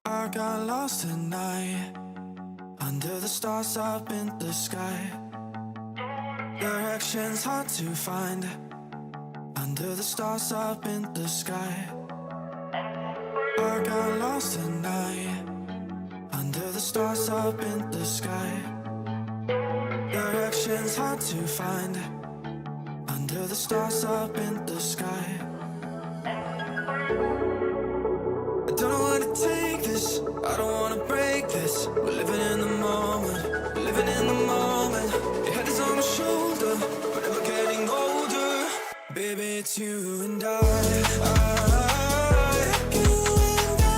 I got lost at night, under the stars up in the sky. Directions hard to find, under the stars up in the sky. I got lost at night, under the stars up in the sky. Directions hard to find, under the stars up in the sky. I don't know where to take this, I don't wanna break this. We're living in the moment, we're living in the moment. Your head is on my shoulder, we're never getting older. Baby, it's you and I. You and I.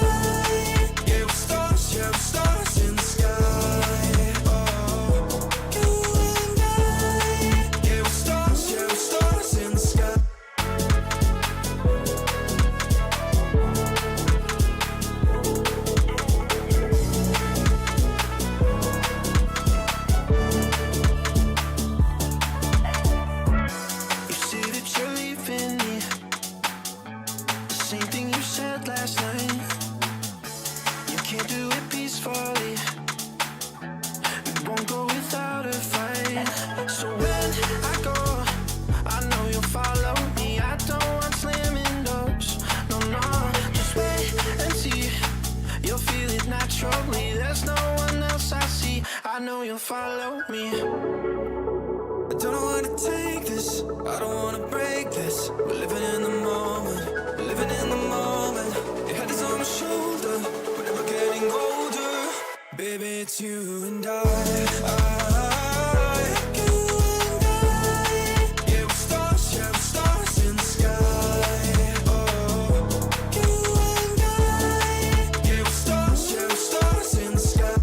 Yeah, we're stars in the sky. Oh, you and I. Yeah, we're stars in the sky. Same thing you said last night. You can't do it peacefully. It won't go without a fight. So when I go, I know you'll follow me. I don't want slamming doors. No, no, just wait and see. You'll feel it naturally. There's no one else I see. I know you'll follow me. I don't know where to take this, I don't wanna break this. We're living in the moment, we're living in the moment. Your head is on my shoulder, we're never getting older. Baby, it's you and I. You and I. Yeah, we're stars in the sky. Oh, you and I. Yeah, we're stars in the sky.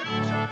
You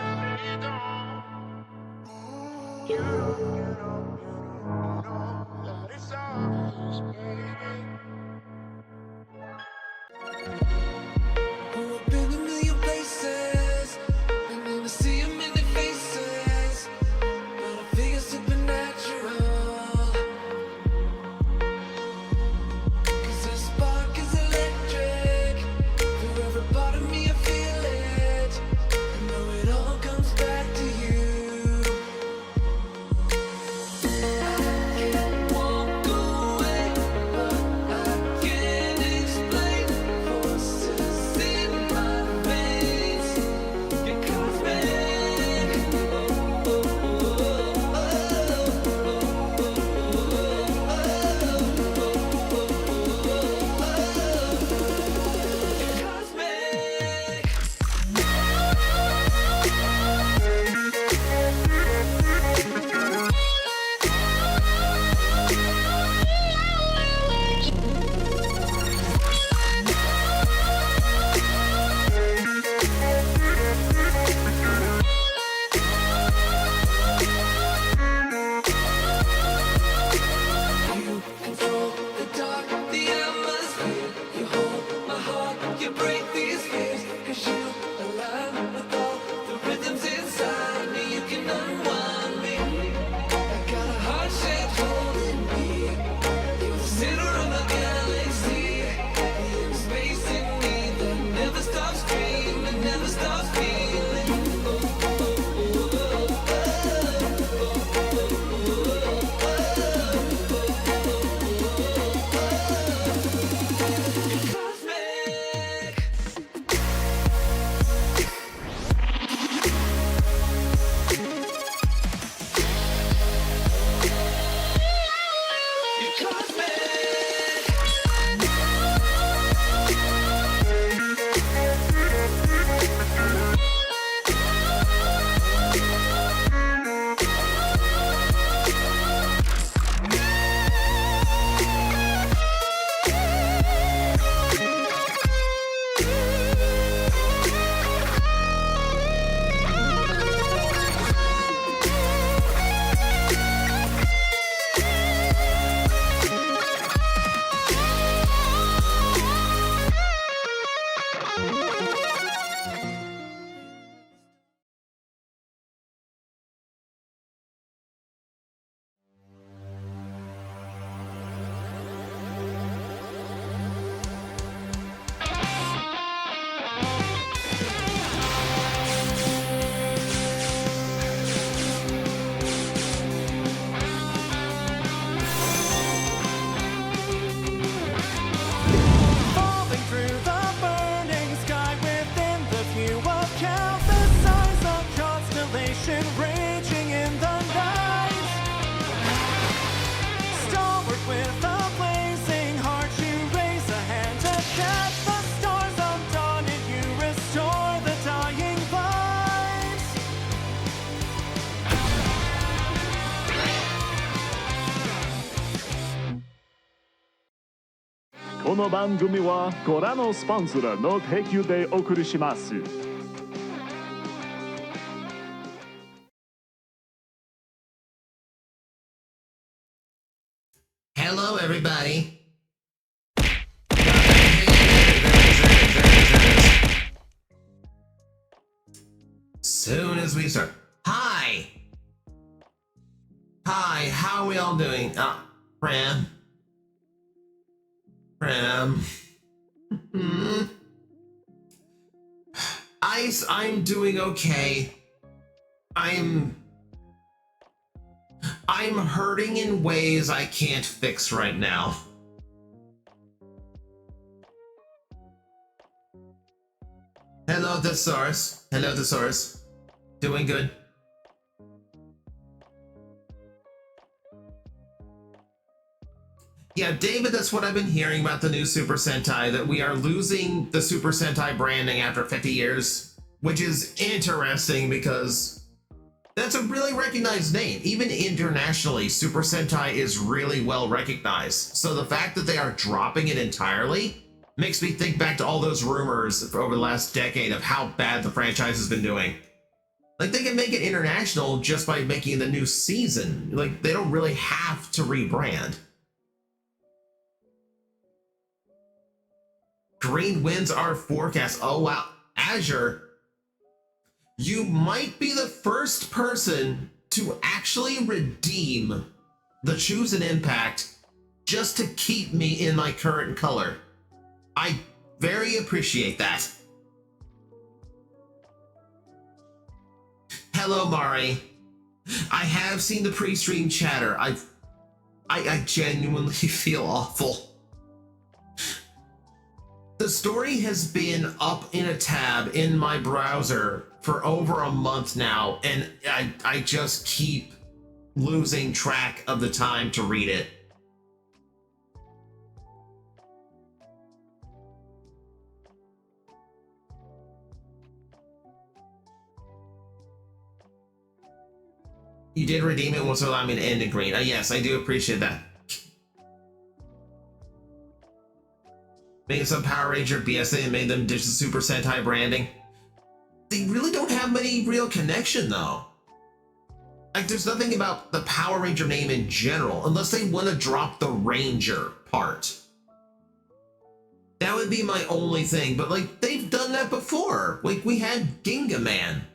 の番組はご覧のスポンサーの提供でお送りします。Hello, everybody. Soon as we start. Hi. Hi, how are we all doing? Pram. I'm doing okay. I'm hurting in ways I can't fix right now. Hello, Thesaurus. Hello, Thesaurus. Doing good. Yeah, David, that's what I've been hearing about the new Super Sentai, that we are losing the Super Sentai branding after 50 years, which is interesting because that's a really recognized name. Even internationally, Super Sentai is really well recognized. So the fact that they are dropping it entirely makes me think back to all those rumors over the last decade of how bad the franchise has been doing. Like, they can make it international just by making the new season. Like, they don't really have to rebrand. Green winds are forecast. Oh, wow. Azure, you might be the first person to actually redeem the Choose an Impact just to keep me in my current color. I very appreciate that. Hello, Mari. I have seen the pre-stream chatter. I genuinely feel awful. The story has been up in a tab in my browser for over a month now, and I just keep losing track of the time to read it. You did redeem it, so allow me to end in green. Yes, I do appreciate that. Making some Power Ranger BS and made them ditch the Super Sentai branding. They really don't have any real connection, though. Like, there's nothing about the Power Ranger name in general, unless they want to drop the Ranger part. That would be my only thing, but, like, they've done that before. Like, we had Ginga Man.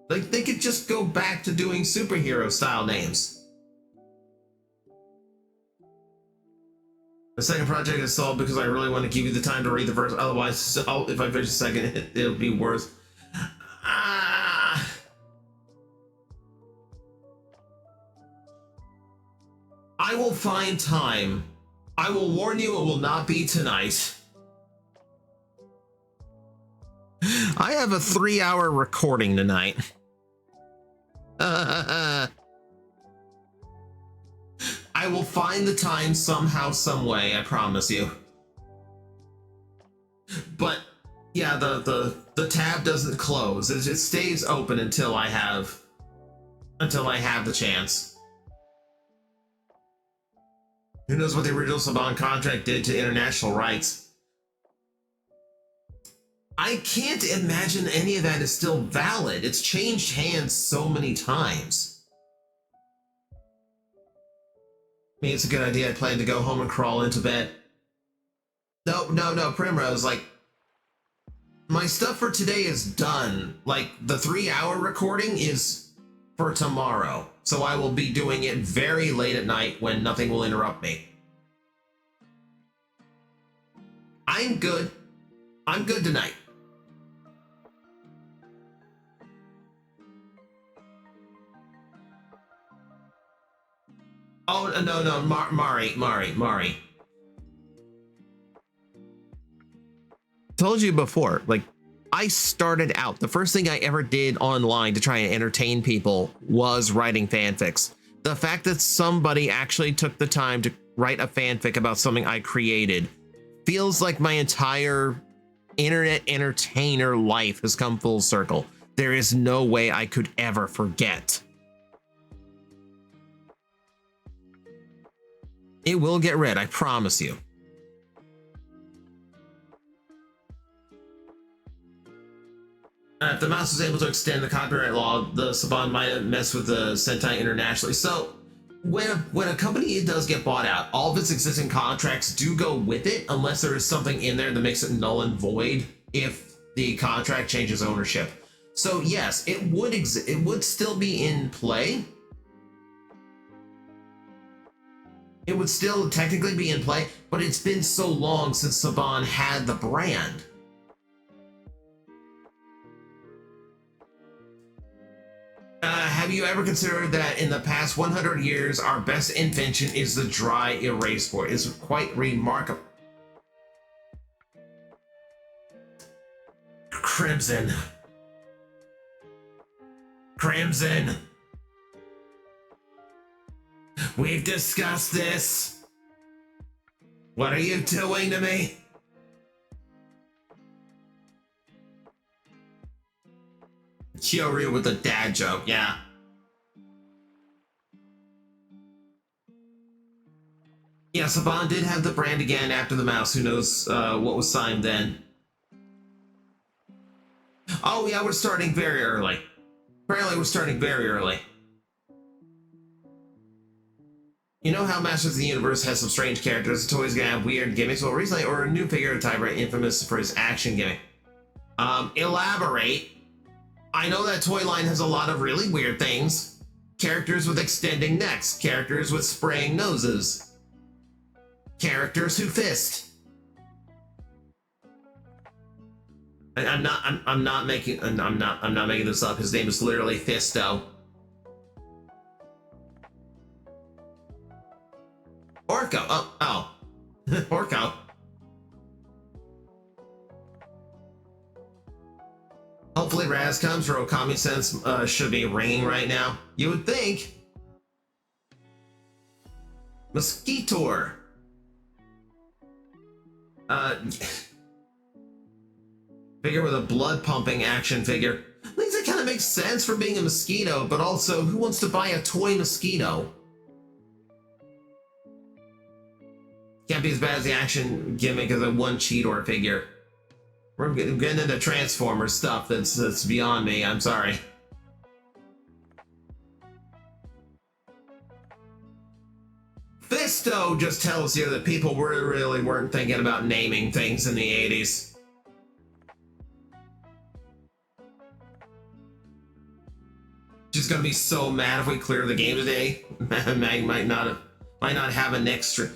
Like, they could just go back to doing superhero-style names. The second project is solved because I really want to give you the time to read the verse. Otherwise, if I finish a second, it'll be worse. I will find time. I will warn you, it will not be tonight. I have a 3-hour recording tonight. I will find the time somehow, some way, I promise you. But yeah, the tab doesn't close. It stays open until I have the chance. Who knows what the original Saban contract did to international rights? I can't imagine any of that is still valid. It's changed hands so many times. I mean, it's a good idea. I plan to go home and crawl into bed. No, Primrose, like, my stuff for today is done. Like, the 3-hour recording is for tomorrow. So I will be doing it very late at night when nothing will interrupt me. I'm good. I'm good tonight. Oh, no, Mari. Told you before, like, I started out, the first thing I ever did online to try and entertain people was writing fanfics. The fact that somebody actually took the time to write a fanfic about something I created feels like my entire internet entertainer life has come full circle. There is no way I could ever forget. It will get read, I promise you. If the mouse was able to extend the copyright law, the Saban might have messed with the Sentai internationally. So when a company does get bought out, all of its existing contracts do go with it, unless there is something in there that makes it null and void if the contract changes ownership. So yes, it would still be in play. It would still technically be in play, but it's been so long since Saban had the brand. Have you ever considered that in the past 100 years, our best invention is the dry erase board? It's quite remarkable. Crimson. Crimson. We've discussed this. What are you doing to me? Kyoryu with the dad joke, yeah. Yeah, Saban did have the brand again after the mouse. Who knows what was signed then? Oh yeah, we're starting very early. Apparently we're starting very early. You know how Masters of the Universe has some strange characters? It's always gonna have weird gimmicks. Well, recently, or a new figure type, right, infamous for his action gimmick. Elaborate. I know that toy line has a lot of really weird things. Characters with extending necks, characters with spraying noses, characters who fist. I'm not making this up. His name is literally Fisto. Orko. Oh. Orko. Hopefully Raz comes, or Okami Sense should be ringing right now. You would think. Mosquitor. Figure with a blood pumping action figure. At least it kind of makes sense for being a mosquito, but also, who wants to buy a toy mosquito? Can't be as bad as the action gimmick as a one Cheetor figure. We're getting into Transformers stuff that's beyond me. I'm sorry. Fisto just tells you that people really weren't thinking about naming things in the 80s. She's gonna be so mad if we clear the game today. Mag might not have an extra.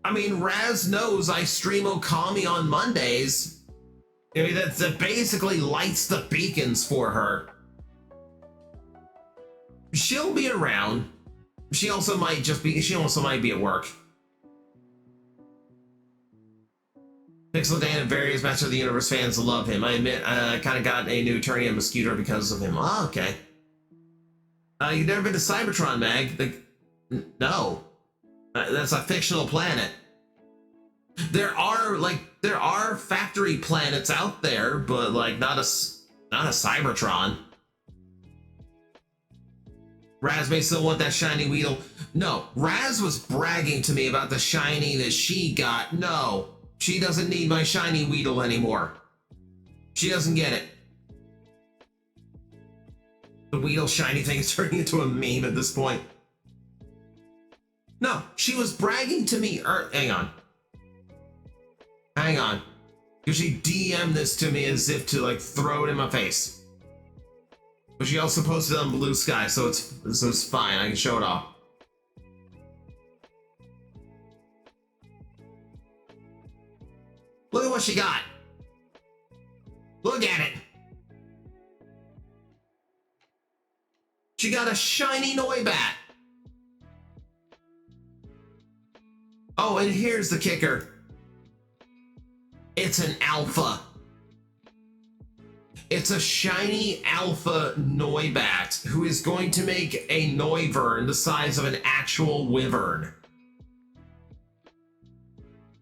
I mean, Raz knows I stream Okami on Mondays. I mean, that basically lights the beacons for her. She'll be around. She also might be at work. Pixel Dan and various Master of the Universe fans love him. I admit, I kind of got a new attorney at Mosquito because of him. Oh, okay. You've never been to Cybertron, Mag? No. That's a fictional planet. There are factory planets out there, but like not a Cybertron. Raz may still want that shiny Weedle. No, Raz was bragging to me about the shiny that she got. No, she doesn't need my shiny Weedle anymore. She doesn't get it. The Weedle shiny thing is turning into a meme at this point. No, she was bragging to me. Hang on. Because she DM'd this to me as if to like throw it in my face. But she also posted it on Blue Sky, so it's fine. I can show it off. Look at what she got. Look at it. She got a shiny Noibat. Oh, and here's the kicker. It's an alpha. It's a shiny alpha Noibat who is going to make a Noivern the size of an actual wyvern.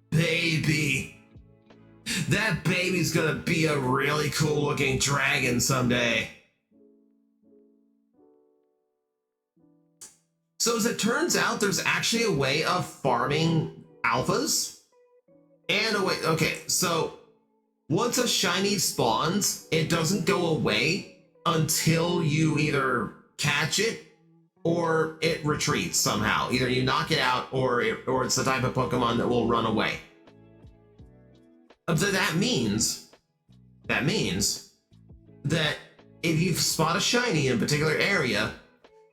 Baby. That baby's gonna be a really cool looking dragon someday. So as it turns out, there's actually a way of farming alphas. And a way, okay, so once a shiny spawns, it doesn't go away until you either catch it or it retreats somehow. Either you knock it out or it's the type of Pokemon that will run away. So that means that if you spot a shiny in a particular area,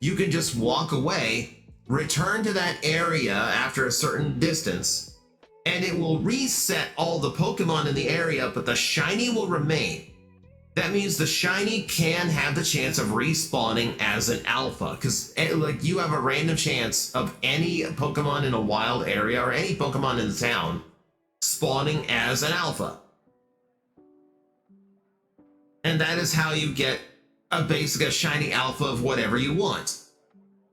you can just walk away, return to that area after a certain distance, and it will reset all the Pokemon in the area, but the shiny will remain. That means the shiny can have the chance of respawning as an alpha, because like you have a random chance of any Pokemon in a wild area or any Pokemon in the town spawning as an alpha. And that is how you get a shiny alpha of whatever you want.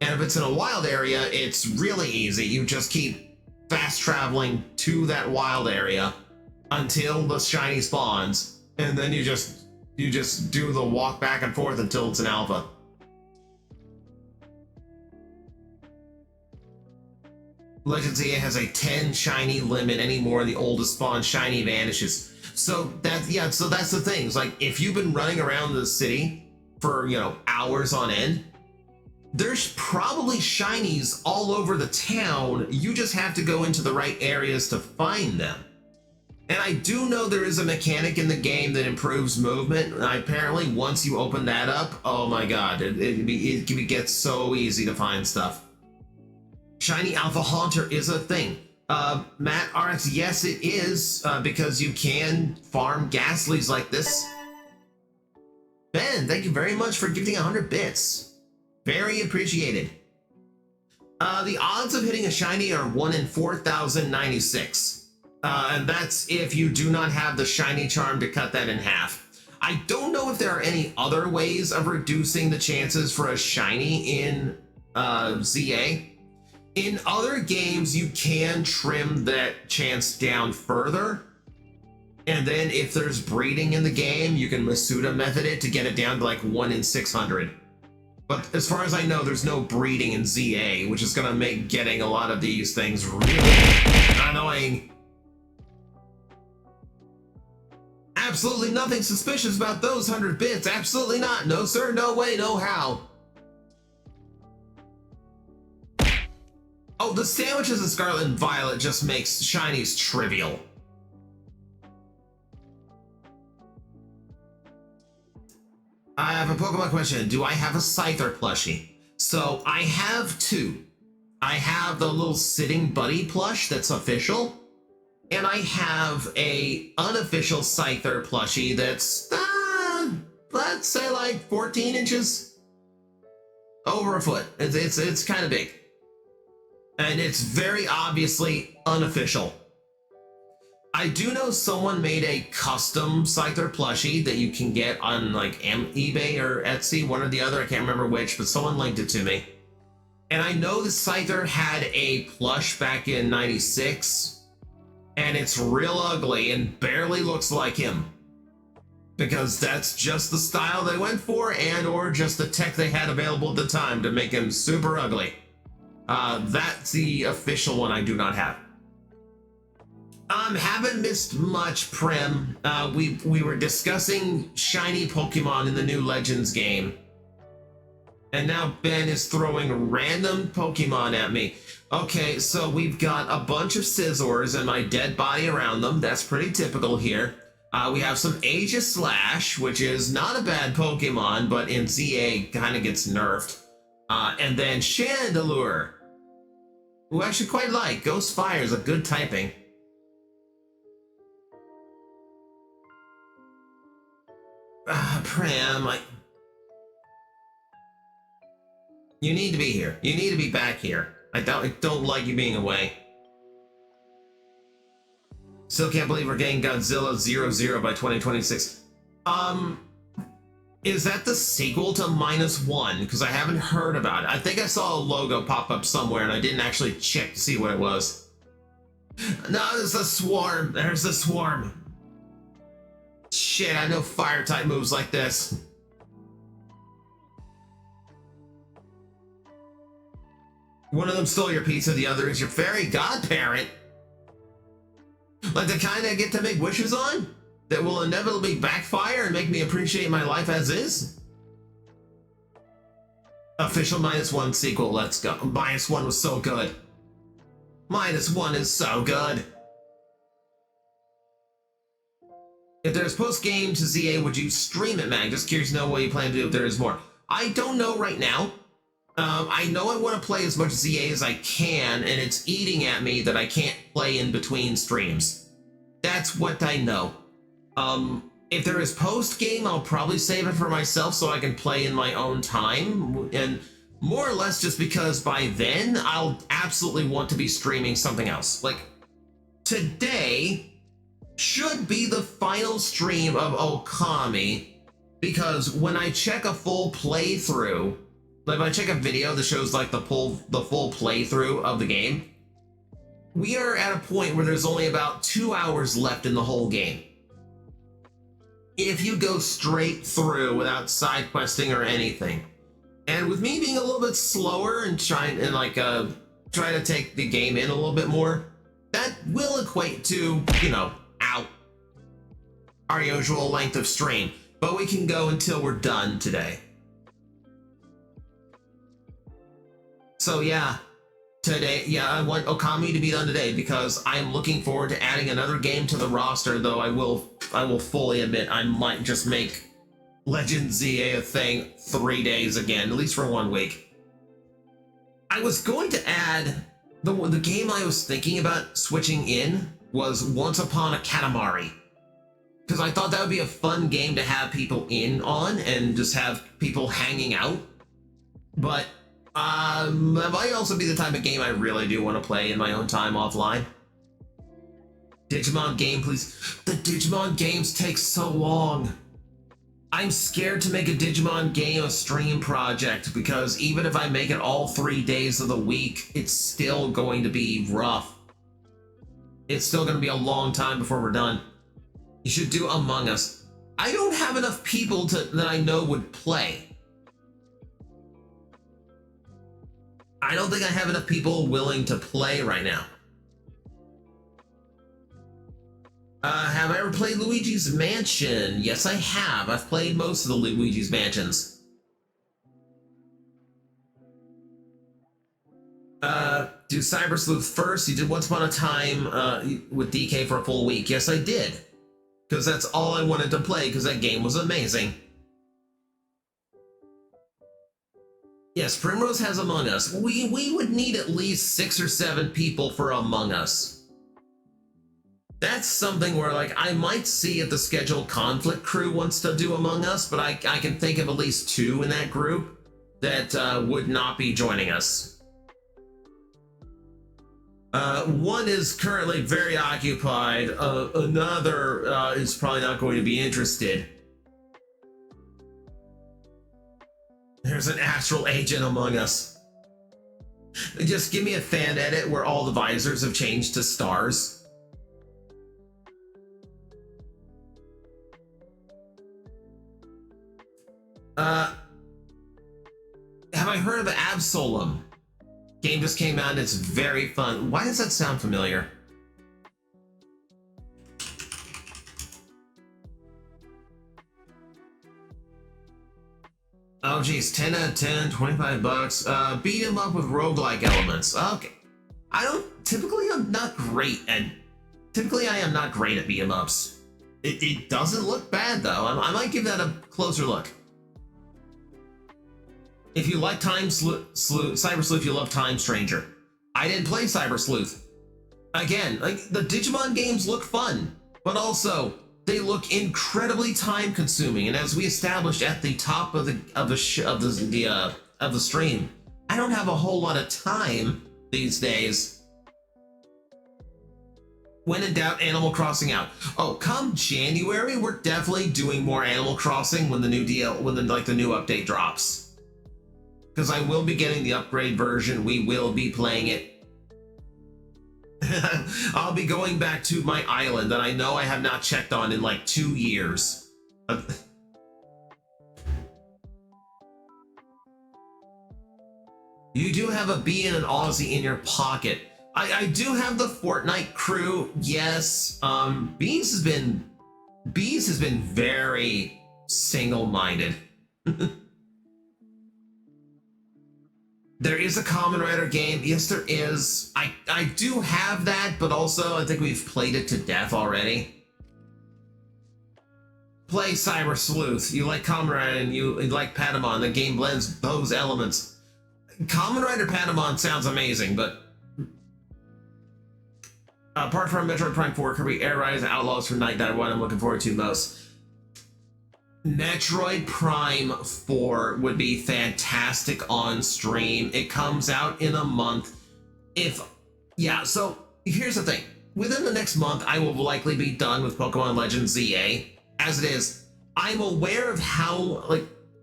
And if it's in a wild area, it's really easy. You just keep fast traveling to that wild area until the shiny spawns, and then you just do the walk back and forth until it's an alpha. Legend ZA has a 10 shiny limit. Any more, the oldest spawn shiny vanishes. So that's the thing. It's like if you've been running around the city for, hours on end, there's probably shinies all over the town. You just have to go into the right areas to find them. And I do know there is a mechanic in the game that improves movement. And apparently once you open that up, oh my god, it gets so easy to find stuff. Shiny Alpha Haunter is a thing. Matt RX, yes it is, because you can farm Ghastlies like this. Ben, thank you very much for gifting 100 bits. Very appreciated. The odds of hitting a shiny are 1 in 4,096. And that's if you do not have the shiny charm to cut that in half. I don't know if there are any other ways of reducing the chances for a shiny in ZA. In other games, you can trim that chance down further. And then if there's breeding in the game, you can Masuda method it to get it down to like 1 in 600. But as far as I know, there's no breeding in ZA, which is going to make getting a lot of these things really annoying. Absolutely nothing suspicious about those 100 bits. Absolutely not. No sir, no way, no how. Oh, the sandwiches in Scarlet and Violet just makes shinies trivial. I have a Pokemon question. Do I have a Scyther plushie? So I have two. I have the little sitting buddy plush that's official, and I have a unofficial Scyther plushie that's, let's say like 14 inches over a foot. It's kind of big. And it's very obviously unofficial. I do know someone made a custom Scyther plushie that you can get on like eBay or Etsy, one or the other, I can't remember which, but someone linked it to me. And I know the Scyther had a plush back in '96, and it's real ugly and barely looks like him. Because that's just the style they went for, and or just the tech they had available at the time to make him super ugly. That's the official one I do not have. Haven't missed much, Prim. We were discussing shiny Pokemon in the new Legends game. And now Ben is throwing random Pokemon at me. Okay, so we've got a bunch of Scizors and my dead body around them. That's pretty typical here. We have some Aegislash, which is not a bad Pokemon, but in ZA kind of gets nerfed. And then Chandelure, who I actually quite like. Ghost Fire is a good typing. Pram, you need to be here. You need to be back here. I don't like you being away. Still can't believe we're getting Godzilla 00 by 2026. Is that the sequel to -1? Because I haven't heard about it. I think I saw a logo pop up somewhere and I didn't actually check to see what it was. No, there's the swarm. There's the swarm. Shit, I know fire type moves like this. One of them stole your pizza, the other is your fairy godparent. Like the kind I get to make wishes on? that will inevitably backfire and make me appreciate my life as is? Official -1 sequel, let's go. -1 was so good. -1 is so good. If there's post-game to ZA, would you stream it, Mag? Just curious to know what you plan to do if there is more. I don't know right now. I know I want to play as much ZA as I can, and it's eating at me that I can't play in between streams. That's what I know. If there is post-game, I'll probably save it for myself so I can play in my own time, and more or less just because by then, I'll absolutely want to be streaming something else. Like, today should be the final stream of Okami, because when I check a full playthrough, like when I check a video that shows like the full playthrough of the game, we are at a point where there's only about 2 hours left in the whole game. If you go straight through without side questing or anything. And with me being a little bit slower and trying to take the game in a little bit more, that will equate to, you know, our usual length of stream. But we can go until we're done today. So yeah, I want Okami to be done today because I'm looking forward to adding another game to the roster, though I will fully admit I might just make Legend ZA a thing 3 days again, at least for 1 week. I was going to add, the game I was thinking about switching in was Once Upon a Katamari. Because I thought that would be a fun game to have people in on and just have people hanging out. But that might also be the type of game I really do want to play in my own time offline. Digimon game, please. The Digimon games take so long. I'm scared to make a Digimon game a stream project because even if I make it all 3 days of the week, it's still going to be rough. It's still going to be a long time before we're done. You should do Among Us. I don't have enough people that I know would play. I don't think I have enough people willing to play right now. Have I ever played Luigi's Mansion? Yes, I have. I've played most of the Luigi's Mansions. Do Cyber Sleuth first. You did Once Upon a Time with DK for a full week. Yes, I did. Because that's all I wanted to play, because that game was amazing. Yes, Primrose has Among Us. We would need at least 6 or 7 people for Among Us. That's something where, like, I might see if the scheduled conflict crew wants to do Among Us, but I can think of at least 2 in that group that would not be joining us. One is currently very occupied. Another is probably not going to be interested. There's an astral agent among us. Just give me a fan edit where all the visors have changed to stars. Have I heard of Absolem? Game just came out and it's very fun. Why does that sound familiar? Oh geez, 10 out of 10, 25 bucks. Beat 'em up with roguelike elements. Okay. Typically I am not great at beat 'em ups. It doesn't look bad though. I might give that a closer look. If you like Cyber Sleuth, you love Time Stranger. I didn't play Cyber Sleuth. Again, like the Digimon games look fun, but also they look incredibly time consuming. And as we established at the top of the stream, I don't have a whole lot of time these days. When in doubt, Animal Crossing out. Oh, come January, we're definitely doing more Animal Crossing when the new new update drops. Because I will be getting the upgrade version. We will be playing it. I'll be going back to my island that I know I have not checked on in like 2 years. You do have a bee and an Aussie in your pocket. I do have the Fortnite crew, yes. Beans has been Bees has been very single-minded. There is a Kamen Rider game. Yes, there is. I do have that, but also I think we've played it to death already. Play Cyber Sleuth. You like Kamen Rider and you like Patamon. The game blends those elements. Kamen Rider Patamon sounds amazing, but apart from Metroid Prime 4, Kirby Air Rise, Outlaws from Night Dive, what I'm looking forward to most. Metroid Prime 4 would be fantastic on stream. It comes out in a month. So here's the thing. Within the next month, I will likely be done with Pokemon Legends ZA. As it is, I'm aware of how,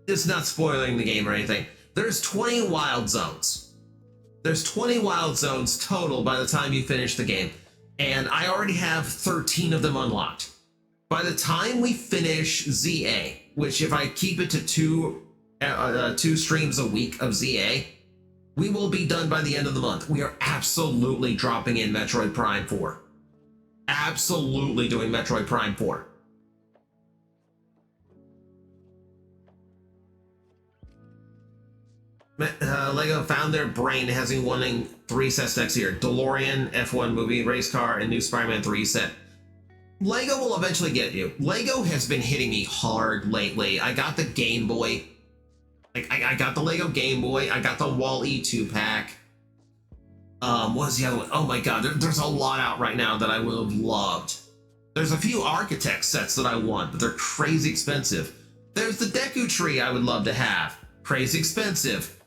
it's not spoiling the game or anything. There's 20 wild zones. There's 20 wild zones total by the time you finish the game. And I already have 13 of them unlocked. By the time we finish ZA, which if I keep it to two streams a week of ZA, we will be done by the end of the month. We are absolutely dropping in Metroid Prime 4. Absolutely doing Metroid Prime 4. Lego found their brain has been wanting 3 sets next year. DeLorean, F1 movie, race car, and new Spider-Man 3 set. Lego will eventually get you. Lego has been hitting me hard lately. I got the Game Boy. I got the Lego Game Boy. I got the Wall-E 2-pack. What was the other one? Oh my god, there's a lot out right now that I would have loved. There's a few Architect sets that I want, but they're crazy expensive. There's the Deku Tree I would love to have. Crazy expensive.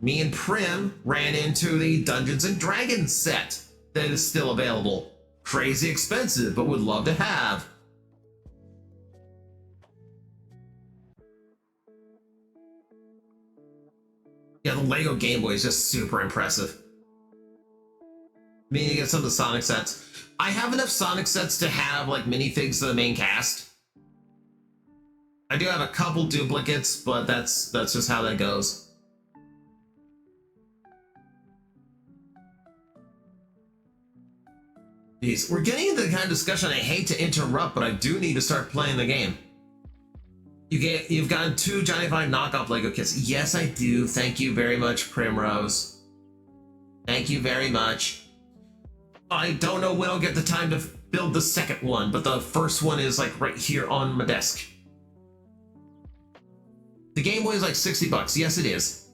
Me and Prim ran into the Dungeons and Dragons set that is still available. Crazy expensive, but would love to have. Yeah, the Lego Game Boy is just super impressive. Meaning to get some of the Sonic sets. I have enough Sonic sets to have minifigs of the main cast. I do have a couple duplicates, but that's just how that goes. Jeez, we're getting into the kind of discussion I hate to interrupt, but I do need to start playing the game. You've gotten 2 Johnny 5 knockoff Lego kits. Yes, I do. Thank you very much, Primrose. Thank you very much. I don't know when I'll get the time to build the second one, but the first one is right here on my desk. The Game Boy is $60. Yes, it is.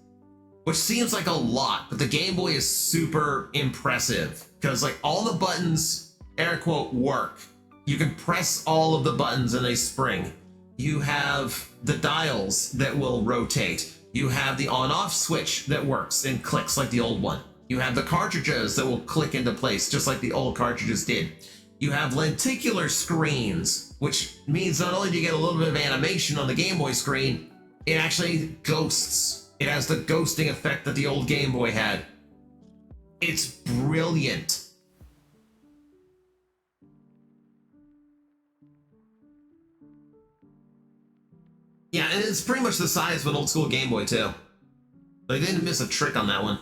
Which seems like a lot, but the Game Boy is super impressive. Because all the buttons, air quote, work. You can press all of the buttons and they spring. You have the dials that will rotate. You have the on-off switch that works and clicks like the old one. You have the cartridges that will click into place just like the old cartridges did. You have lenticular screens, which means not only do you get a little bit of animation on the Game Boy screen, it actually ghosts. It has the ghosting effect that the old Game Boy had. It's brilliant. Yeah, and it's pretty much the size of an old school Game Boy too. They didn't miss a trick on that one.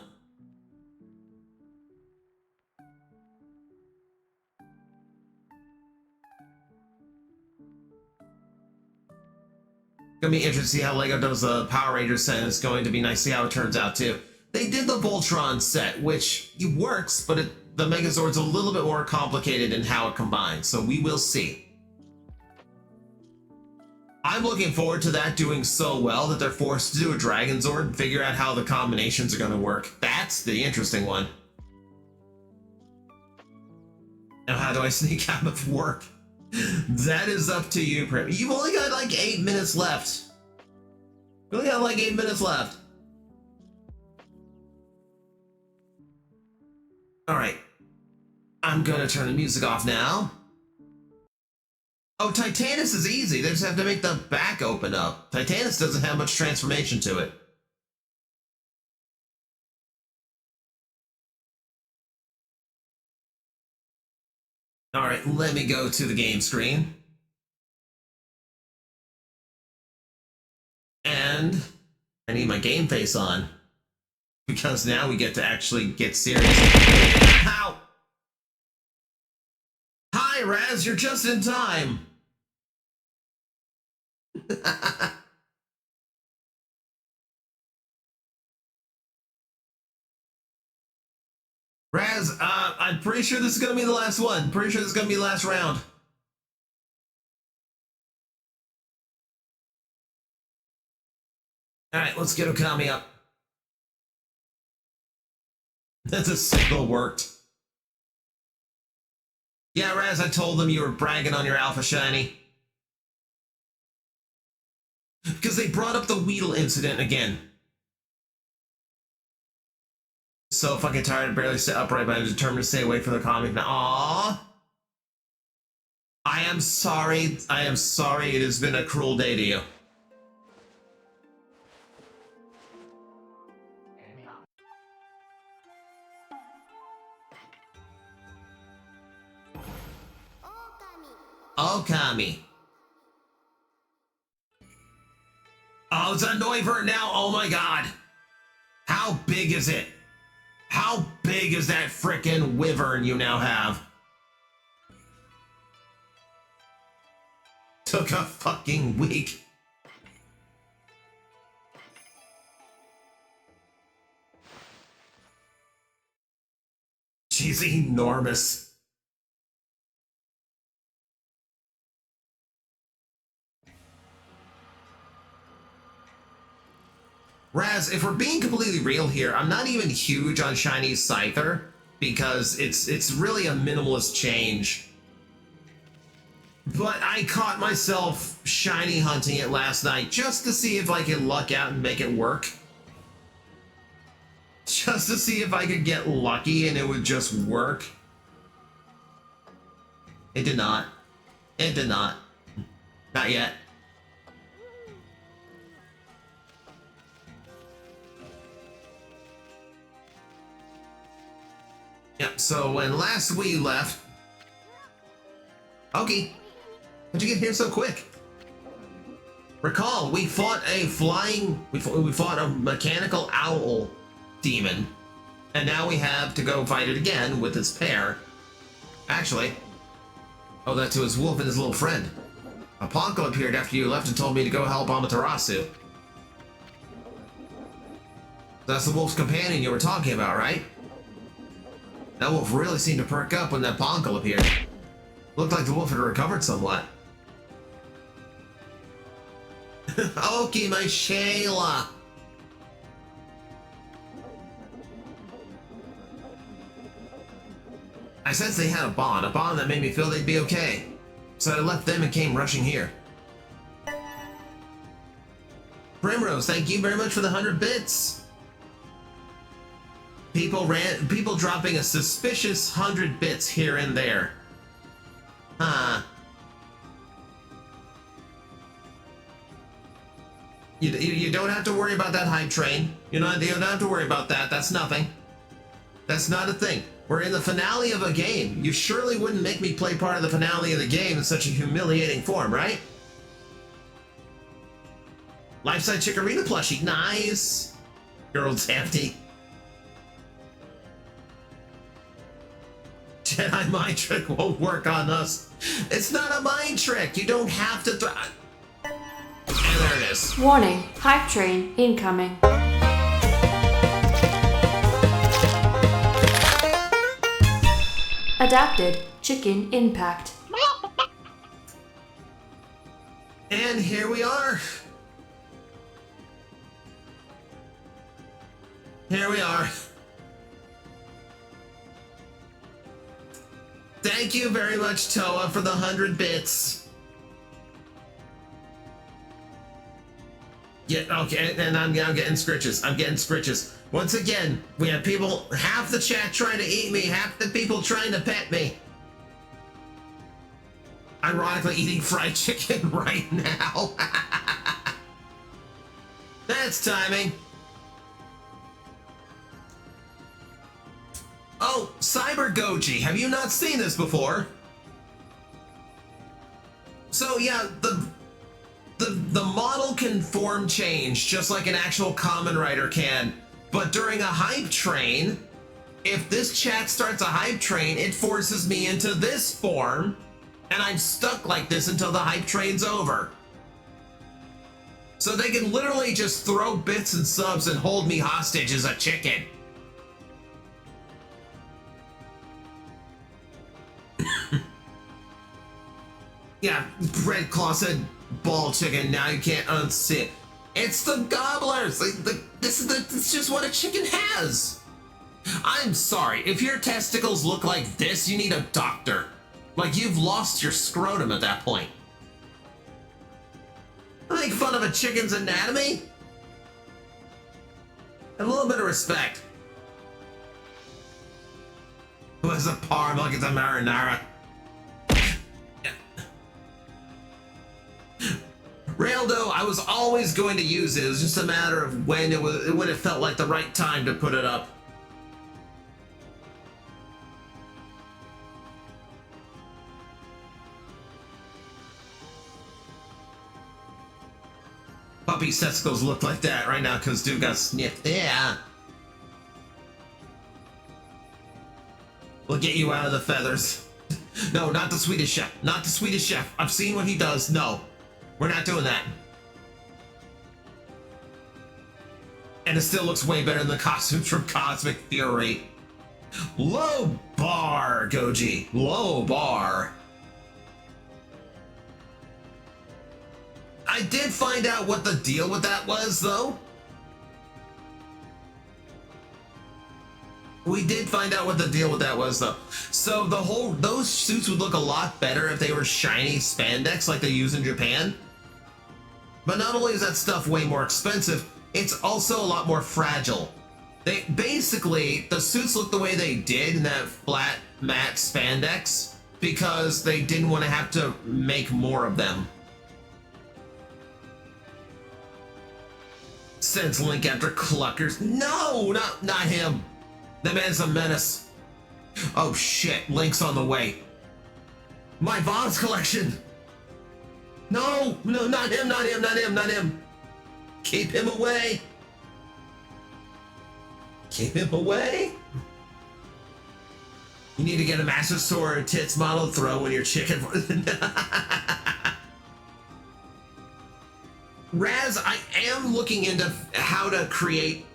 Gonna be interesting to see how Lego does the Power Rangers set. It's going to be nice to see how it turns out too. They did the Voltron set, which it works, but the Megazord's a little bit more complicated in how it combines, so we will see. I'm looking forward to that doing so well that they're forced to do a Dragon Zord and figure out how the combinations are going to work. That's the interesting one. Now, how do I sneak out of work? That is up to you, Prim. You've only got 8 minutes left. You only got 8 minutes left. Alright. I'm gonna turn the music off now. Oh, Titanus is easy. They just have to make the back open up. Titanus doesn't have much transformation to it. Alright, let me go to the game screen. And I need my game face on. Because now we get to actually get serious. Ow! Hi, Raz, you're just in time. Raz, I'm pretty sure this is gonna be the last one. Pretty sure this is gonna be the last round. Alright, let's get Okami up. That's a signal worked. Yeah, Raz, I told them you were bragging on your Alpha Shiny. Because they brought up the Weedle incident again. So fucking tired, barely sit upright, but I'm determined to stay away from the comic now. Aww. I am sorry. I am sorry it has been a cruel day to you. Okami. Oh, it's a Noivert now. Oh my god. How big is it? How big is that frickin' wyvern you now have? Took a fucking week. She's enormous. Raz, if we're being completely real here, I'm not even huge on Shiny Scyther because it's really a minimalist change. But I caught myself shiny hunting it last night just to see if I could luck out and make it work. Just to see if I could get lucky and it would just work. It did not. It did not. Not yet. Yep, so when last we left... Okay. How'd you get here so quick? Recall, we fought a flying... We fought a mechanical owl demon. And now we have to go fight it again with its pair. Actually... Oh, that's to his wolf and his little friend. A Ponko appeared after you left and told me to go help Amaterasu. That's the wolf's companion you were talking about, right? That wolf really seemed to perk up when that Ponko appeared. Looked like the wolf had recovered somewhat. Okay, my Shayla. I sensed they had a bond that made me feel they'd be okay. So I left them and came rushing here. Primrose, thank you very much for the 100 bits. People dropping a suspicious 100 bits here and there. Huh. You don't have to worry about that hype train. You don't have to worry about that. That's nothing. That's not a thing. We're in the finale of a game. You surely wouldn't make me play part of the finale of the game in such a humiliating form, right? Life-size Chikorita plushie. Nice. Girl's empty. Jedi mind trick won't work on us. It's not a mind trick. You don't have to. And there it is. Warning, hype train incoming. Adapted, chicken impact. And here we are. Here we are. Thank you very much, Toa, for the 100 bits. Yeah, okay, and I'm getting scritches. I'm getting scritches. Once again, we have people, half the chat trying to eat me, half the people trying to pet me. Ironically, eating fried chicken right now. That's timing. Oh, Cyber Goji, have you not seen this before? So yeah, the model can form change just like an actual Kamen Rider can, but during a hype train, if this chat starts a hype train, it forces me into this form, and I'm stuck like this until the hype train's over. So they can literally just throw bits and subs and hold me hostage as a chicken. Yeah, Red Claw said ball chicken, now you can't unsee it. It's the gobblers! This is just what a chicken has! I'm sorry, if your testicles look like this, you need a doctor. Like, you've lost your scrotum at that point. Make fun of a chicken's anatomy? A little bit of respect. Who has a parm like it's a marinara? Raildo, I was always going to use it. It was just a matter of when it felt like the right time to put it up. Puppy's testicles look like that right now because dude got sniffed. Yeah. We'll get you out of the feathers. No, not the Swedish chef. Not the Swedish chef. I've seen what he does. No, we're not doing that. And it still looks way better than the costumes from Cosmic Fury. Low bar, Goji. Low bar. I did find out what the deal with that was, though. We did find out what the deal with that was, though. So those suits would look a lot better if they were shiny spandex like they use in Japan. But not only is that stuff way more expensive, it's also a lot more fragile. Basically, the suits look the way they did in that flat matte spandex because they didn't want to have to make more of them. Sends Link after Cluckers. No, not him. That man's a menace. Oh shit, Link's on the way. My Vons collection. No, not him. Keep him away. Keep him away. You need to get a Master Sword tits model throw when you're chicken. Raz, I am looking into how to create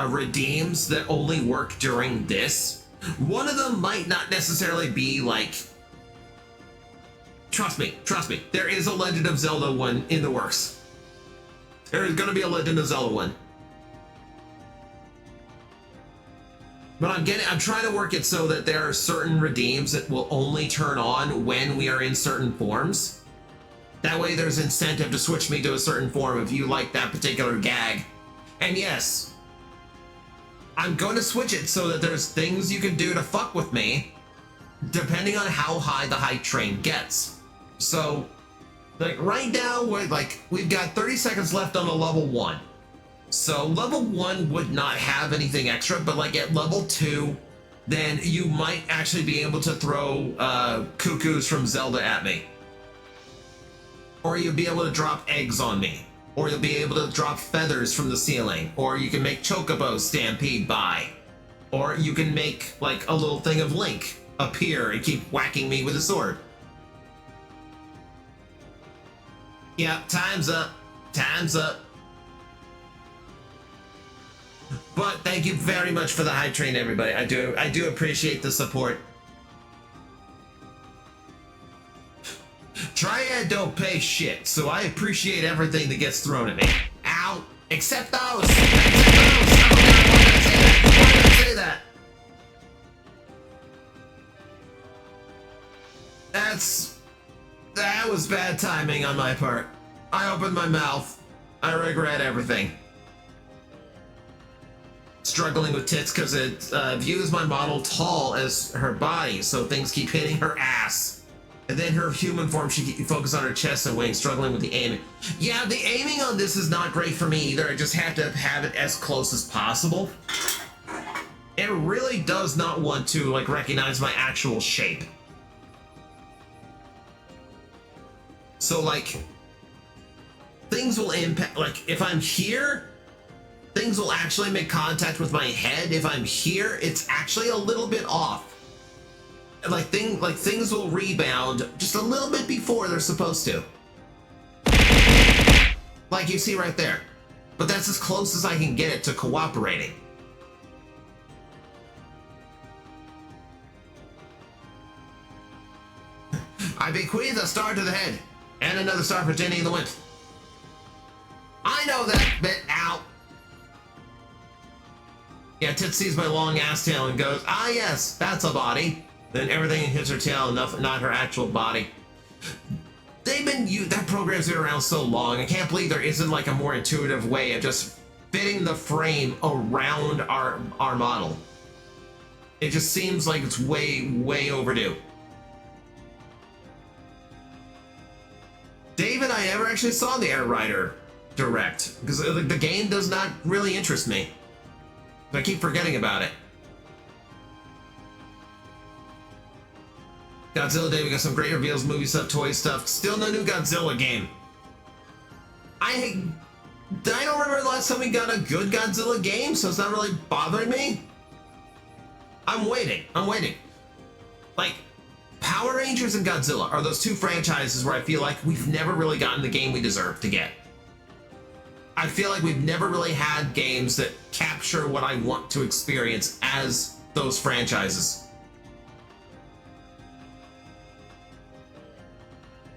redeems that only work during this. One of them might not necessarily be like... Trust me, there is a Legend of Zelda one in the works. There is gonna be a Legend of Zelda one. But I'm trying to work it so that there are certain redeems that will only turn on when we are in certain forms. That way there's incentive to switch me to a certain form if you like that particular gag. And yes, I'm going to switch it so that there's things you can do to fuck with me depending on how high the hype train gets. So, like right now, we've got 30 seconds left on a level 1. So level 1 would not have anything extra, but like at level 2, then you might actually be able to throw cuckoos from Zelda at me. Or you'll be able to drop eggs on me. Or you'll be able to drop feathers from the ceiling. Or you can make chocobos stampede by. Or you can make like a little thing of Link appear and keep whacking me with a sword. Yeah, time's up. Time's up. But thank you very much for the hype train, everybody. I do appreciate the support. Triad don't pay shit, so I appreciate everything that gets thrown at me. Ow! Except those! Except those! Oh god, why did I say that? Why did I say that? That was bad timing on my part. I opened my mouth. I regret everything. Struggling with tits because it views my model tall as her body, so things keep hitting her ass. And then her human form, she can focus on her chest and wings, struggling with the aiming. Yeah, the aiming on this is not great for me either. I just have to have it as close as possible. It really does not want to like recognize my actual shape. So like, things will impact, like if I'm here, things will actually make contact with my head. If I'm here, it's actually a little bit off. Like things will rebound just a little bit before they're supposed to. like you see right there. But that's as close as I can get it to cooperating. I bequeath a star to the head, and another star for Jenny in the wind. I know that bit. Ow. Yeah, Tit sees my long ass tail and goes, ah yes, that's a body. Then everything hits her tail, not her actual body. That program's been around so long, I can't believe there isn't like a more intuitive way of just fitting the frame around our model. It just seems like it's way overdue. David, I never actually saw the Air Rider Direct, because the game does not really interest me. I keep forgetting about it. Godzilla Day, we got some great reveals, movie stuff, toy stuff. Still no new Godzilla game. I don't remember the last time we got a good Godzilla game, so it's not really bothering me. I'm waiting. Like, Power Rangers and Godzilla are those two franchises where I feel like we've never really gotten the game we deserve to get. I feel like we've never really had games that capture what I want to experience as those franchises.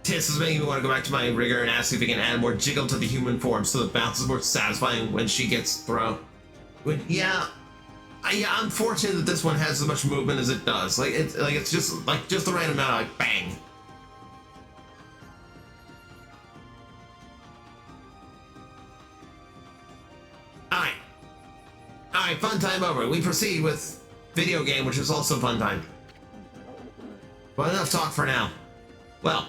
Tiss is making me want to go back to my rigger and ask if we can add more jiggle to the human form so the bounce is more satisfying when she gets thrown. Yeah, I'm fortunate that this one has as much movement as it does. It's just the right amount of like bang. Alright, fun time over. We proceed with video game, which is also fun time. But enough talk for now. Well,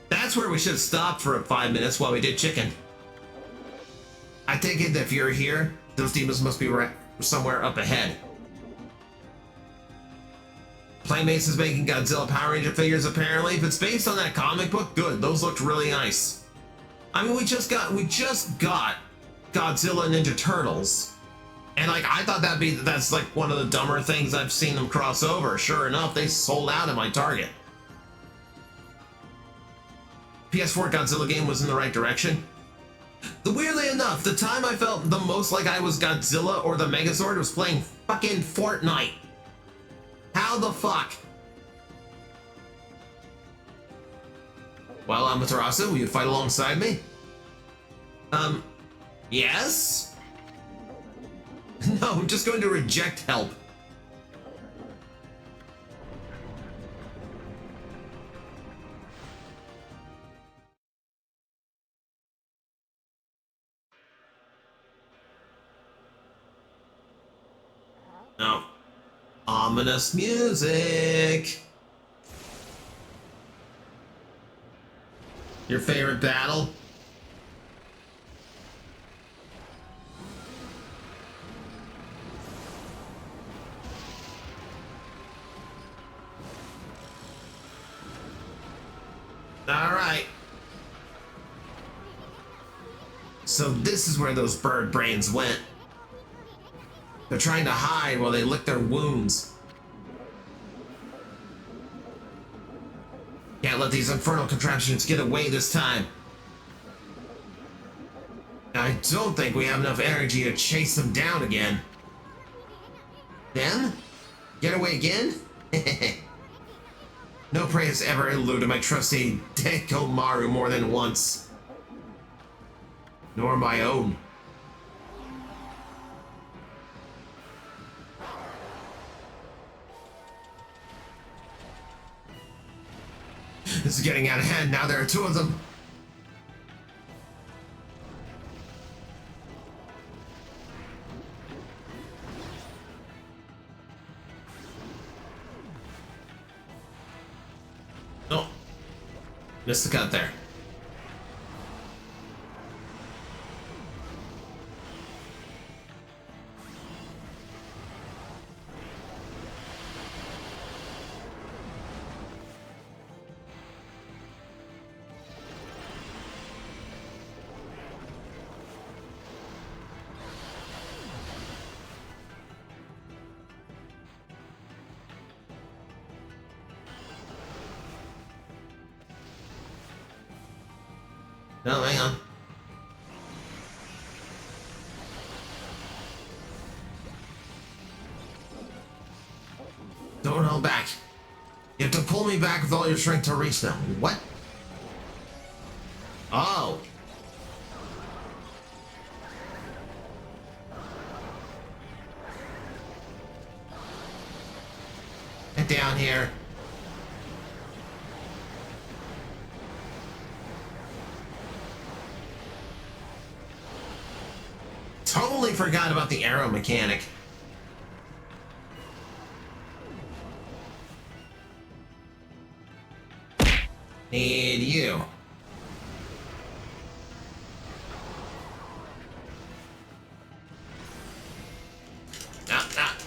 that's where we should have stopped for 5 minutes while we did chicken. I take it that if you're here, those demons must be right somewhere up ahead. Playmates is making Godzilla Power Ranger figures apparently. If it's based on that comic book, good. Those looked really nice. I mean, we just got Godzilla Ninja Turtles. And like I thought that's like one of the dumber things I've seen them cross over. Sure enough, they sold out at my Target. PS4 Godzilla game was in the right direction. Weirdly enough, the time I felt the most like I was Godzilla or the Megazord was playing fucking Fortnite. How the fuck? Well, Amaterasu, will you fight alongside me? Yes? No, I'm just going to reject help. No. Ominous music. Your favorite battle? Alright. So this is where those bird brains went. They're trying to hide while they lick their wounds. Can't let these infernal contraptions get away this time. I don't think we have enough energy to chase them down again. Them? Get away again? No prey has ever eluded my trusty Dekomaru more than once. Nor my own. This is getting out of hand. Now there are two of them. Oh, missed the cut there. No, hang on. me back with all your strength to reach them. What? Oh. Get down here. Totally forgot about the arrow mechanic. Need you. Ah, ah.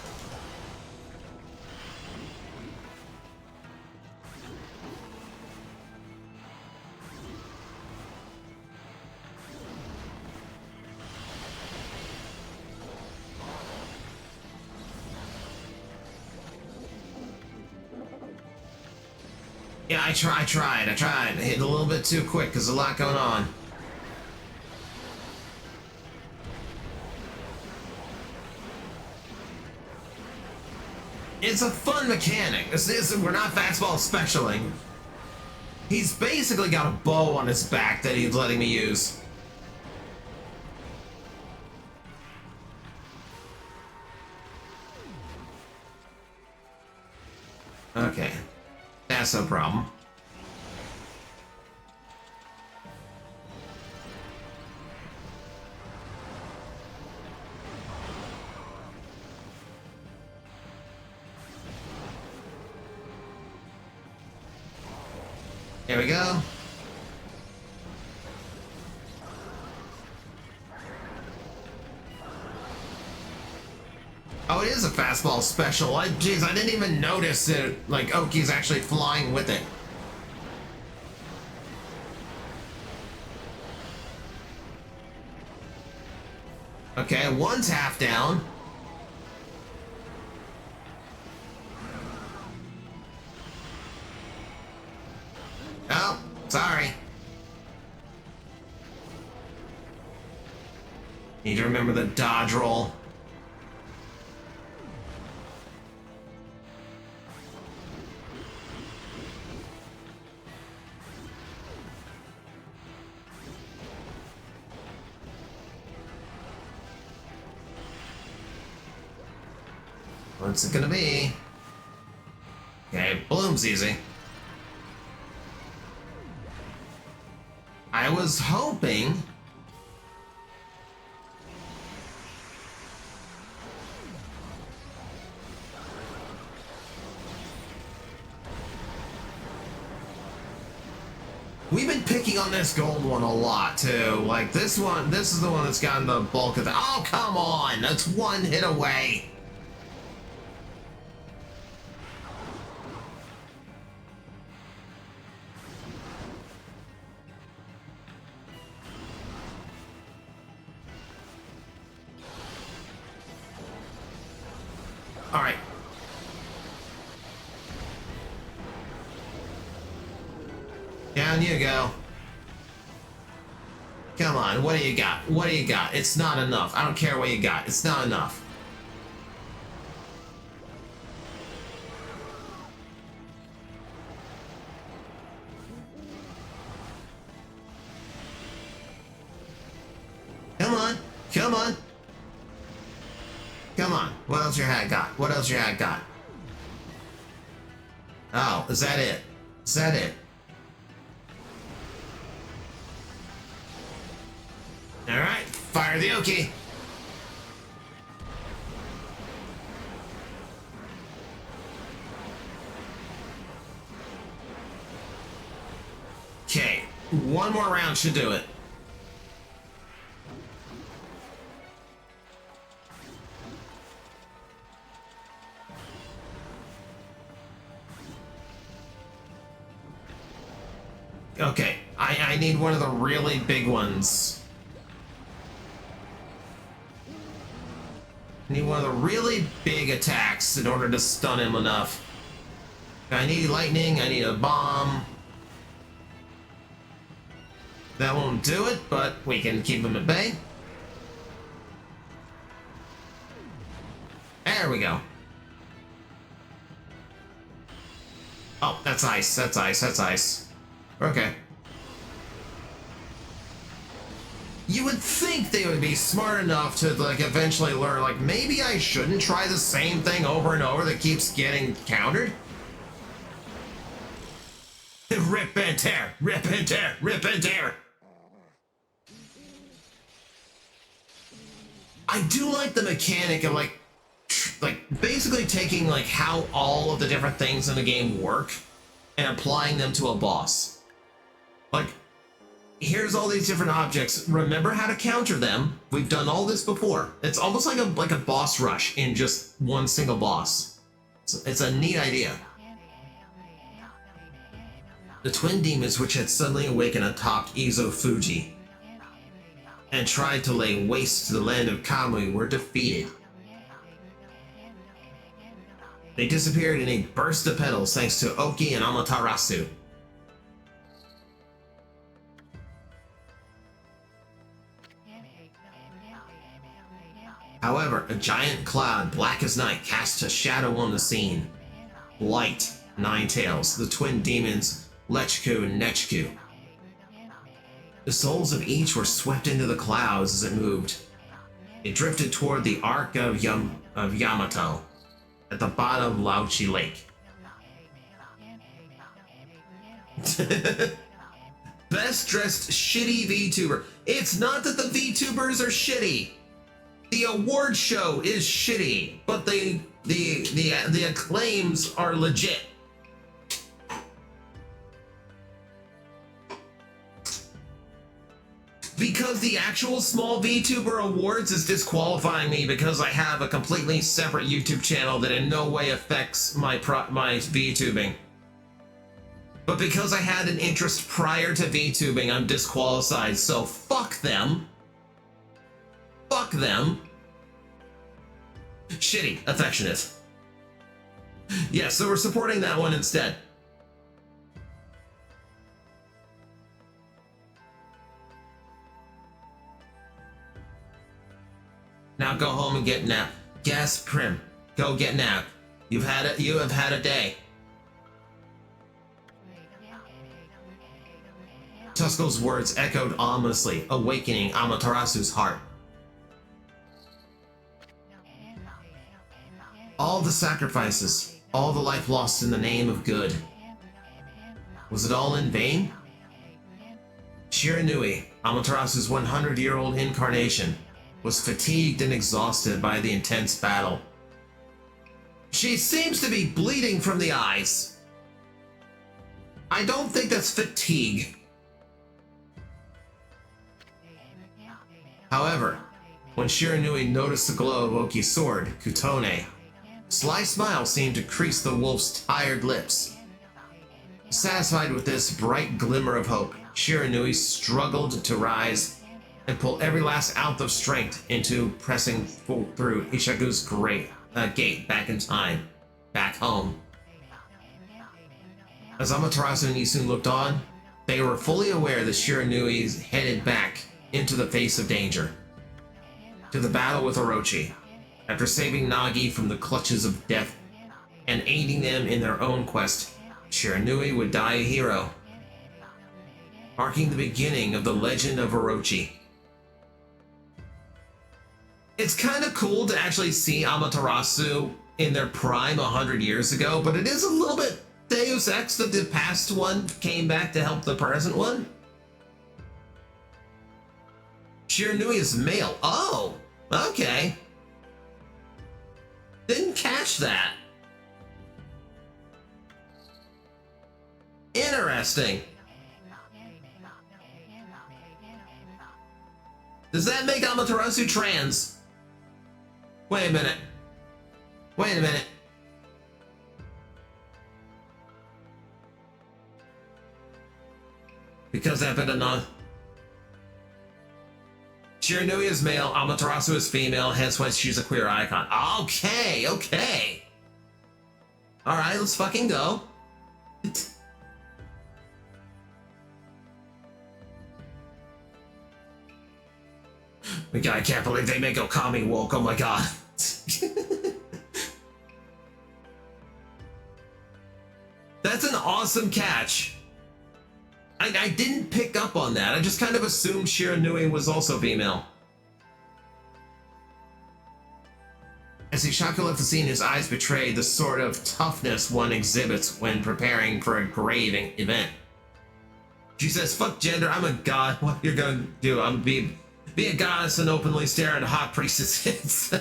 Yeah, I tried. I hit a little bit too quick because there's a lot going on. It's a fun mechanic. We're not fastball specialing. He's basically got a bow on his back that he's letting me use. Okay. That's no problem. There we go. Oh, it is a fastball special. Jeez, I didn't even notice it. Like, Oki's actually flying with it. Okay, one's half down. Oh, sorry. Need to remember the dodge roll. What's it gonna be? Okay, Bloom's easy. I was hoping... We've been picking on this gold one a lot, too. Like, this is the one that's gotten the bulk of the... Oh, come on! That's one hit away! Alright. Down you go. Come on, what do you got? What do you got? It's not enough. I don't care what you got. It's not enough. Come on. Come on. Come on. What else your hat got? What else your hat got? Oh, is that it? Is that it? Alright, fire the Oki. Okay, one more round should do it. Okay, I need one of the really big ones. I need one of the really big attacks in order to stun him enough. I need lightning, I need a bomb. That won't do it, but we can keep him at bay. There we go. Oh, that's ice. That's ice. That's ice. Okay. You would think they would be smart enough to, like, eventually learn, like, maybe I shouldn't try the same thing over and over that keeps getting countered. Rip and tear, rip and tear, rip and tear. I do like the mechanic of, like basically taking, like, how all of the different things in the game work and applying them to a boss. Like, here's all these different objects. Remember how to counter them. We've done all this before. It's almost like a boss rush in just one single boss. It's a neat idea. The twin demons which had suddenly awakened atop Izo Fuji and tried to lay waste to the land of Kamui were defeated. They disappeared in a burst of petals thanks to Oki and Amaterasu. However, a giant cloud, black as night, cast a shadow on the scene. Light, Nine Tails, the twin demons, Lechku and Nechku. The souls of each were swept into the clouds as it moved. It drifted toward the Ark of Yamato, at the bottom of Laochi Lake. Best dressed shitty VTuber. It's not that the VTubers are shitty. The award show is shitty, but the acclaims are legit. Because the actual small VTuber awards is disqualifying me because I have a completely separate YouTube channel that in no way affects my VTubing. But because I had an interest prior to VTubing, I'm disqualified, so fuck them. Fuck them. Shitty, affectionate. Yeah, so we're supporting that one instead. Now go home and get nap. Yes, Prim. Go get nap. You have had a day. Tusco's words echoed ominously, awakening Amaterasu's heart. All the sacrifices, all the life lost in the name of good. Was it all in vain? Shiranui, Amaterasu's 100-year-old incarnation, was fatigued and exhausted by the intense battle. She seems to be bleeding from the eyes. I don't think that's fatigue. However, when Shiranui noticed the glow of Oki's sword, Kutone, a sly smile seemed to crease the wolf's tired lips. Satisfied with this bright glimmer of hope, Shiranui struggled to rise and pull every last ounce of strength into pressing through Ishaku's gate back in time, back home. As Amaterasu and Isun looked on, they were fully aware that Shiranui is headed back into the face of danger, to the battle with Orochi. After saving Nagi from the clutches of death and aiding them in their own quest, Shiranui would die a hero, marking the beginning of the legend of Orochi. It's kind of cool to actually see Amaterasu in their prime 100 years ago, but it is a little bit Deus Ex that the past one came back to help the present one. Shiranui is male. Oh, okay. Didn't catch that. Interesting. Does that make Amaterasu trans? Wait a minute. Wait a minute. Because that been a non. Shiranui is male, Amaterasu is female, hence why she's a queer icon. Okay, okay. Alright, let's fucking go. I can't believe they make Okami woke, oh my god. That's an awesome catch. I didn't pick up on that. I just kind of assumed Shiranui was also female. As Hishaku left the scene, his eyes betrayed the sort of toughness one exhibits when preparing for a grave event. She says, fuck gender, I'm a god. What you're gonna do? I'm be a goddess and openly stare at a hot priestess.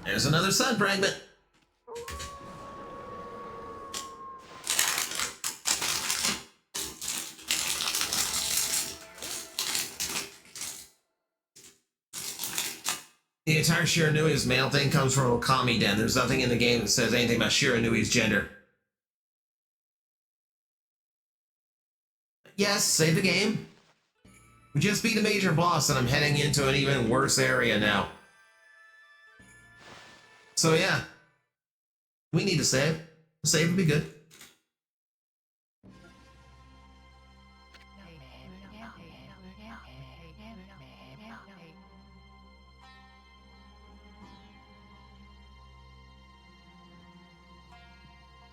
There's another sun fragment. The entire Shiranui's male thing comes from Okami Den. There's nothing in the game that says anything about Shiranui's gender. Yes, save the game. We just beat a major boss and I'm heading into an even worse area now. So yeah, we need to save. Save would be good.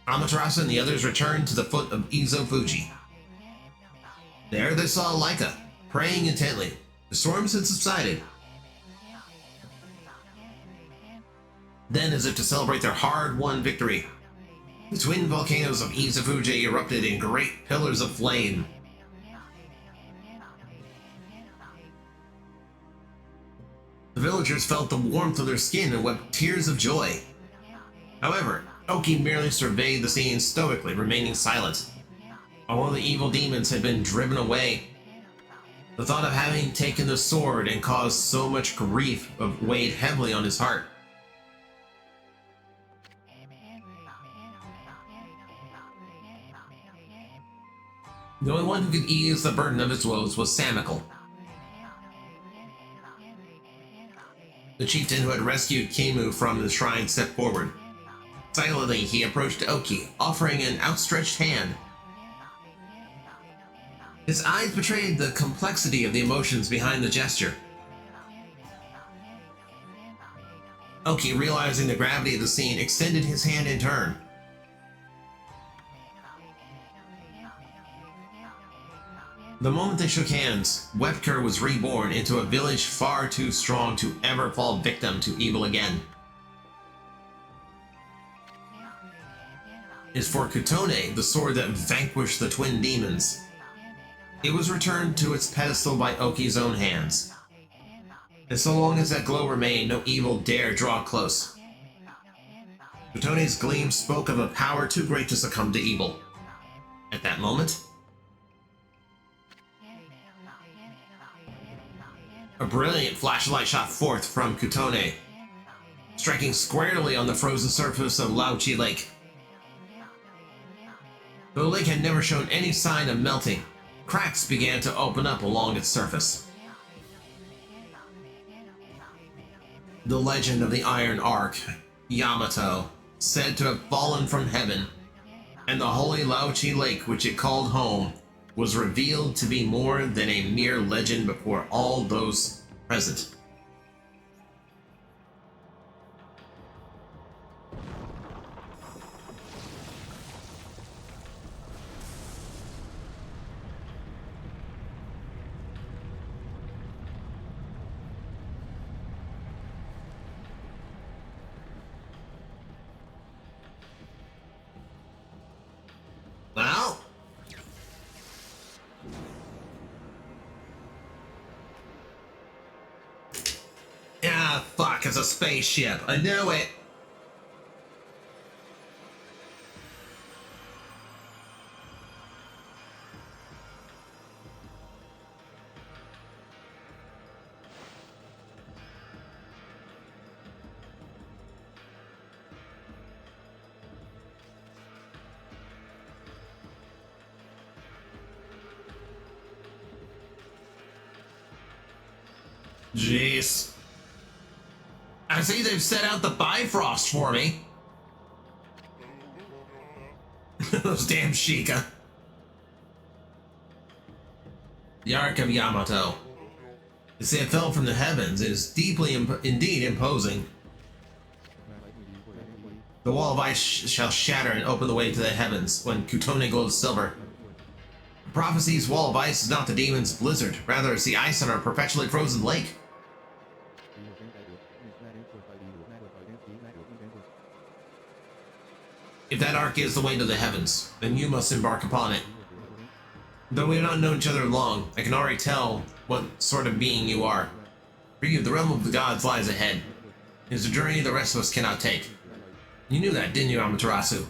Amaterasu and the others returned to the foot of Izo Fuji. There they saw Laika, praying intently. The storms had subsided. Then, as if to celebrate their hard-won victory, the twin volcanoes of Izo Fuji erupted in great pillars of flame. The villagers felt the warmth of their skin and wept tears of joy. However, Oki merely surveyed the scene stoically, remaining silent. All the evil demons had been driven away. The thought of having taken the sword and caused so much grief weighed heavily on his heart. The only one who could ease the burden of his woes was Samical, the chieftain who had rescued Kimu from the shrine. Stepped forward. Silently, he approached Oki, offering an outstretched hand. His eyes betrayed the complexity of the emotions behind the gesture. Oki, realizing the gravity of the scene, extended his hand in turn. The moment they shook hands, Wepker was reborn into a village far too strong to ever fall victim to evil again. As for Kutone, the sword that vanquished the twin demons, it was returned to its pedestal by Oki's own hands. And so long as that glow remained, no evil dare draw close. Kutone's gleam spoke of a power too great to succumb to evil. At that moment, a brilliant flashlight shot forth from Kutone, striking squarely on the frozen surface of Lauchi Lake. Though the lake had never shown any sign of melting, cracks began to open up along its surface. The legend of the Iron Ark, Yamato, said to have fallen from heaven, and the holy Lauchi Lake, which it called home, was revealed to be more than a mere legend before all those present. Well, ah, fuck, it's a spaceship. I knew it. Jeez. I see they've set out the Bifrost for me. Those damn Sheikah. The Ark of Yamato. They say it fell from the heavens. It is deeply, indeed, imposing. The wall of ice shall shatter and open the way to the heavens when Kutone glows silver. The prophecy's wall of ice is not the demon's blizzard. Rather, it's the ice on our perpetually frozen lake. If that ark is the way to the heavens, then you must embark upon it. Though we have not known each other long, I can already tell what sort of being you are. For you, the realm of the gods lies ahead. It is a journey the rest of us cannot take. You knew that, didn't you, Amaterasu?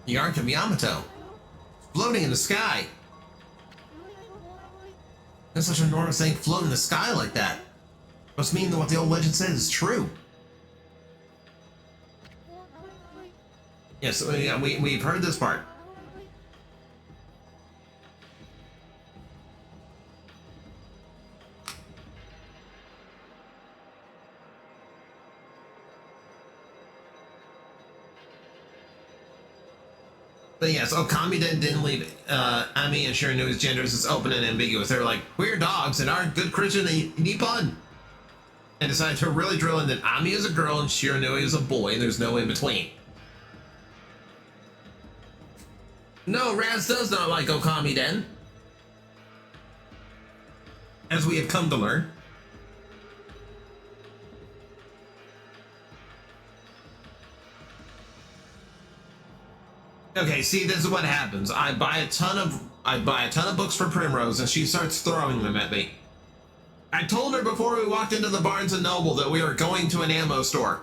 The Ark of Yamato. Floating in the sky. There's such an enormous thing floating in the sky like that. Must mean that what the old legend said is true. Yes, we've heard this part. But yes, Okami didn't leave Ami and Shiranui's genders as open and ambiguous. They were like, we're dogs and aren't good Christian Nippon. And decided to really drill in that Ami is a girl and Shiranui is a boy, and there's no in between. No, Raz does not like Okami Den. As we have come to learn. Okay, see, this is what happens. I buy a ton of books for Primrose, and she starts throwing them at me. I told her before we walked into the Barnes & Noble that we were going to an ammo store.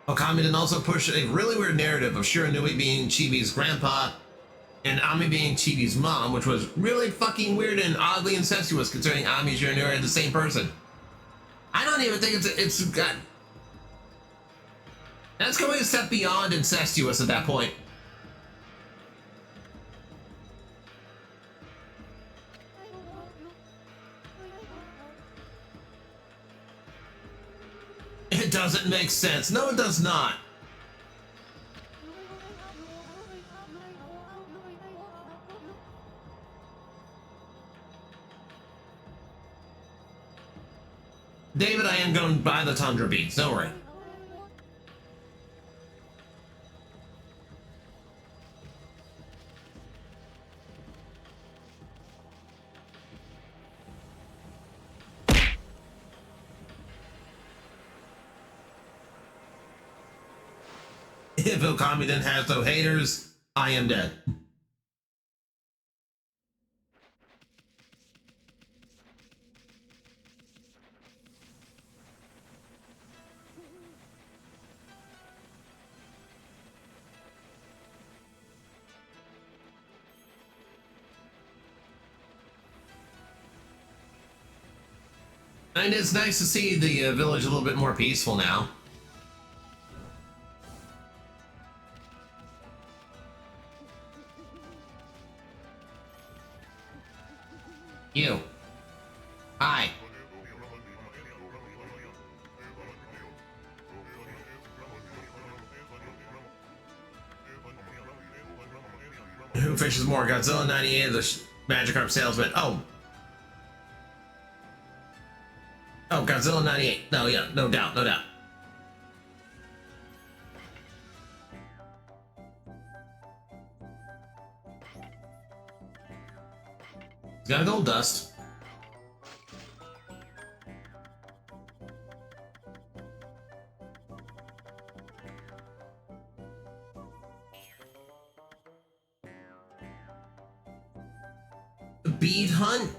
Okami did also push a really weird narrative of Shiranui being Chibi's grandpa and Ami being Chibi's mom, which was really fucking weird and oddly incestuous considering Ami and Shiranui are the same person. I don't even think it's got... That's going a step beyond incestuous at that point. It doesn't make sense. No, it does not. David, I am going to buy the Tundra beads. Don't worry. If Okami then has no haters, I am dead. And it's nice to see the village a little bit more peaceful now. You. Hi. Who fishes more? Godzilla 98 or the Magikarp salesman? Oh. Oh, Godzilla 98. No, yeah, no doubt, no doubt. He's got a gold dust. Bead hunt?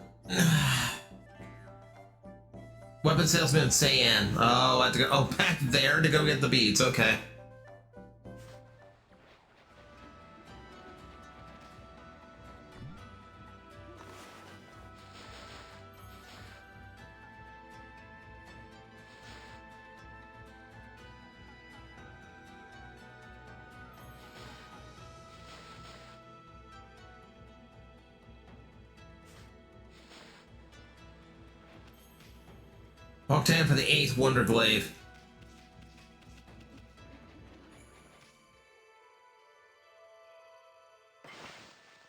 Weapon salesman Saiyan. Oh, I have to go. Oh, back there to go get the beads. Okay. Walk 10 for the 8th Wonder Glaive.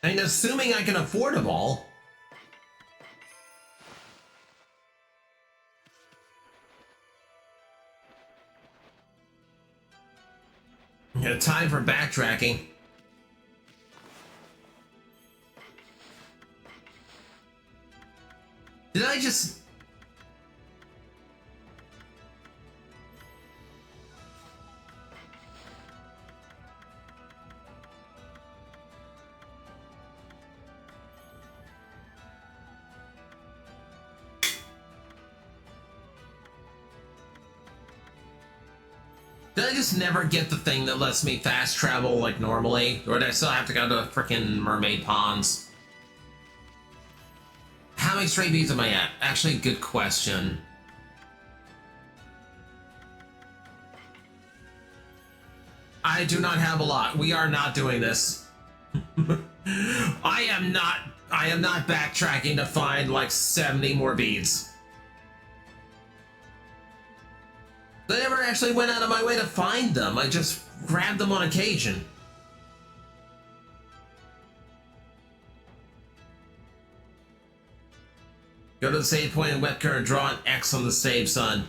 I mean, assuming I can afford them all. Yeah, time for backtracking. Did I just... Did I just never get the thing that lets me fast travel like normally? Or did I still have to go to frickin' mermaid ponds? How many stray beads am I at? Actually, good question. I do not have a lot. We are not doing this. I am not backtracking to find like 70 more beads. I never actually went out of my way to find them. I just grabbed them on occasion. Go to the save point in wet current, draw an X on the save sun.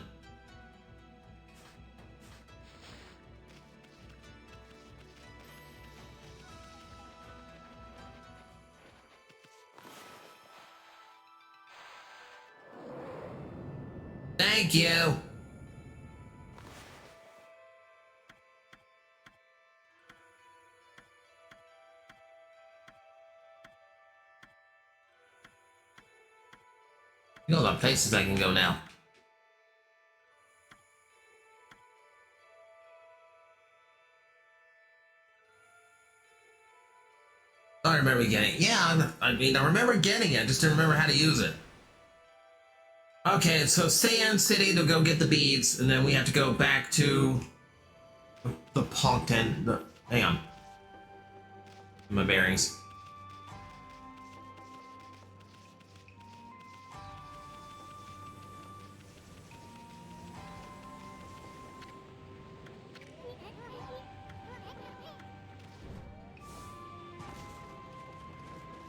Thank you. You know the places I can go now. I remember getting it. Yeah, I remember getting it. I just didn't remember how to use it. Okay, so Sand City to go get the beads, and then we have to go back to the Pongten. Hang on. My bearings.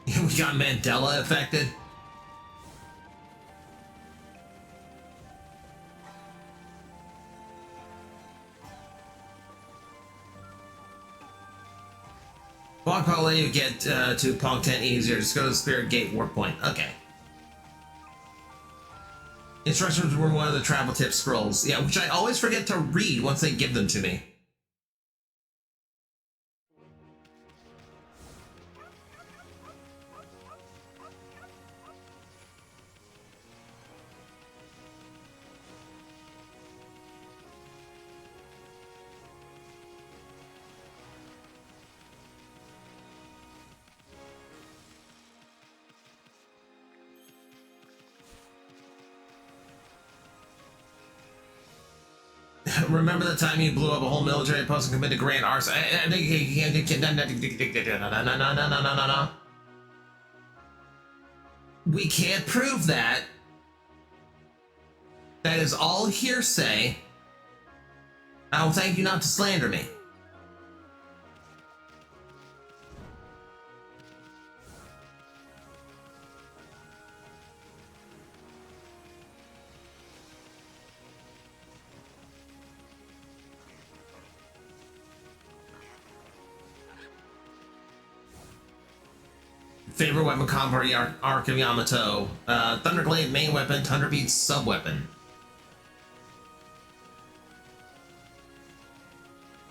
We got Mandela affected. Walk will let you get to Pongten easier. Just go to the Spirit Gate Warp Point. Okay. Instructions were one of the travel tip scrolls. Yeah, which I always forget to read once they give them to me. Remember the time you blew up a whole military post and committed grand arson? No. We can't prove that. That is all hearsay. I will thank you not to slander me. Favorite weapon combo, Arc of Yamato. Thunderglade main weapon, Thunderbeat sub weapon.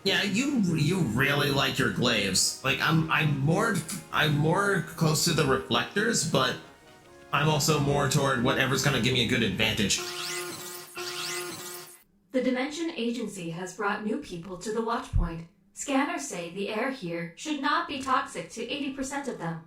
Yeah, you really like your glaives. Like I'm more close to the reflectors, but I'm also more toward whatever's gonna give me a good advantage. The Dimension Agency has brought new people to the watch point. Scanners say the air here should not be toxic to 80% of them.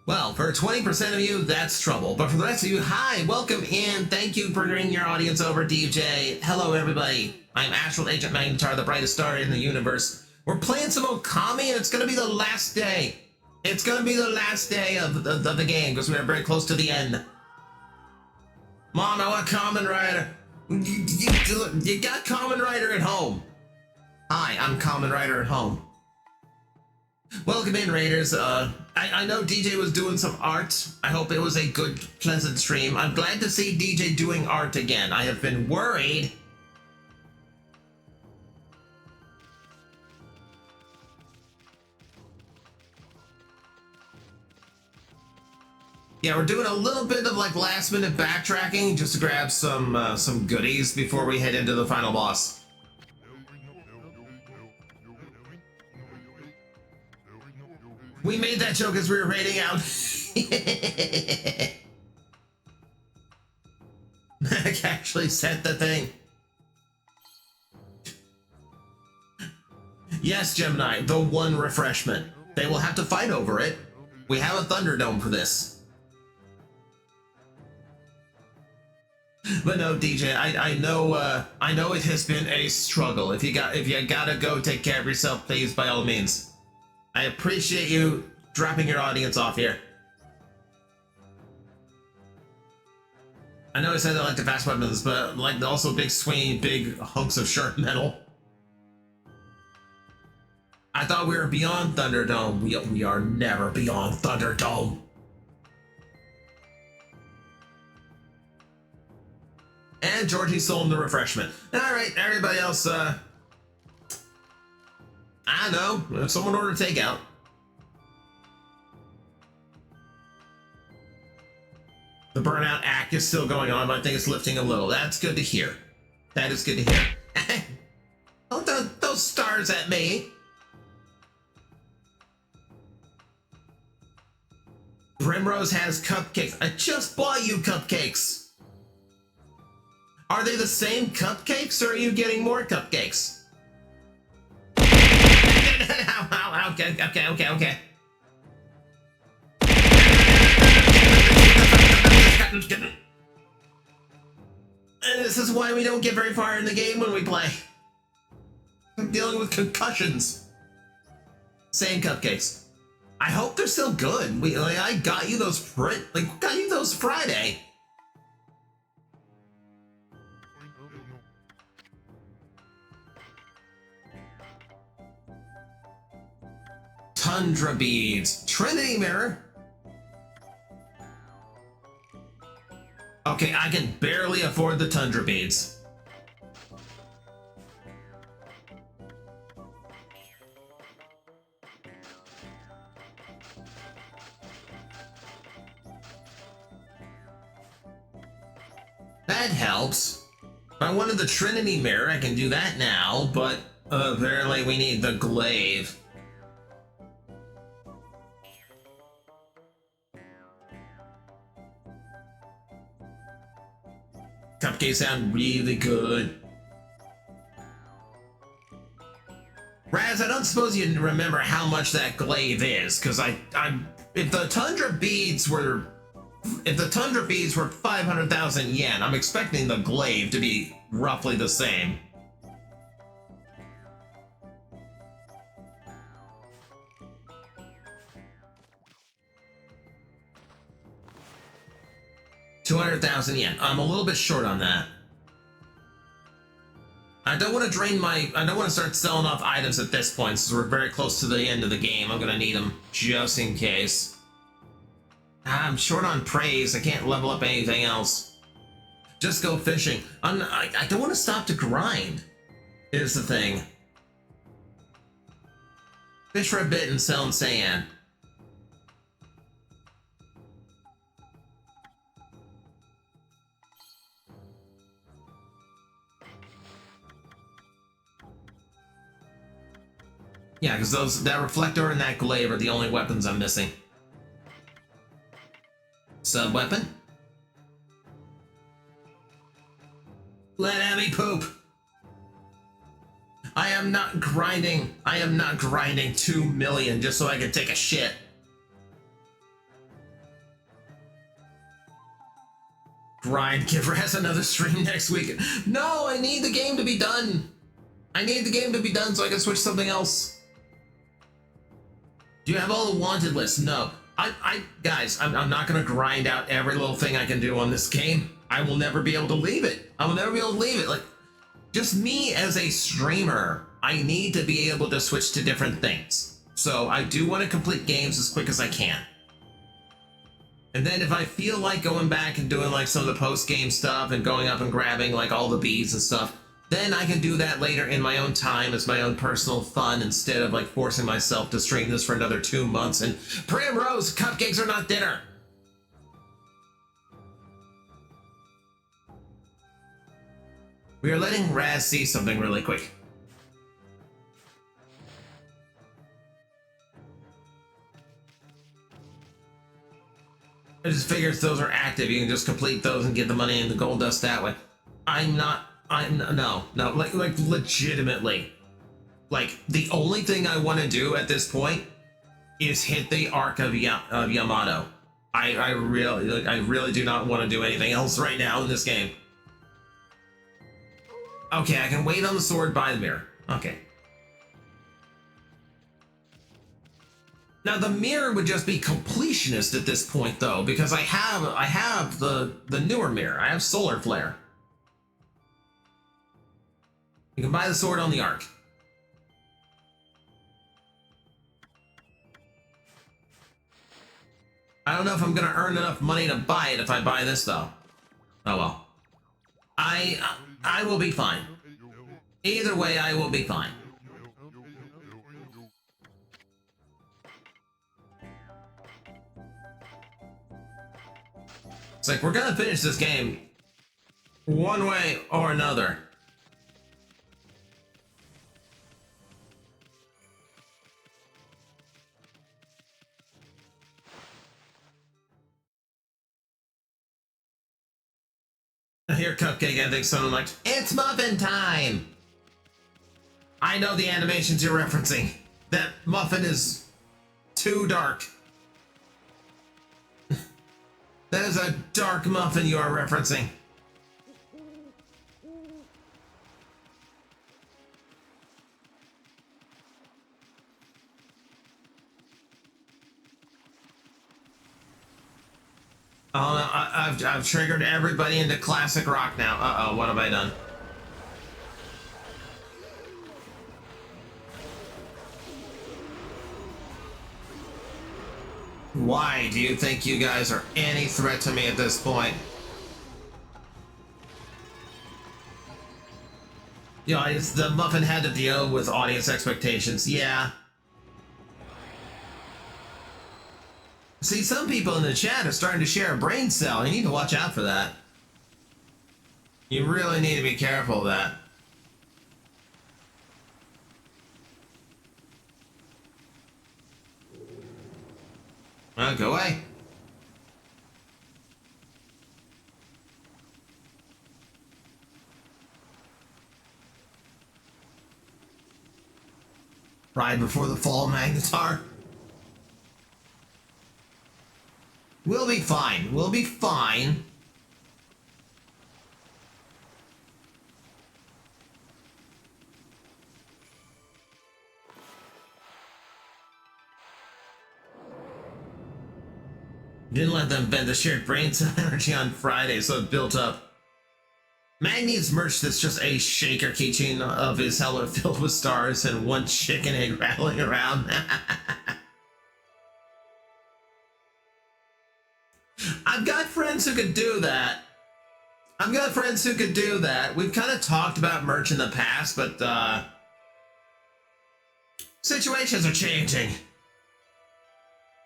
Well, for 20% of you, that's trouble. But for the rest of you, hi, welcome in. Thank you for bringing your audience over, DJ. Hello, everybody. I'm Astral Agent Magnetar, the brightest star in the universe. We're playing some Okami, and it's going to be the last day. It's going to be the last day of the game, because we're very close to the end. Mom, I want Kamen Rider. You got Kamen Rider at home. Hi, I'm Kamen Rider at home. Welcome in, Raiders. I know DJ was doing some art. I hope it was a good, pleasant stream. I'm glad to see DJ doing art again. I have been worried. Yeah, we're doing a little bit of like last minute backtracking just to grab some goodies before we head into the final boss. We made that joke as we were raiding out. Mac actually said the thing. Yes, Gemini, the one refreshment. They will have to fight over it. We have a Thunderdome for this. But no, DJ, I know it has been a struggle. If you gotta go take care of yourself, please, by all means. I appreciate you dropping your audience off here. I know I said I like the fast weapons, but like also big swingy, big hunks of sharp metal. I thought we were beyond Thunderdome. We are never beyond Thunderdome. And Georgie sold the refreshment. Alright, everybody else, I don't know, if someone ordered takeout. The burnout act is still going on, but I think it's lifting a little. That's good to hear. That is good to hear. Don't throw those stars at me. Primrose has cupcakes. I just bought you cupcakes. Are they the same cupcakes, or are you getting more cupcakes? Okay. And this is why we don't get very far in the game when we play. I'm dealing with concussions. Same cupcakes. I hope they're still good. I got you those got you those Friday. Tundra beads. Trinity mirror. Okay, I can barely afford the Tundra beads. That helps. If I wanted the Trinity mirror, I can do that now, but apparently we need the glaive. Cupcakes sound really good. Raz, I don't suppose you remember how much that glaive is, because if the Tundra beads were 500,000 yen, I'm expecting the glaive to be roughly the same. $200,000 yen. I'm a little bit short on that. I don't want to start selling off items at this point, since we're very close to the end of the game. I'm gonna need them just in case. I'm short on praise. I can't level up anything else. Just go fishing. I don't want to stop to grind. Here's the thing. Fish for a bit and sell in sand. Yeah, because that reflector and that glaive are the only weapons I'm missing. Sub-weapon? Let Abby poop! I am not grinding 2 million just so I can take a shit. Grind, give Raz another stream next week. No, I need the game to be done. I need the game to be done so I can switch something else. Do you have all the wanted lists? No. Guys, I'm not gonna grind out every little thing I can do on this game. I will never be able to leave it. I will never be able to leave it. Like, just me as a streamer, I need to be able to switch to different things. So I do want to complete games as quick as I can. And then if I feel like going back and doing like some of the post-game stuff and going up and grabbing like all the beads and stuff, then I can do that later in my own time as my own personal fun instead of like forcing myself to stream this for another 2 months. And Primrose, cupcakes are not dinner. We are letting Raz see something really quick. I just figured if those are active, you can just complete those and get the money and the gold dust that way. No, like legitimately. Like, the only thing I want to do at this point is hit the Arc of Yamato. I really do not want to do anything else right now in this game. Okay, I can wait on the sword by the mirror. Okay. Now the mirror would just be completionist at this point though, because I have the newer mirror. I have Solar Flare. You can buy the sword on the Arc. I don't know if I'm gonna earn enough money to buy it if I buy this though. Oh well. I will be fine. Either way, I will be fine. It's like, we're gonna finish this game one way or another. Here, Cupcake, I think someone like, it's muffin time! I know the animations you're referencing. That muffin is too dark. That is a dark muffin you are referencing. Oh no, I've triggered everybody into classic rock now. Uh-oh, what have I done? Why do you think you guys are any threat to me at this point? You know, the muffin had to deal with audience expectations, yeah. See, some people in the chat are starting to share a brain cell. You need to watch out for that. You really need to be careful of that. Well, go away. Ride before the fall, Magnetar. We'll be fine. We'll be fine. Didn't let them bend the shared brain cell energy on Friday, so it built up. Mag needs merch that's just a shaker keychain of his helmet filled with stars and one chicken egg rattling around. I've got friends who could do that. We've kind of talked about merch in the past, but situations are changing.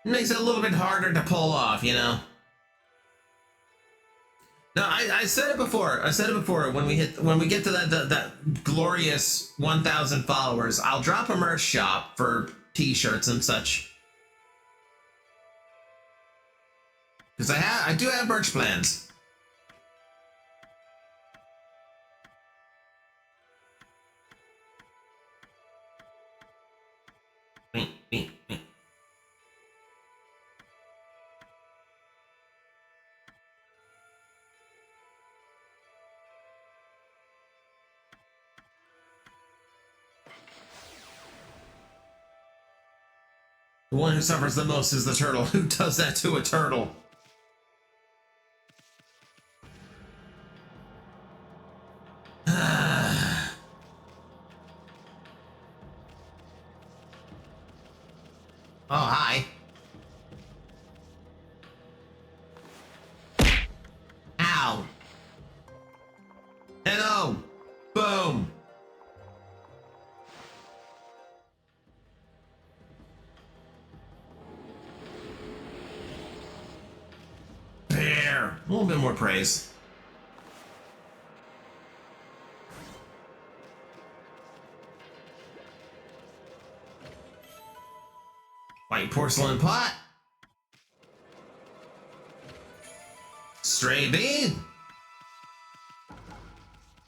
It makes it a little bit harder to pull off, you know? No, I said it before. When we get to that glorious 1,000 followers, I'll drop a merch shop for t-shirts and such. Because I do have merch plans. The one who suffers the most is the turtle. Who does that to a turtle? little bit more praise. White porcelain pot. Stray bean.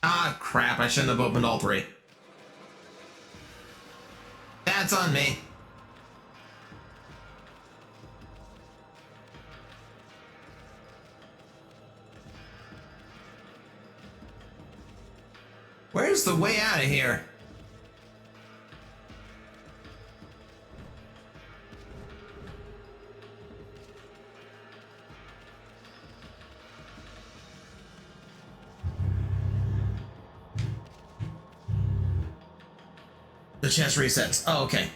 Ah, crap, I shouldn't have opened all three. That's on me. Where's the way out of here? The chest resets. Oh, okay.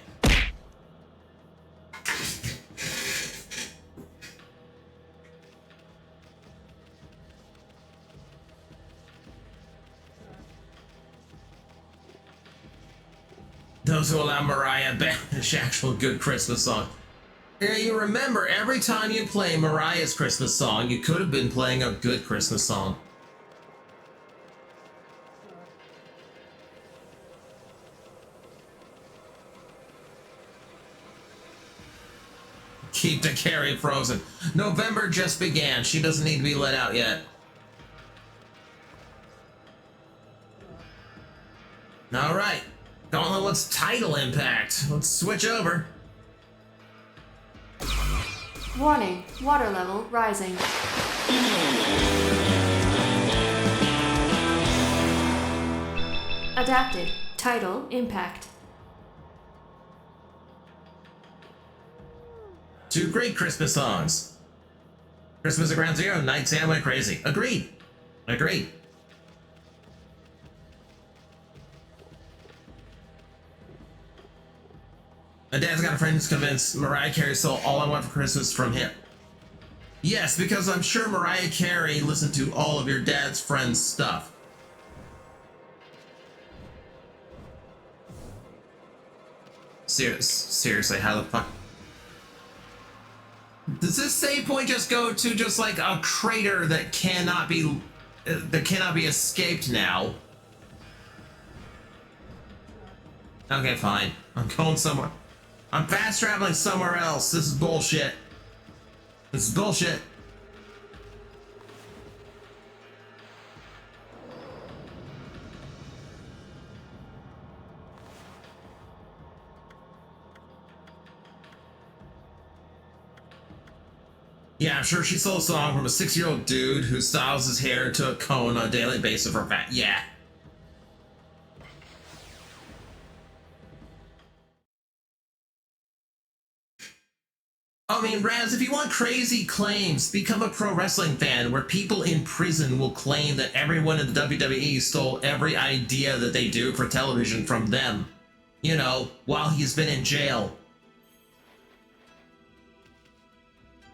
Those who allow Mariah banish actual good Christmas song. Yeah, you remember, every time you play Mariah's Christmas song, you could have been playing a good Christmas song. Keep the carry frozen. November just began. She doesn't need to be let out yet. Alright. Gauntlet, what's title impact? Let's switch over. Warning, water level rising. Adapted, title impact. Two great Christmas songs. Christmas at Ground Zero, Night Santa Went Crazy. Agreed. Agreed. My dad's got a friend who's convinced Mariah Carey stole All I Want for Christmas from him. Yes, because I'm sure Mariah Carey listened to all of your dad's friends' stuff. Seriously, how the fuck? Does this save point just go to just like a crater that cannot be escaped now? Okay, fine. I'm going somewhere. I'm fast traveling somewhere else. This is bullshit. This is bullshit. Yeah, I'm sure she stole a song from a 6-year-old dude who styles his hair to a cone on a daily basis for fat. Yeah. I mean, Raz, if you want crazy claims, become a pro wrestling fan where people in prison will claim that everyone in the WWE stole every idea that they do for television from them. You know, while he's been in jail.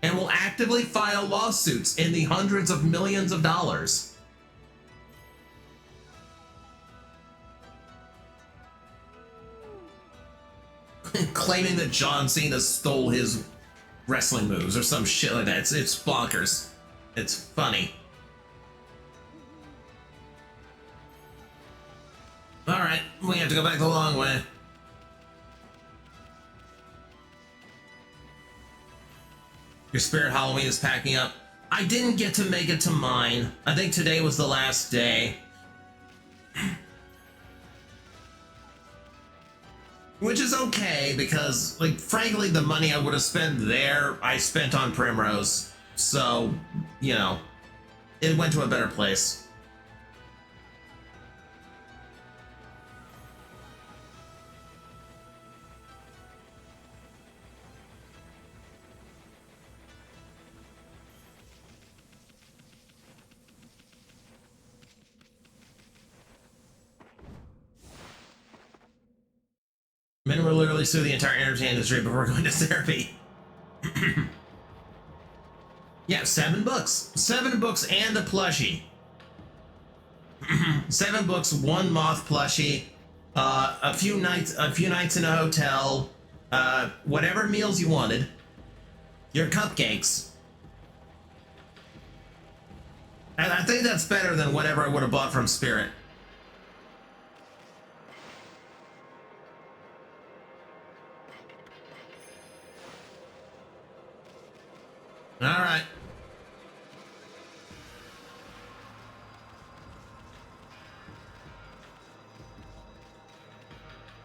And will actively file lawsuits in the hundreds of millions of dollars. Claiming that John Cena stole his wrestling moves or some shit like that. It's bonkers. It's funny. Alright, we have to go back the long way. Your Spirit Halloween is packing up. I didn't get to make it to mine. I think today was the last day. Which is okay, because, like, frankly, the money I would have spent there, I spent on Primrose. So, you know, it went to a better place. Men will literally sue the entire entertainment industry before going to therapy. Yeah, 7 books. 7 books and a plushie. 7 books, 1 moth plushie, a few nights in a hotel, whatever meals you wanted, your cupcakes. And I think that's better than whatever I would have bought from Spirit. Alright.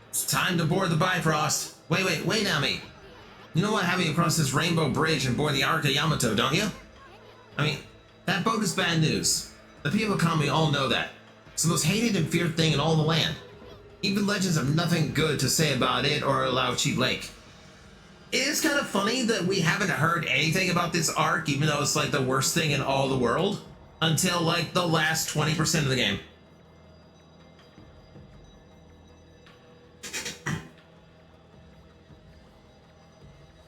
It's time to board the Bifrost. Wait, Ami. You know what having you cross this rainbow bridge and board the Ark of Yamato, don't you? I mean, that boat is bad news. The people of Kami all know that. It's the most hated and feared thing in all the land. Even legends have nothing good to say about it or Lao-Chi Lake. It is kind of funny that we haven't heard anything about this arc, even though it's like the worst thing in all the world, until like the last 20% of the game.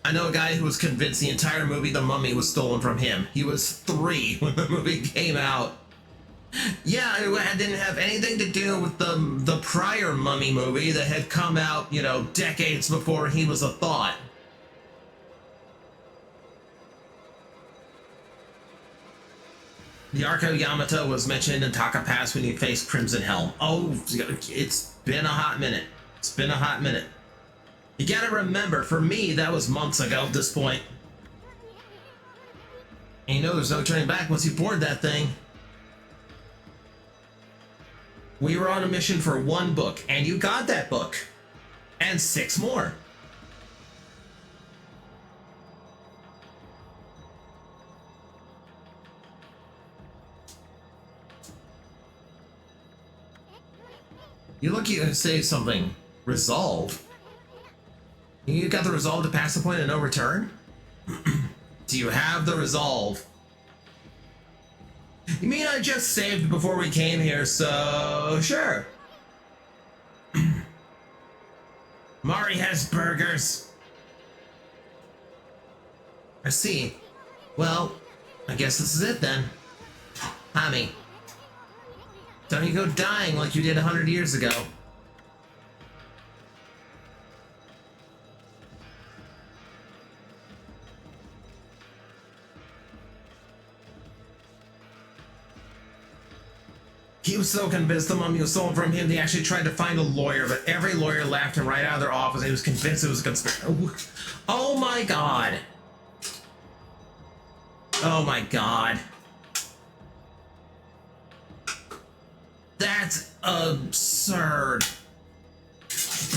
I know a guy who was convinced the entire movie The Mummy was stolen from him. He was 3 when the movie came out. Yeah, it didn't have anything to do with the prior Mummy movie that had come out, you know, decades before he was a thought. The Ark of Yamato was mentioned in Taka Pass when you faced Crimson Helm. Oh, it's been a hot minute. It's been a hot minute. You gotta remember, for me, that was months ago at this point. And you know there's no turning back once you board that thing. We were on a mission for 1 book, and you got that book. And 6 more. You're lucky to say something. Resolve? You got the resolve to pass the point of no return? Do you have the resolve? You mean I just saved before we came here, so sure. Mari has burgers. I see. Well, I guess this is it then. Hami. Don't you go dying like you did 100 years ago. He was so convinced the mummy was stolen from him, they actually tried to find a lawyer, but every lawyer laughed him right out of their office. He was convinced it was a conspiracy. Oh my god. Oh my god. That's absurd.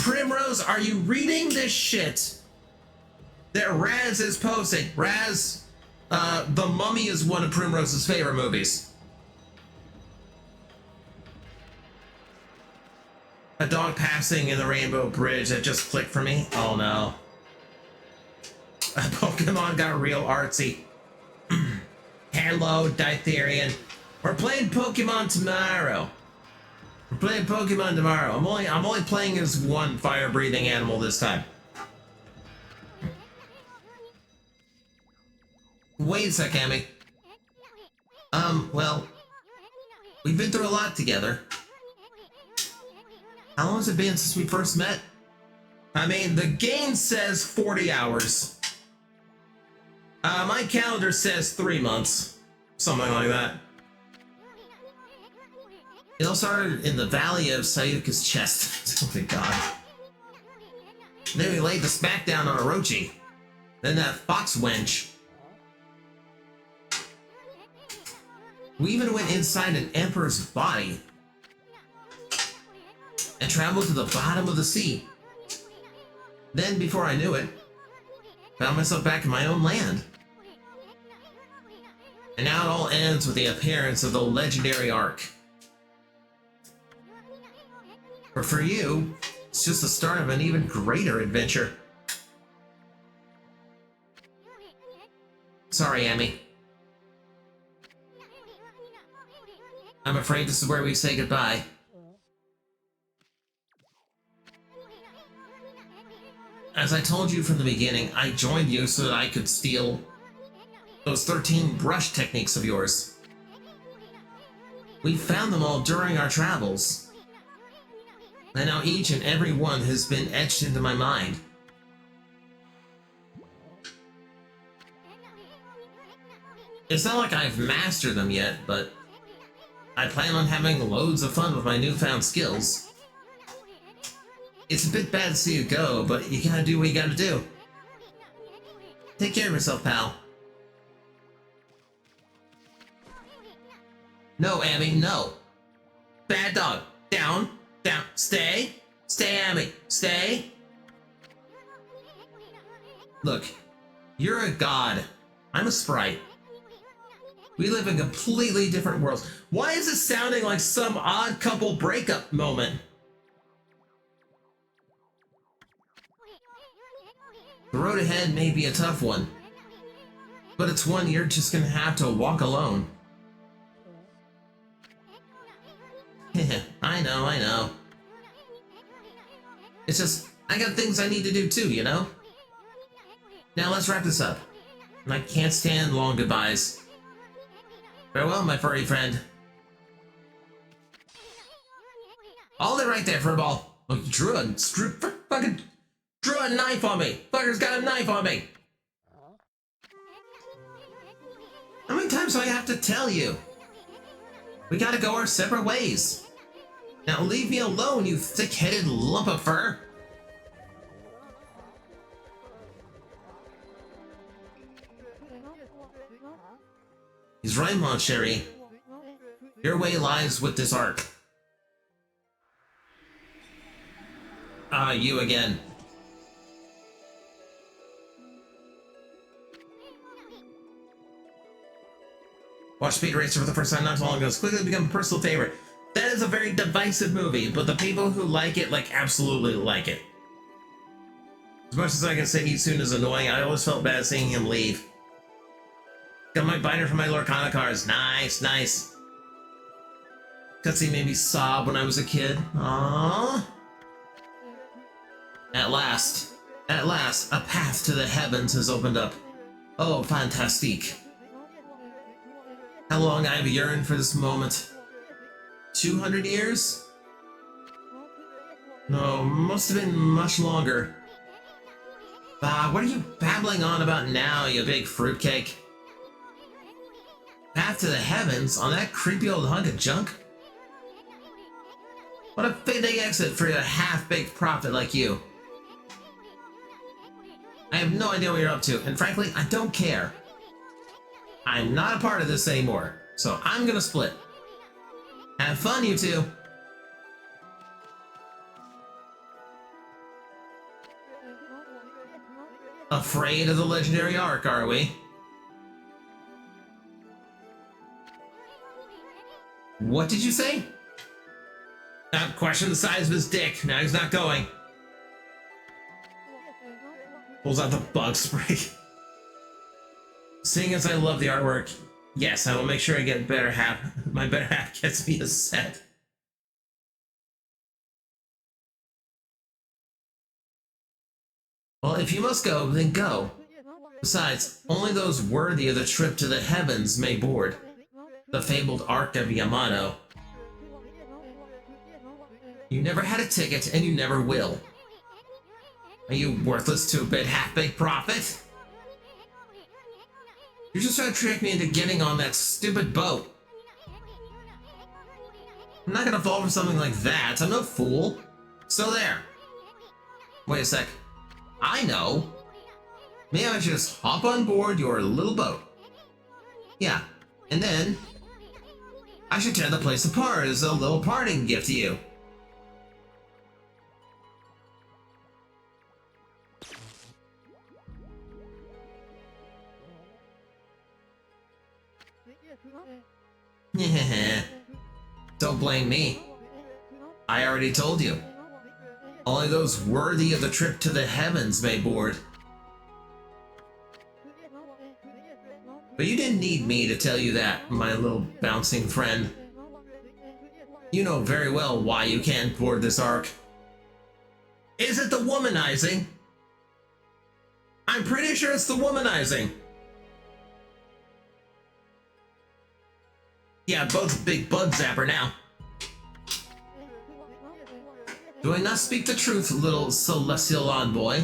Primrose, are you reading this shit that Raz is posting? Raz, The Mummy is one of Primrose's favorite movies. A dog passing in the rainbow bridge that just clicked for me. Oh no. Pokemon got real artsy. Hello, Ditherian. We're playing Pokemon tomorrow. We're playing Pokemon tomorrow. I'm only playing as one fire-breathing animal this time. Wait a sec, Amy. Well, we've been through a lot together. How long has it been since we first met? I mean, the game says 40 hours. My calendar says 3 months. Something like that. It all started in the valley of Sayuka's chest. Oh my god. Then we laid the smackdown on Orochi. Then that fox wench. We even went inside an emperor's body. And traveled to the bottom of the sea. Then, before I knew it, found myself back in my own land. And now it all ends with the appearance of the legendary Ark. But for you, it's just the start of an even greater adventure. Sorry, Amy. I'm afraid this is where we say goodbye. As I told you from the beginning, I joined you so that I could steal those 13 brush techniques of yours. We found them all during our travels. And now each and every one has been etched into my mind. It's not like I've mastered them yet, but I plan on having loads of fun with my newfound skills. It's a bit bad to see you go, but you gotta do what you gotta do. Take care of yourself, pal. No, Amy, no. Bad dog. Down, down, stay. Stay, Amy, stay. Look, you're a god. I'm a sprite. We live in completely different worlds. Why is it sounding like some odd couple breakup moment? The road ahead may be a tough one, but it's one you're just gonna have to walk alone. I know. It's just, I got things I need to do too, you know? Now let's wrap this up. I can't stand long goodbyes. Farewell, my furry friend. Hold it right there, Furball. Oh, you drew a knife on me. Fucker's got a knife on me. How many times do I have to tell you? We gotta go our separate ways. Now leave me alone, you thick-headed lump of fur. He's right, Mon Chéri. Your way lies with this arc. Ah, you again. Watch Speed Racer for the first time not too long ago. It's quickly become a personal favorite. That is a very divisive movie, but the people who like it, absolutely like it. As much as I can say Itsun is annoying, I always felt bad seeing him leave. Got my binder from my Lorcana cars. Nice, nice. Cutscene made me sob when I was a kid. Aww. At last, a path to the heavens has opened up. Oh, fantastique. How long I've yearned for this moment. 200 years? No, must have been much longer. What are you babbling on about now, you big fruitcake? Path to the heavens on that creepy old hunk of junk? What a fitting exit for a half-baked prophet like you. I have no idea what you're up to, and frankly, I don't care. I'm not a part of this anymore, so I'm gonna split. Have fun, you two. Afraid of the legendary arc, are we? What did you say? Question the size of his dick. Now he's not going. Pulls out the bug spray. Seeing as I love the artwork, yes, I will make sure I get better half. My better half gets me a set. Well, if you must go, then go. Besides, only those worthy of the trip to the heavens may board the fabled Ark of Yamato. You never had a ticket, and you never will. Are you worthless two-bit half-baked prophet? You're just trying to trick me into getting on that stupid boat. I'm not gonna fall for something like that. I'm no fool. So there. Wait a sec. I know. Maybe I should just hop on board your little boat. Yeah, and then I should tear the place apart as a little parting gift to you. Don't blame me. I already told you. Only those worthy of the trip to the heavens may board. But you didn't need me to tell you that, my little bouncing friend. You know very well why you can't board this ark. Is it the womanizing? I'm pretty sure it's the womanizing. Yeah, both big bug zapper now. Do I not speak the truth, little celestial envoy?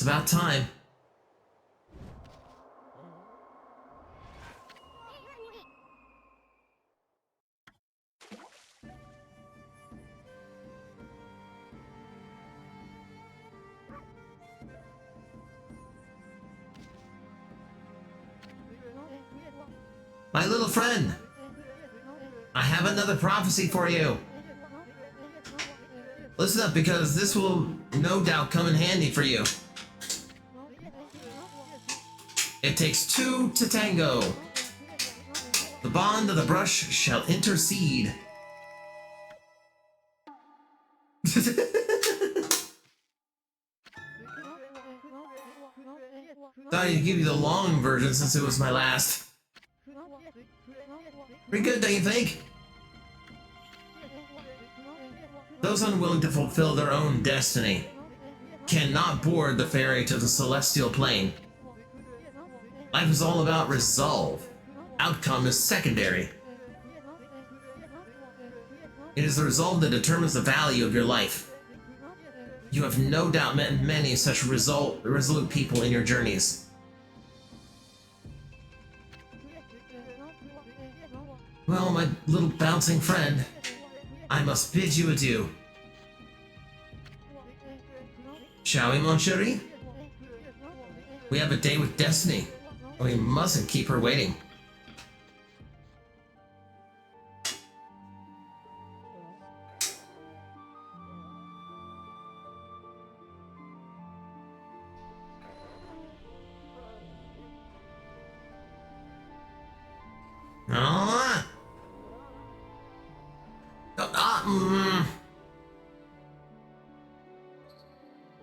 about time. My little friend, I have another prophecy for you. Listen up, because this will no doubt come in handy for you. It takes two to tango. The bond of the brush shall intercede. Thought I'd give you the long version since it was my last. Pretty good, don't you think? Those unwilling to fulfill their own destiny cannot board the ferry to the celestial plane. Life is all about resolve. Outcome is secondary. It is the resolve that determines the value of your life. You have no doubt met many such resolute people in your journeys. Well, my little bouncing friend, I must bid you adieu. Shall we, mon chéri? We have a date with Destiny, and we mustn't keep her waiting.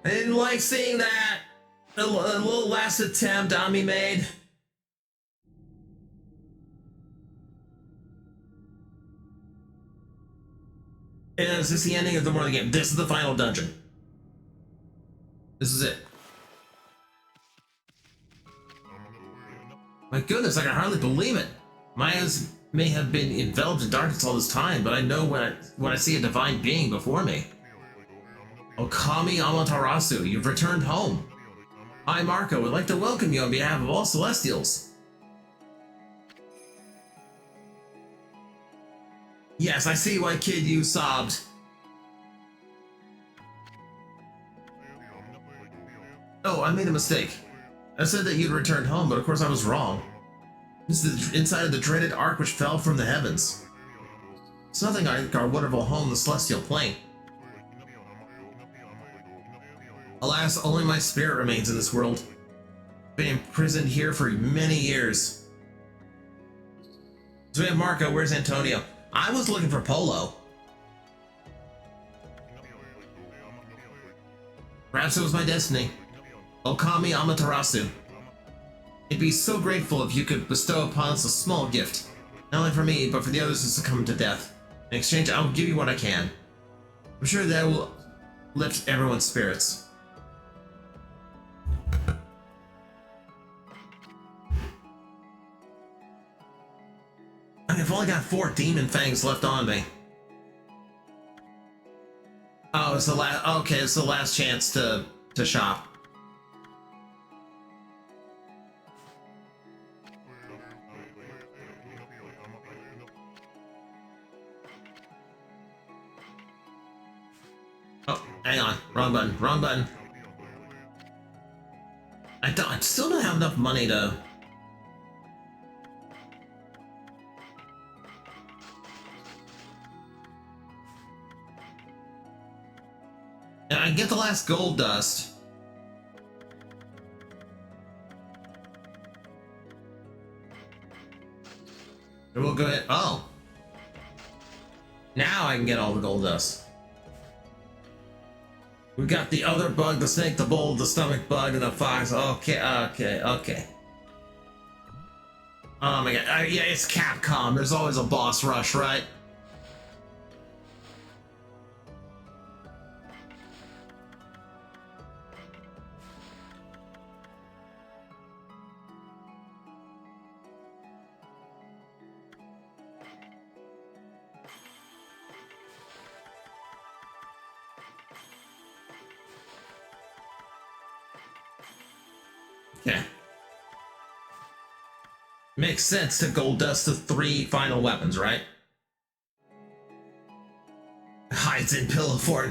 I didn't like seeing that. A little last attempt Ami made. And is this the ending of the morning game? This is the final dungeon. This is it. My goodness, I can hardly believe it. My eyes may have been enveloped in darkness all this time, but I know when I see a divine being before me. Okami Amaterasu, you've returned home. I, Marco, would like to welcome you on behalf of all Celestials. Yes, I see why, kid, you sobbed. Oh, I made a mistake. I said that you'd returned home, but of course I was wrong. This is the inside of the dreaded ark which fell from the heavens. It's nothing like our wonderful home, the Celestial Plane. Alas, only my spirit remains in this world. Been imprisoned here for many years. So we have Marco, where's Antonio? I was looking for Polo. Perhaps it was my destiny. Okami Amaterasu. I'd be so grateful if you could bestow upon us a small gift. Not only for me, but for the others who succumb to death. In exchange, I will give you what I can. I'm sure that will lift everyone's spirits. I've only got 4 demon fangs left on me. Oh, it's the last. Okay, it's the last chance to shop. Oh, hang on, wrong button, wrong button. I still don't have enough money to. I get the last gold dust. And we'll go ahead. Oh. Now I can get all the gold dust. We got the other bug, the snake, the bull, the stomach bug, and the fox. Okay. Oh my god. Yeah, it's Capcom. There's always a boss rush, right? Okay. Makes sense to gold dust the 3 final weapons, right? Hides in pillow fort.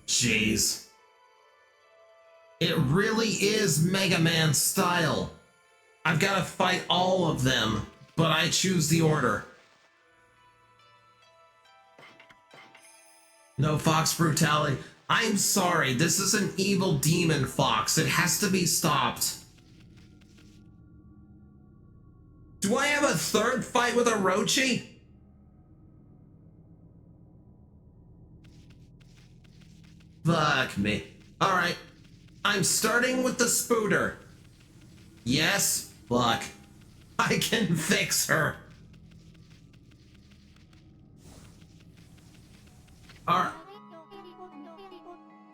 Jeez. It really is Mega Man style. I've got to fight all of them, but I choose the order. No fox brutality. I'm sorry, this is an evil demon fox. It has to be stopped. Do I have a third fight with Orochi? Fuck me. Alright. I'm starting with the Spooter. Yes, fuck. I can fix her.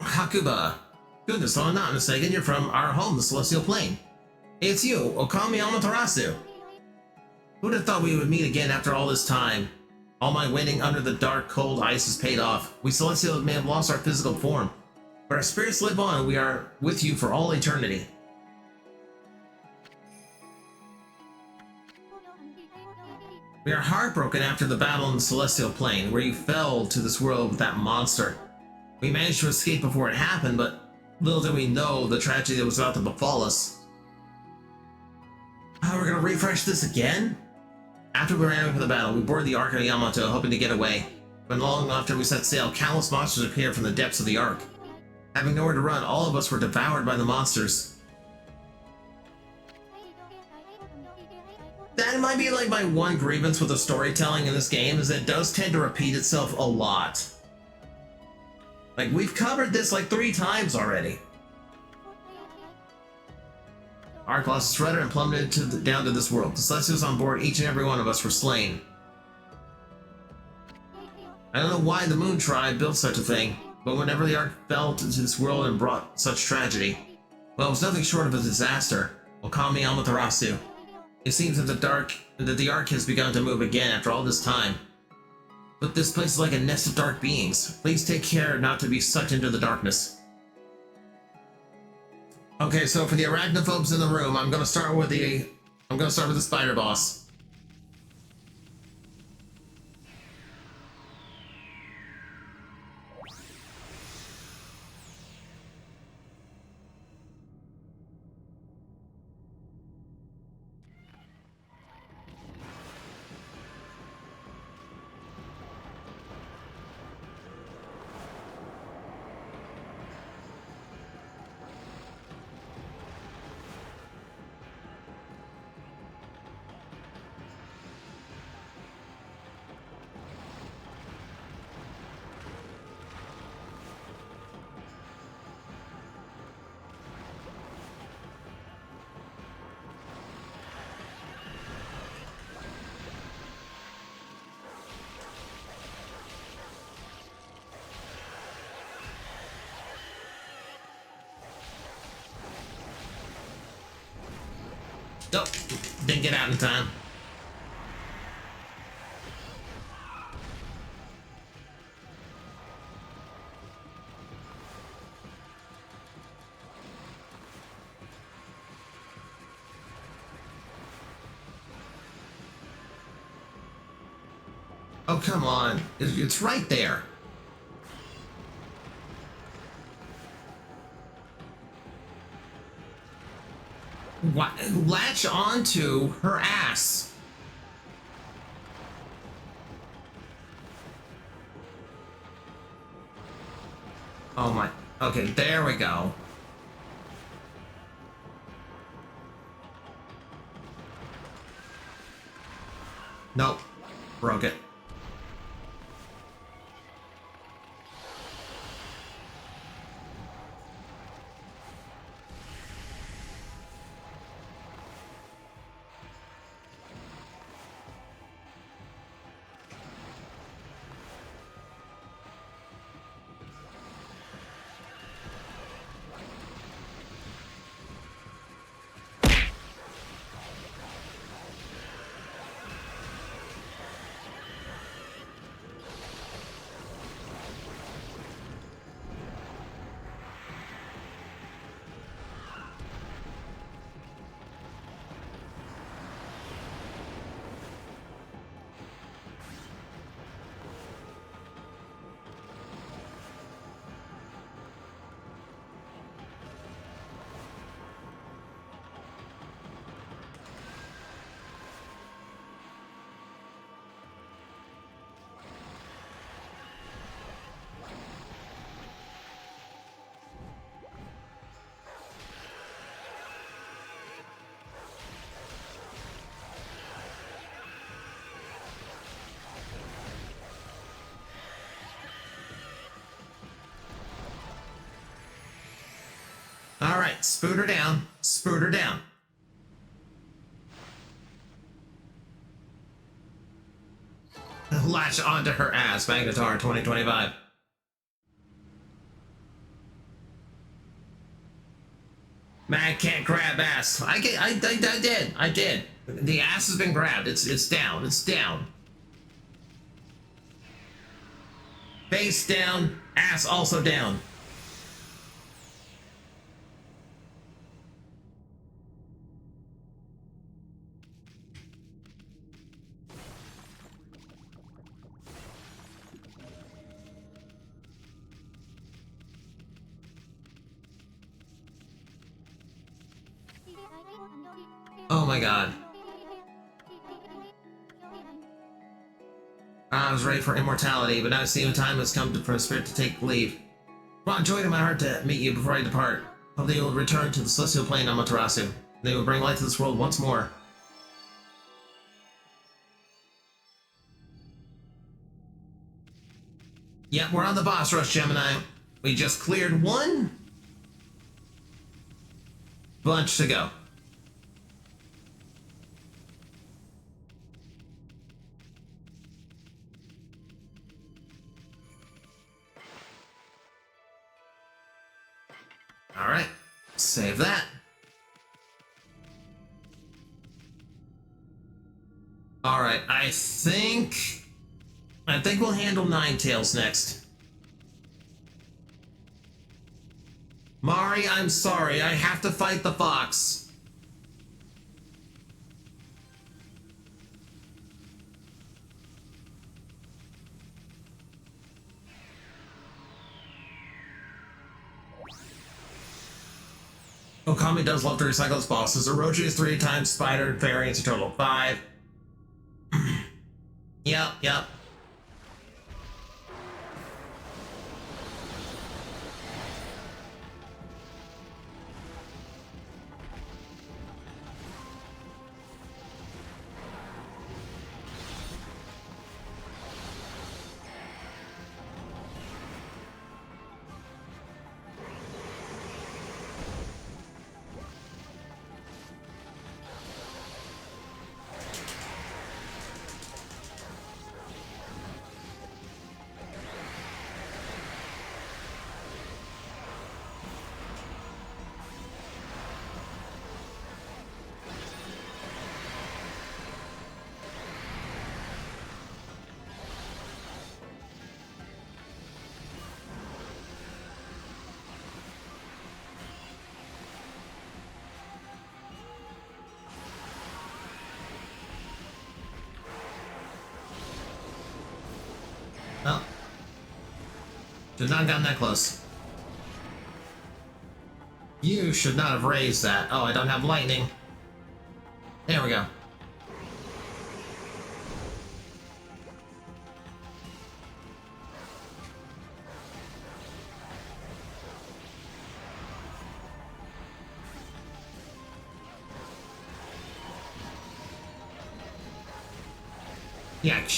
Hakuba. Goodness, if I'm not mistaken, you're from our home, the Celestial Plane. It's you, Okami Amaterasu. Who'd have thought we would meet again after all this time? All my waiting under the dark, cold ice has paid off. We Celestials may have lost our physical form, but our spirits live on, and we are with you for all eternity. We are heartbroken after the battle in the Celestial Plane, where you fell to this world with that monster. We managed to escape before it happened, but little did we know the tragedy that was about to befall us. We're gonna refresh this again? After we ran away from the battle, we boarded the Ark of Yamato, hoping to get away. But long after we set sail, countless monsters appeared from the depths of the Ark. Having nowhere to run, all of us were devoured by the monsters. That might be like my one grievance with the storytelling in this game, is that it does tend to repeat itself a lot. Like, we've covered this like 3 times already. Ark lost its rudder and plummeted down to this world. The Celestials on board, each and every one of us, were slain. I don't know why the Moon Tribe built such a thing, but whenever the Ark fell to this world and brought such tragedy, well, it was nothing short of a disaster. Okami Amaterasu. It seems that the Ark has begun to move again after all this time. But this place is like a nest of dark beings. Please take care not to be sucked into the darkness. Okay, so for the arachnophobes in the room, I'm gonna start with the spider boss. Nope, didn't get out in time. Oh, come on. It's right there. What? Latch onto her ass. Oh my. Okay, there we go. Nope. Broke it. Alright, spoot her down. Spoot her down. Latch onto her ass, Magnetar 2025. Mag can't grab ass. I did. The ass has been grabbed. It's down. It's down. Face down. Ass also down. Oh my god. I was ready for immortality, but now it seems time has come for a spirit to take leave. Brought joy to my heart to meet you before I depart. Hope they will return to the celestial plane Amaterasu. They will bring light to this world once more. Yep, we're on the boss rush, Gemini. We just cleared one bunch to go. Alright, save that. Alright, I think we'll handle Ninetales next. Mari, I'm sorry, I have to fight the fox. Okami does love to recycle his bosses. Orochi is 3 times Spider and Fairy, it's a total of 5. Yep. Well, should not have gotten that close. You should not have raised that. Oh, I don't have lightning. There we go.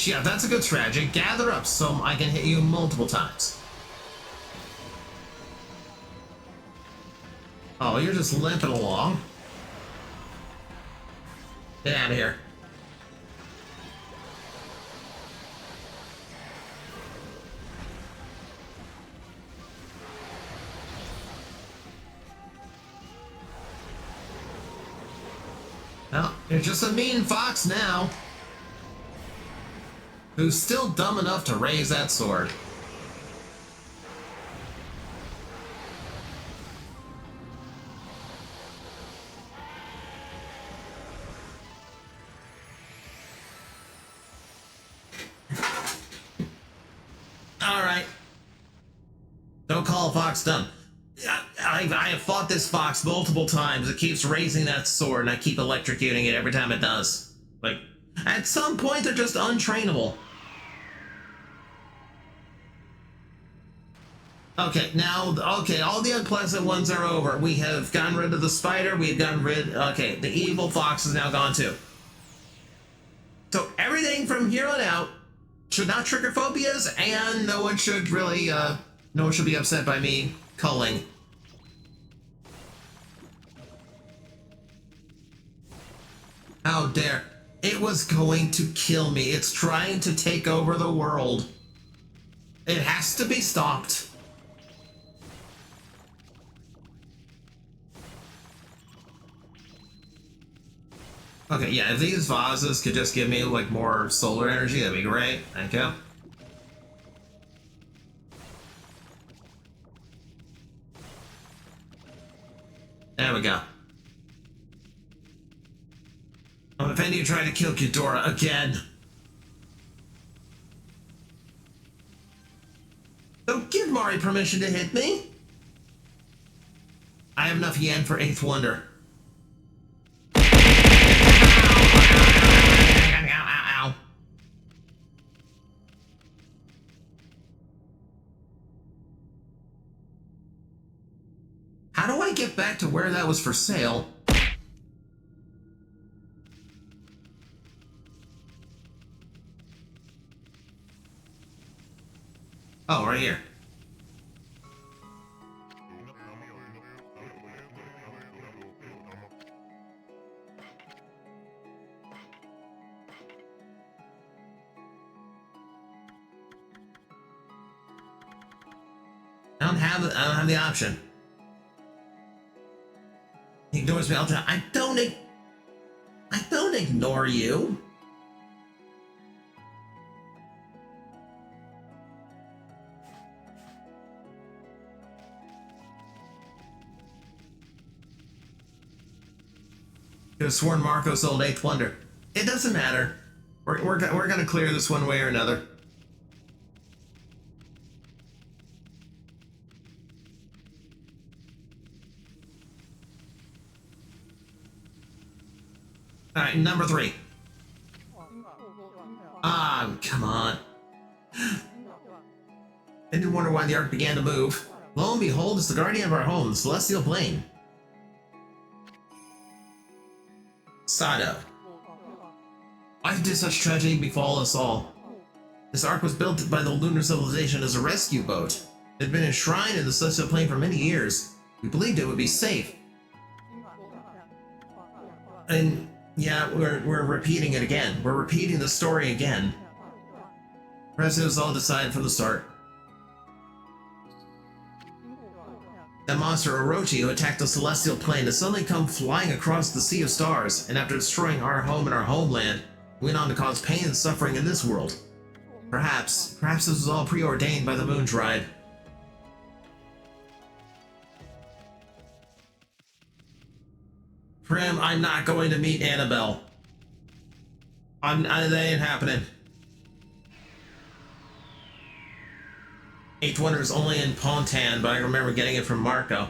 Yeah, that's a good strategy. Gather up so I can hit you multiple times. Oh, you're just limping along. Get out of here. Well, you're just a mean fox now. Who's still dumb enough to raise that sword. Alright. Don't call a fox dumb. I have fought this fox multiple times. It keeps raising that sword and I keep electrocuting it every time it does. Like, at some point they're just untrainable. Okay, now, all the unpleasant ones are over. We have gotten rid of the spider, we've gotten rid, okay, the evil fox is now gone too. So everything from here on out should not trigger phobias, and no one should really, no one should be upset by me culling. How dare. It was going to kill me. It's trying to take over the world. It has to be stopped. Okay, yeah, if these vases could just give me, like, more solar energy, that'd be great. Thank you. There we go. Oh, if any of you try to kill Ghidorah again. Don't give Mari permission to hit me. I have enough yen for 8th Wonder. Ow. How do I get back to where that was for sale? Oh, right here. I don't have the option. He ignores me all the time. I don't ignore you. Could have sworn Marco sold 8th Wonder. It doesn't matter. We're gonna clear this one way or another. Alright, number 3. Ah, come on. I didn't wonder why the Ark began to move. Lo and behold, it's the guardian of our home, the Celestial Plane. Sado. Why did such tragedy befall us all? This Ark was built by the lunar civilization as a rescue boat. It had been enshrined in the Celestial Plane for many years. We believed it would be safe. And yeah, we're repeating it again. We're repeating the story again. Perhaps it was all decided from the start. That monster Orochi who attacked the Celestial Plane has suddenly come flying across the sea of stars, and after destroying our home and our homeland, went on to cause pain and suffering in this world. Perhaps this was all preordained by the Moon Tribe. Prim, I'm not going to meet Annabelle. That ain't happening. 8th Wonder is only in Pontan, but I remember getting it from Marco.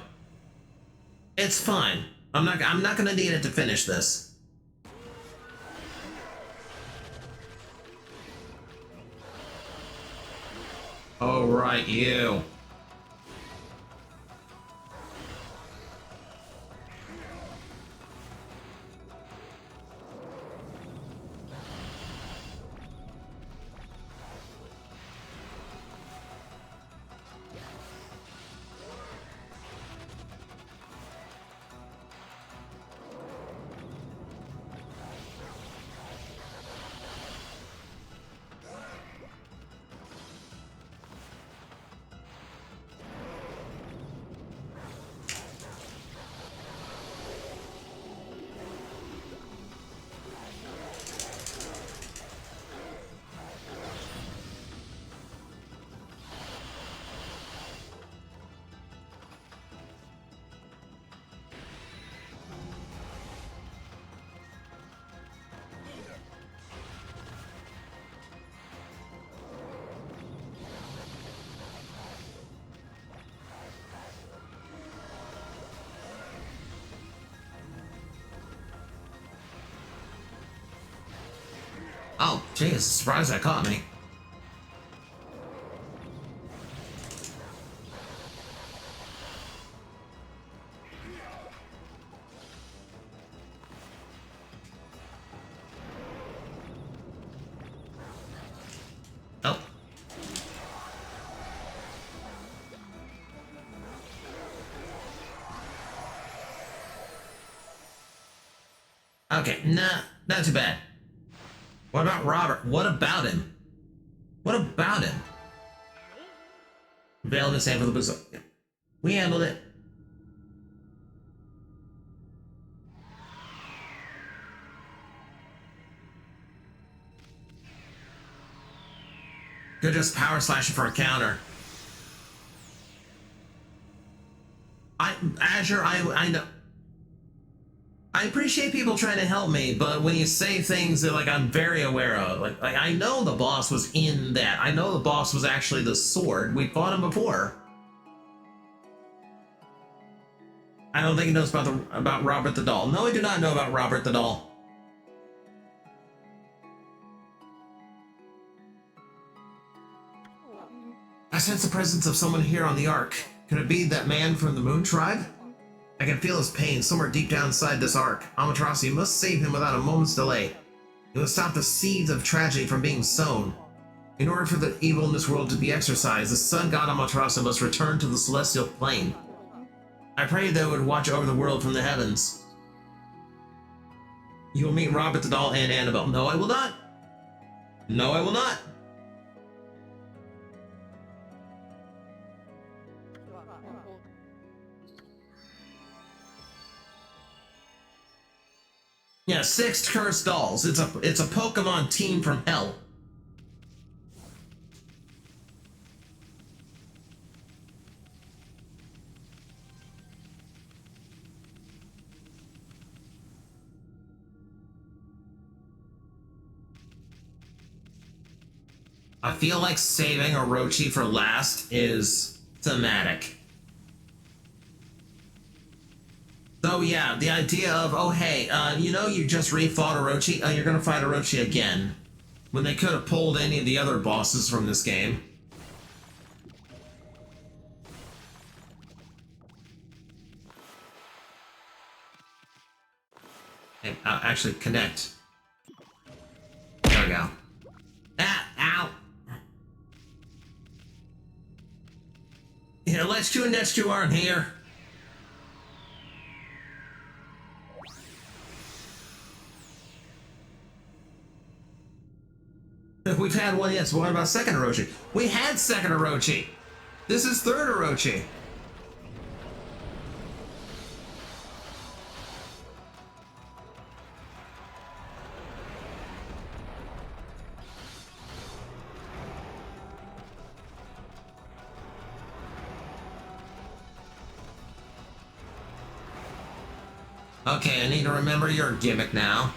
It's fine. I'm not gonna need it to finish this. Oh, right, you. Oh, geez, surprised that caught me. Oh. Okay, Not too bad. What about Robert? What about him? What about him? Veil to stand for the boost. We handled it. Could just power slash it for a counter. Azure, I know. I appreciate people trying to help me, but when you say things that like I'm very aware of, like I know the boss was in that. I know the boss was actually the sword. We fought him before. I don't think he knows about Robert the Doll. No, I do not know about Robert the Doll. I sense the presence of someone here on the Ark. Could it be that man from the Moon Tribe? I can feel his pain somewhere deep down inside this Ark. Amaterasu, you must save him without a moment's delay. You must stop the seeds of tragedy from being sown. In order for the evil in this world to be exorcised, the sun god Amaterasu must return to the celestial plane. I pray that it would watch over the world from the heavens. You will meet Robert the Doll and Annabelle. No, I will not. No, I will not. Yeah, 6 cursed dolls. It's a Pokemon team from hell. I feel like saving Orochi for last is thematic. So yeah, the idea of, oh hey, you know you just re-fought Orochi, you're gonna fight Orochi again. When they could have pulled any of the other bosses from this game. Hey, actually connect. There we go. Ah, ow! Here, let's 2 and Nets 2 aren't here. We've had one yet, so what about second Orochi? We had second Orochi! This is third Orochi! Okay, I need to remember your gimmick now.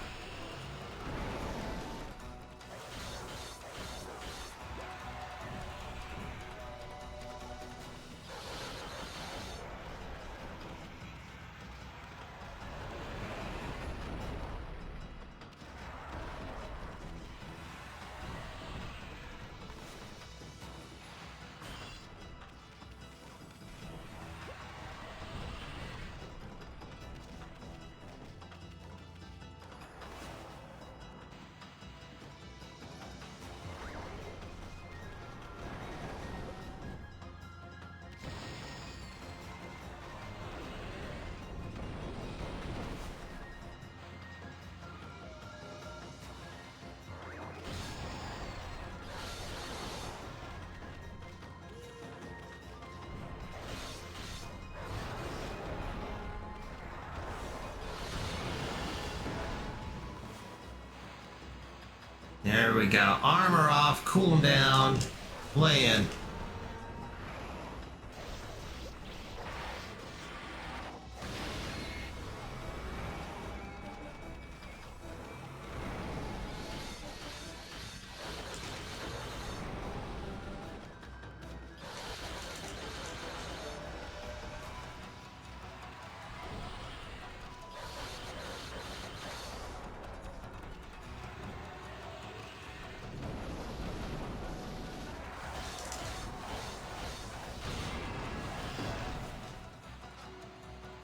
There we go. Armor off, cool them down, lay in.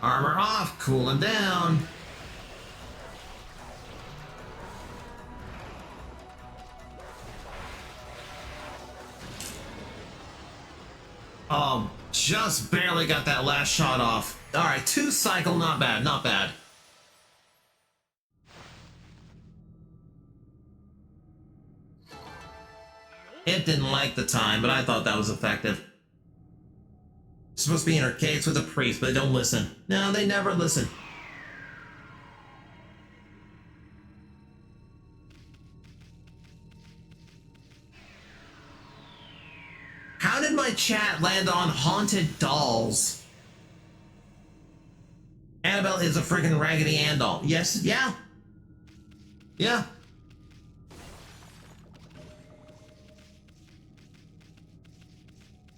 Armor off, cooling down. Oh, just barely got that last shot off. Alright, 2 cycle, not bad, not bad. It didn't like the time, but I thought that was effective. Supposed to be in her case with a priest, but they don't listen. No, they never listen. How did my chat land on haunted dolls? Annabelle is a freaking Raggedy Ann doll. Yes, yeah. Yeah.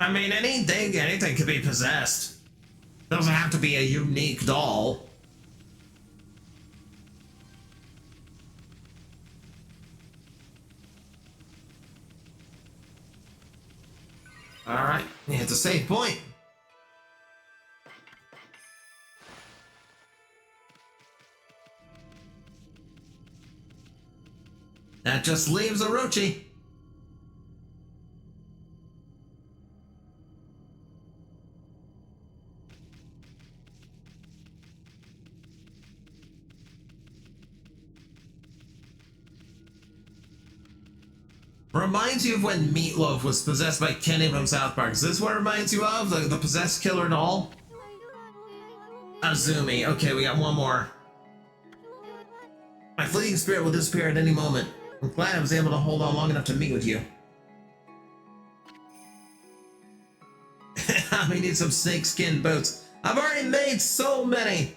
I mean, anything could be possessed. Doesn't have to be a unique doll. Alright, it's a save point. That just leaves Orochi. Reminds you of when Meatloaf was possessed by Kenny from South Park. Is this what it reminds you of? The possessed killer doll? Azumi. Okay, we got one more. My fleeting spirit will disappear at any moment. I'm glad I was able to hold on long enough to meet with you. We need some snakeskin boots. I've already made so many.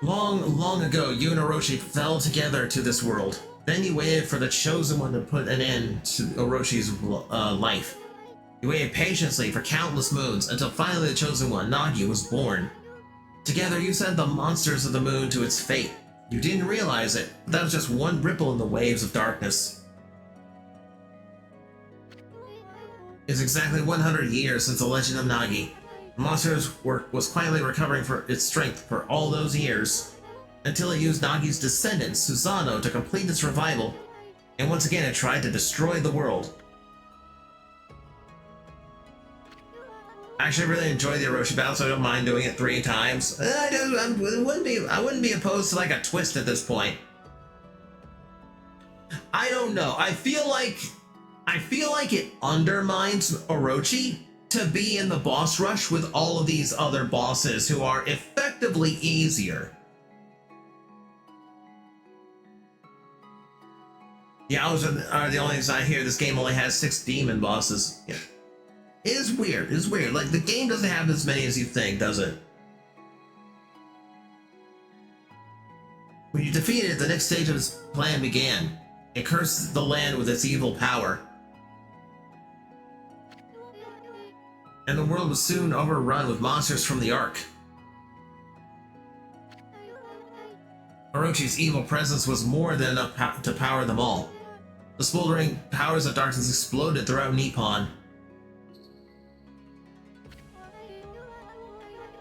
Long ago, you and Orochi fell together to this world. Then you waited for the Chosen One to put an end to Oroshi's life. You waited patiently for countless moons until finally the Chosen One, Nagi, was born. Together, you sent the monsters of the moon to its fate. You didn't realize it, but that was just one ripple in the waves of darkness. It's exactly 100 years since the legend of Nagi. The monster's work was quietly recovering for its strength for all those years, until it used Nagi's descendant, Susano, to complete its revival, and once again it tried to destroy the world. I actually really enjoy the Orochi battle, so I don't mind doing it 3 times. I wouldn't be opposed to like a twist at this point. I don't know. I feel like it undermines Orochi to be in the boss rush with all of these other bosses who are effectively easier. The owls are the only things I hear. This game only has 6 demon bosses. Yeah. It is weird. It's weird. Like, the game doesn't have as many as you think, does it? When you defeat it, the next stage of its plan began. It cursed the land with its evil power. And the world was soon overrun with monsters from the Ark. Orochi's evil presence was more than enough to power them all. The smoldering powers of darkness exploded throughout Nippon.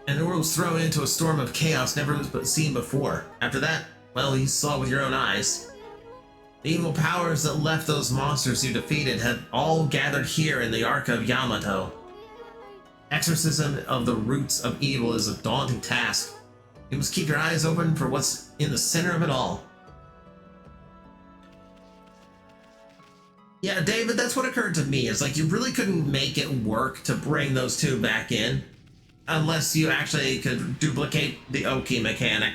And the world was thrown into a storm of chaos never seen before. After that, well, you saw with your own eyes. The evil powers that left those monsters you defeated had all gathered here in the Ark of Yamato. Exorcism of the roots of evil is a daunting task. You must keep your eyes open for what's in the center of it all. Yeah, David, that's what occurred to me. Is like you really couldn't make it work to bring those 2 back in. Unless you actually could duplicate the Oki mechanic.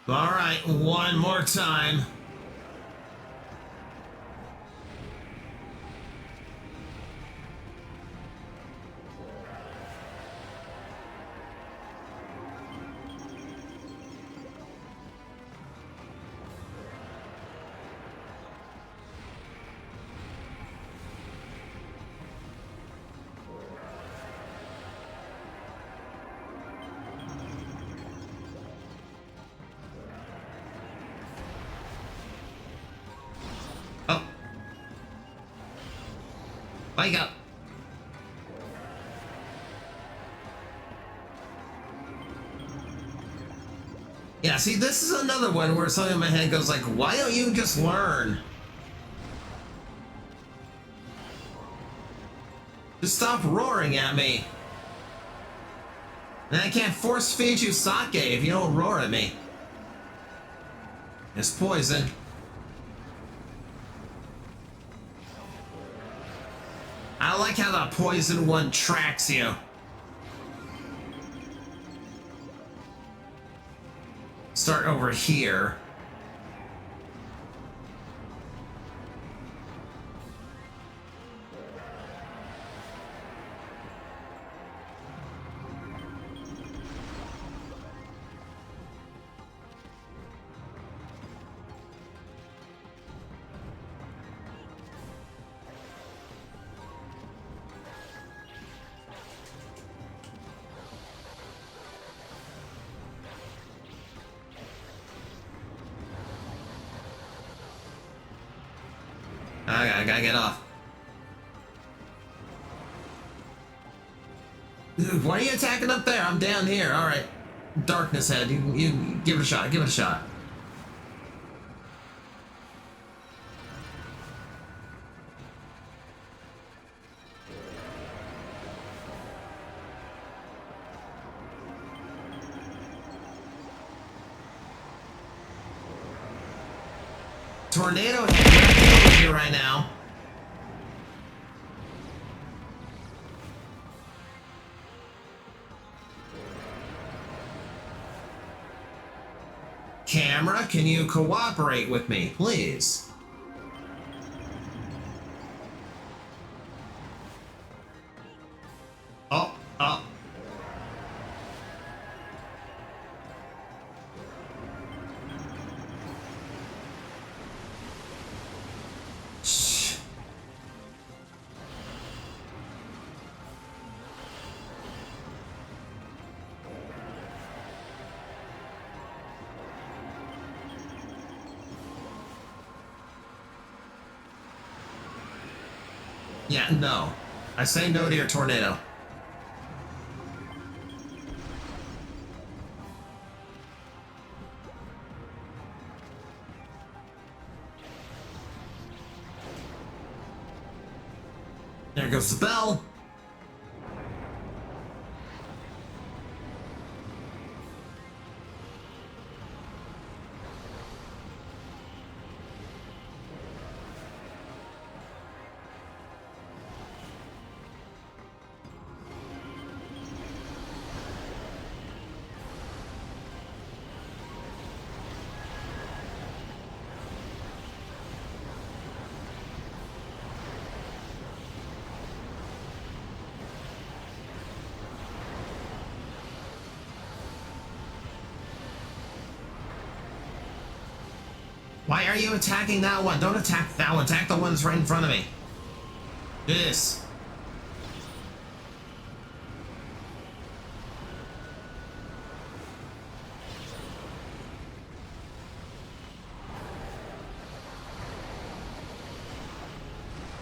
Alright, one more time. Wake up. Yeah, see, this is another one where something in my head goes like, why don't you just learn? Just stop roaring at me. And I can't force feed you sake if you don't roar at me. It's poison. I like how the poison one tracks you. Start over here. I gotta get off. Dude, why are you attacking up there? I'm down here. All right. Darkness head. You give it a shot. Give it a shot. Tornado head. We're over here right now. Camera, can you cooperate with me, please? Oh, oh. Shh. Yeah, no. I say no to your tornado. There goes the bell. Why are you attacking that one? Don't attack that one. Attack the one that's right in front of me. This.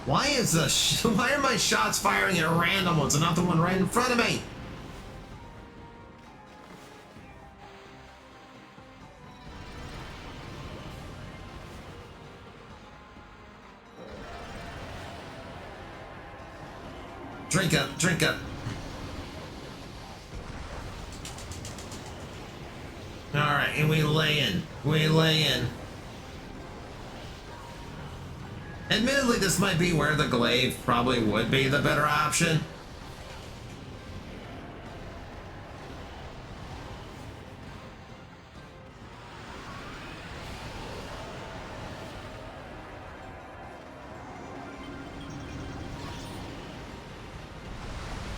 Why is why are my shots firing at random ones and not the one right in front of me? Drink up, drink up. Alright, and we lay in. We lay in. Admittedly, this might be where the glaive probably would be the better option.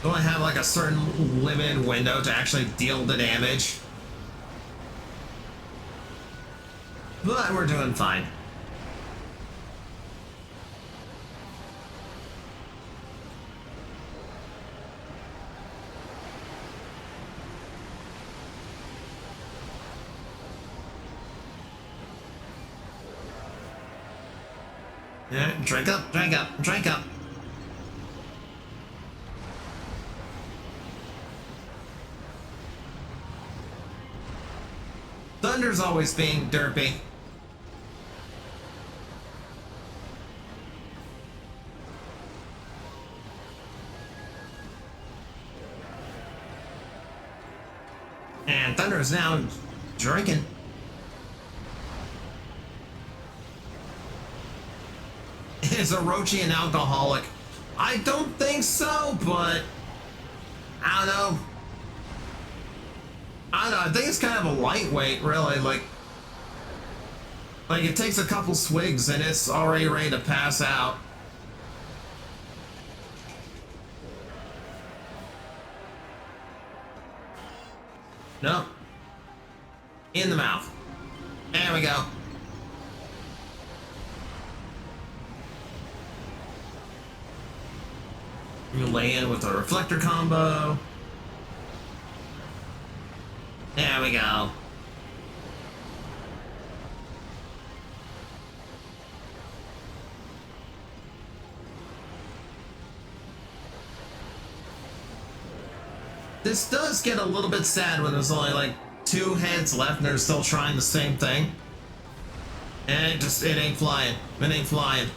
Do I have like a certain limited window to actually deal the damage? But we're doing fine. Yeah, drink up, drink up, drink up. Thunder's always being derpy. Thunder is now drinking. Is Orochi an alcoholic? I don't think so, but I don't know. I think it's kind of a lightweight, really. Like it takes a couple swigs and it's already ready to pass out. No. In the mouth. There we go. You land with a reflector combo. There we go. This does get a little bit sad when there's only like 2 heads left and they're still trying the same thing. And it ain't flying. It ain't flying.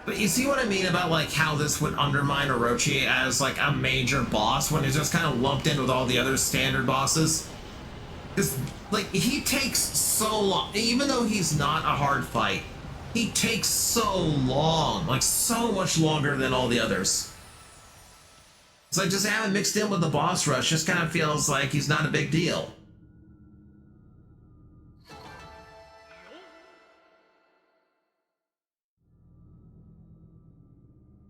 But you see what I mean about like how this would undermine Orochi as like a major boss when it's just kind of lumped in with all the other standard bosses? Because like he takes so long, even though he's not a hard fight, he takes so long, like so much longer than all the others. It's like just having mixed in with the boss rush just kind of feels like he's not a big deal.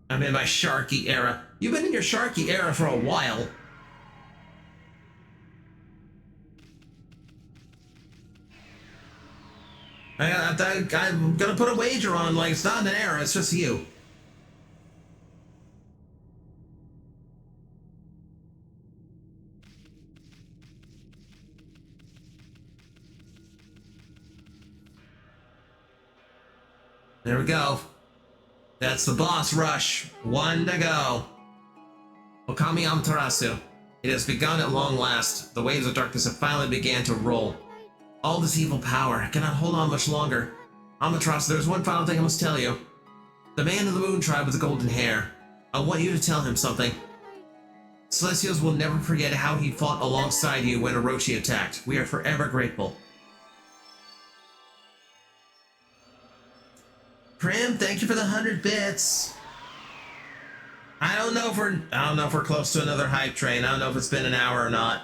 I'm in my Sharky era. You've been in your Sharky era for a while. I'm gonna put a wager on, like, it's not an era, it's just you. There we go. That's the boss rush. 1 to go. Okami Amaterasu. It has begun at long last. The waves of darkness have finally began to roll. All this evil power cannot hold on much longer. Amaterasu, there's one final thing I must tell you. The man of the moon tribe with the golden hair. I want you to tell him something. Celestials will never forget how he fought alongside you when Orochi attacked. We are forever grateful. Prim, thank you for the 100 bits. I don't know if we're close to another hype train. I don't know if it's been an hour or not.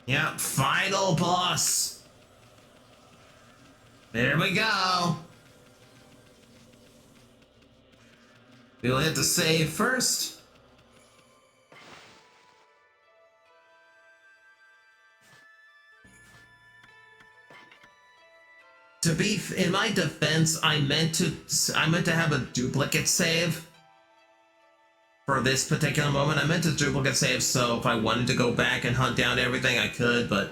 Yeah, final boss. There we go. We'll hit the save first. To be in my defense, I meant to have a duplicate save for this particular moment. I meant to duplicate save, so if I wanted to go back and hunt down everything, I could, but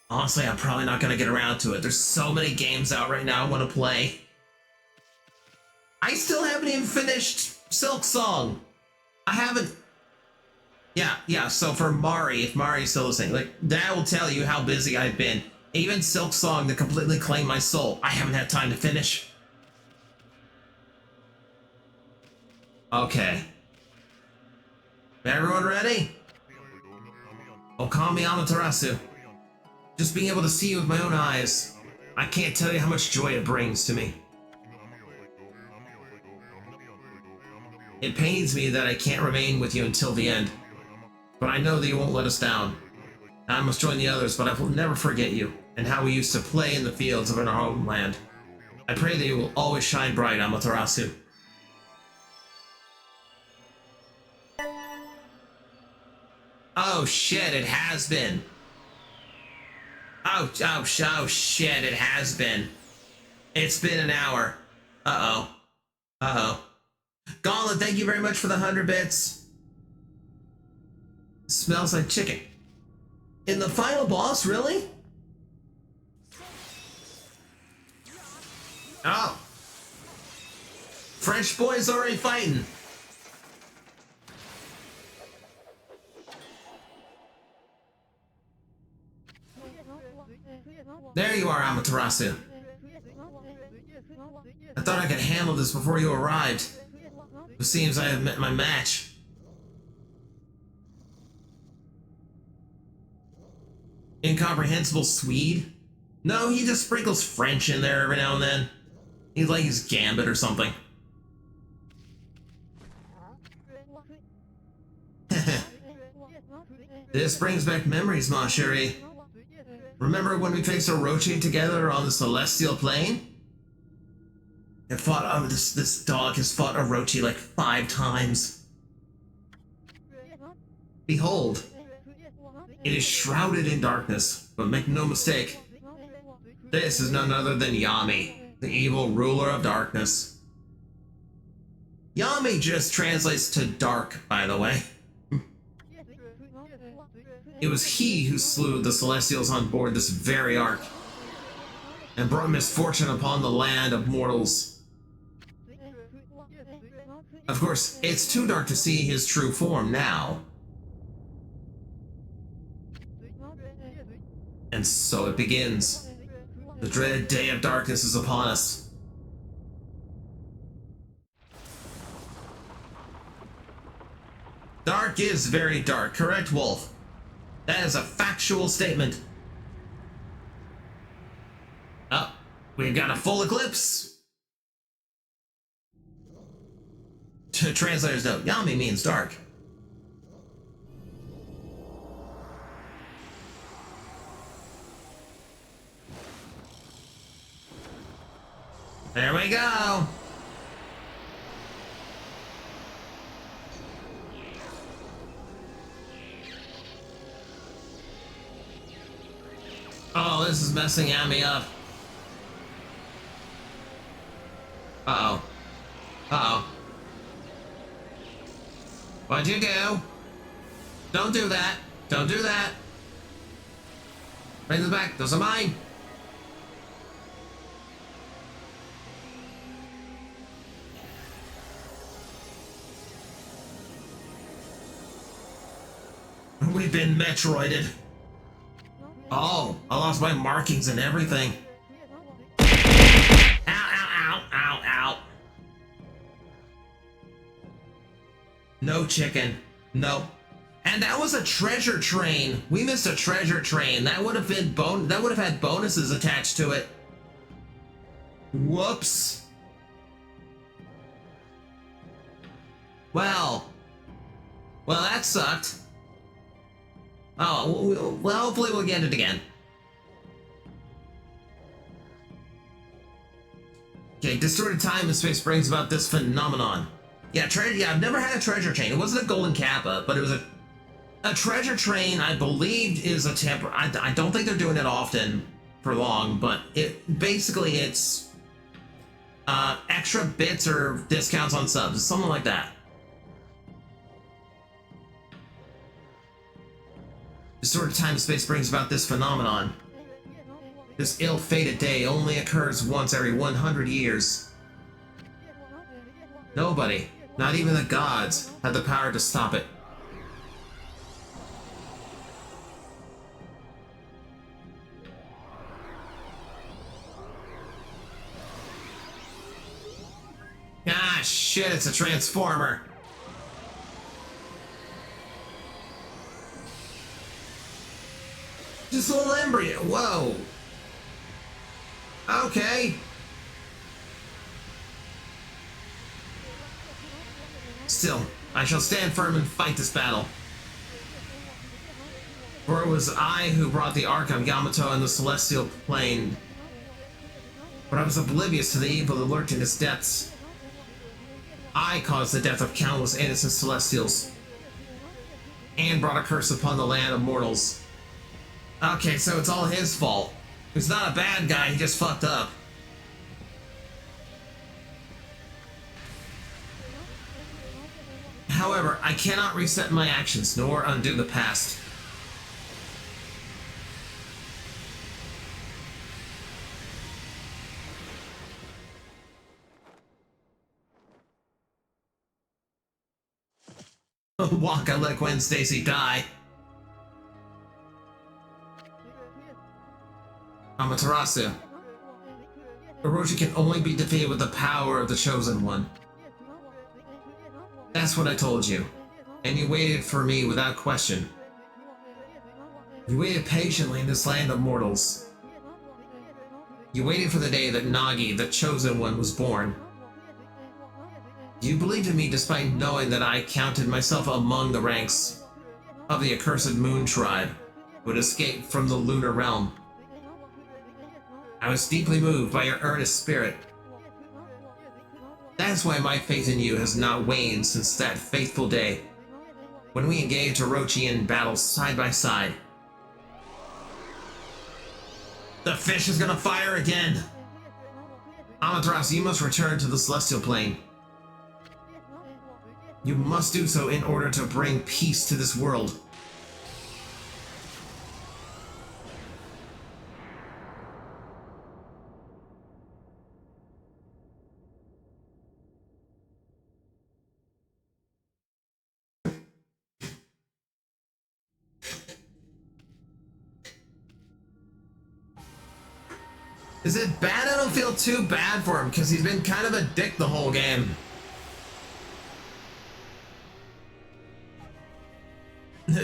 honestly, I'm probably not going to get around to it. There's so many games out right now I want to play. I still haven't even finished Silk Song. I haven't. Yeah, so for Mari, if Mari's still listening, like, that will tell you how busy I've been. Even Silk Song that completely claimed my soul, I haven't had time to finish. Okay. Everyone ready? Okami Amaterasu. Just being able to see you with my own eyes, I can't tell you how much joy it brings to me. It pains me that I can't remain with you until the end, but I know that you won't let us down. I must join the others, but I will never forget you and how we used to play in the fields of our homeland. I pray that you will always shine bright, Amaterasu. Oh shit, it has been. Oh shit, it has been. It's been an hour. Uh-oh. Gauntlet, thank you very much for the 100 bits. Smells like chicken. In the final boss, really? Oh. French boy's already fighting. There you are, Amaterasu. I thought I could handle this before you arrived. It seems I have met my match. Incomprehensible Swede? No, he just sprinkles French in there every now and then. He's like his Gambit or something. This brings back memories, ma chérie. Remember when we faced Orochi together on the Celestial Plane? And fought, this dog has fought Orochi like 5 times. Behold, it is shrouded in darkness, but make no mistake, this is none other than Yami, the evil ruler of darkness. Yami just translates to dark, by the way. It was he who slew the Celestials on board this very ark, and brought misfortune upon the land of mortals. Of course, it's too dark to see his true form now. And so it begins. The dreaded day of darkness is upon us. Dark is very dark, correct, Wolf? That is a factual statement. Oh, we've got a full eclipse. Translator's note, Yami means dark. There we go. Oh, this is messing Yami up. Uh-oh. Uh-oh. What'd you do? Don't do that. Don't do that. Bring them back. Those are mine. We've been Metroided. Oh, I lost my markings and everything. Ow, ow, ow, ow, ow. No chicken. No. And that was a treasure train. We missed a treasure train. That would have been that would have had bonuses attached to it. Whoops. Well, that sucked. Oh, well, hopefully we'll get it again. Okay, distorted time and space brings about this phenomenon. Yeah, I've never had a treasure train. It wasn't a golden kappa, but it was a treasure train. I believe is a temper. I don't think they're doing it often for long, but it's extra bits or discounts on subs, something like that. Distorted time and space brings about this phenomenon. This ill-fated day only occurs once every 100 years. Nobody, not even the gods, have the power to stop it. Ah, shit, it's a transformer. Just a little embryo. Whoa. Okay. Still, I shall stand firm and fight this battle. For it was I who brought the Ark of Yamato and the Celestial Plane. But I was oblivious to the evil that lurked in its depths. I caused the death of countless innocent Celestials. And brought a curse upon the land of mortals. Okay, so it's all his fault. He's not a bad guy, he just fucked up. However, I cannot reset my actions, nor undo the past. Wonka let Gwen Stacy die. Amaterasu. Orochi can only be defeated with the power of the Chosen One. That's what I told you. And you waited for me without question. You waited patiently in this land of mortals. You waited for the day that Nagi, the Chosen One, was born. You believed in me despite knowing that I counted myself among the ranks of the accursed Moon Tribe who had escaped from the lunar realm. I was deeply moved by your earnest spirit. That is why my faith in you has not waned since that fateful day when we engaged Orochi in battle side by side. The fish is gonna fire again! Amaterasu, you must return to the Celestial Plane. You must do so in order to bring peace to this world. Is it bad? I don't feel too bad for him because he's been kind of a dick the whole game.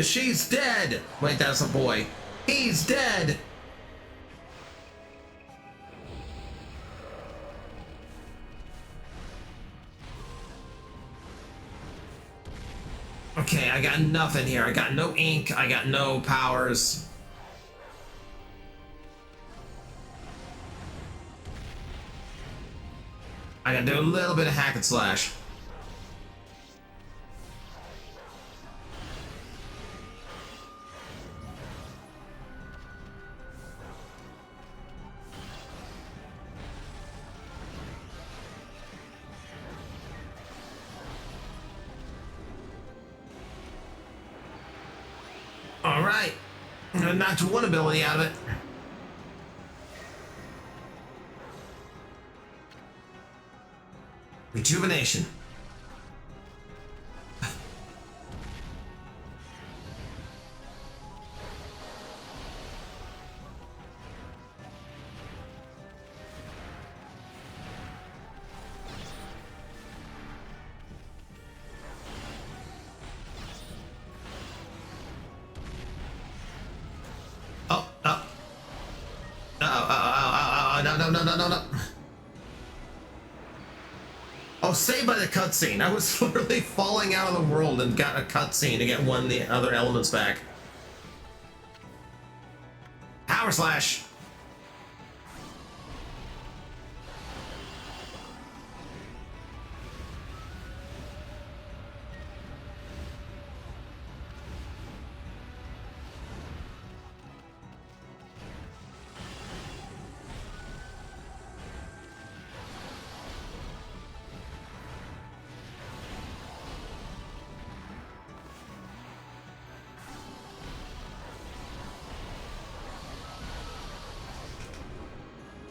She's dead! Wait, that's a boy. He's dead! Okay, I got nothing here. I got no ink. I got no powers. I gotta do a little bit of hack and slash. Alright. Knocked one ability out of it. Rejuvenation. No. Oh, saved by the cutscene. I was literally falling out of the world and got a cutscene to get one of the other elements back. Power slash.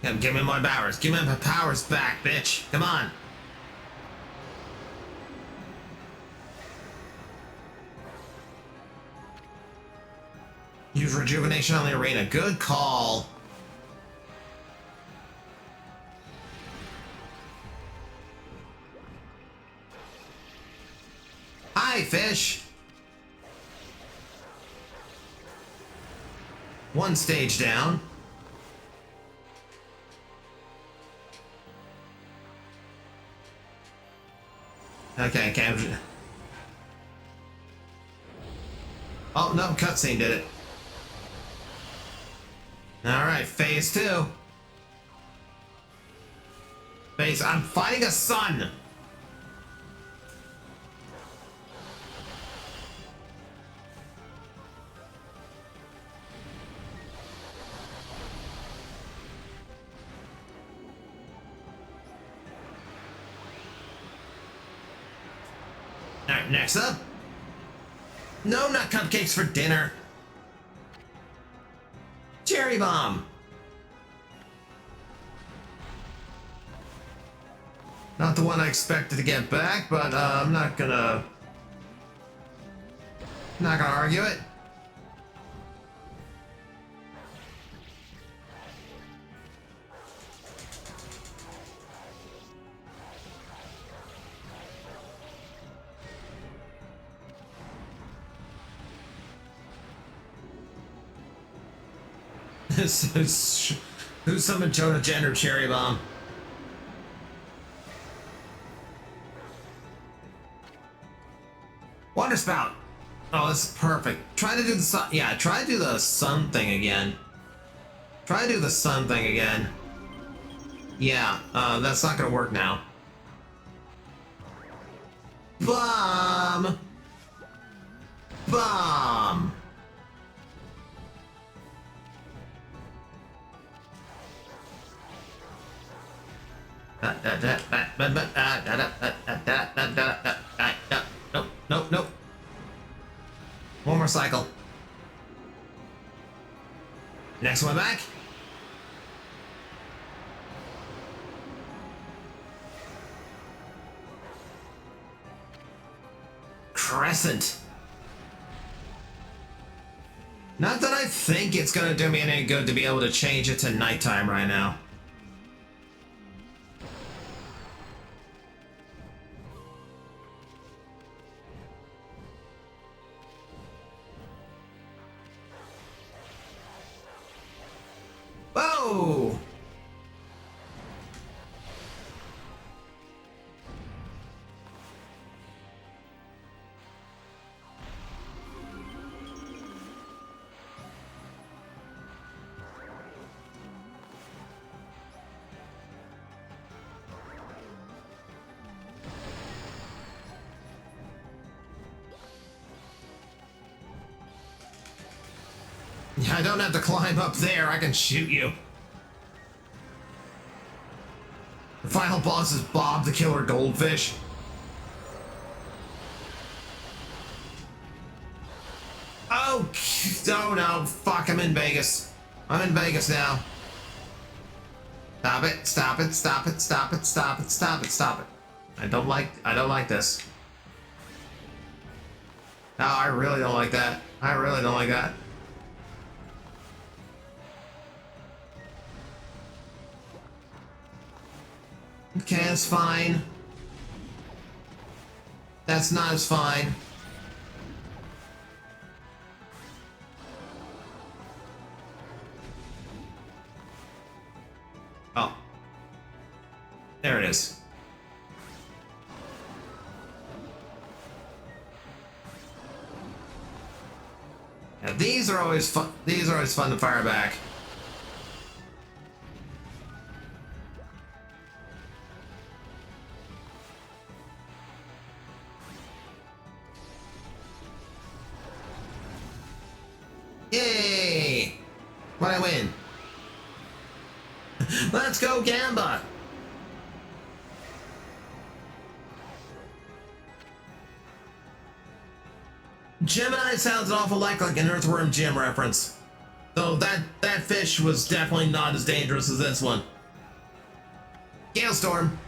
Yeah, give me my powers. Give me my powers back, bitch. Come on. Use rejuvenation on the arena. Good call. Hi, fish. One stage down. Okay. Oh, no, cutscene did it. Alright, phase 2. I'm fighting a sun! Alright, next up. No, not cupcakes for dinner. Cherry bomb. Not the one I expected to get back, but I'm not gonna Not gonna argue it. Who summoned Jonah Gender Cherry Bomb? Water spout. Oh, this is perfect. Try to do the sun. Yeah, try to do the sun thing again. Try to do the sun thing again. Yeah, that's not gonna work now. Bomb! Bomb! Nope, nope. One more cycle. Next one back. Crescent. Not that I think it's gonna do me any good to be able to change it to nighttime right now. Whoa! Yeah, I don't have to climb up there, I can shoot you. The final boss is Bob the Killer Goldfish. Oh, oh no, fuck, I'm in Vegas. I'm in Vegas now. Stop it, stop it, stop it, stop it, stop it, stop it, stop it. I don't like this. No, I really don't like that. I really don't like that. Okay, that's fine. That's not as fine. Oh. There it is. Now these are always fun. These are always fun to fire back. Yay! What'd I win? Let's go, Gamba! Gemini sounds an awful lot like an Earthworm Jim reference. Though that fish was definitely not as dangerous as this one. Galestorm!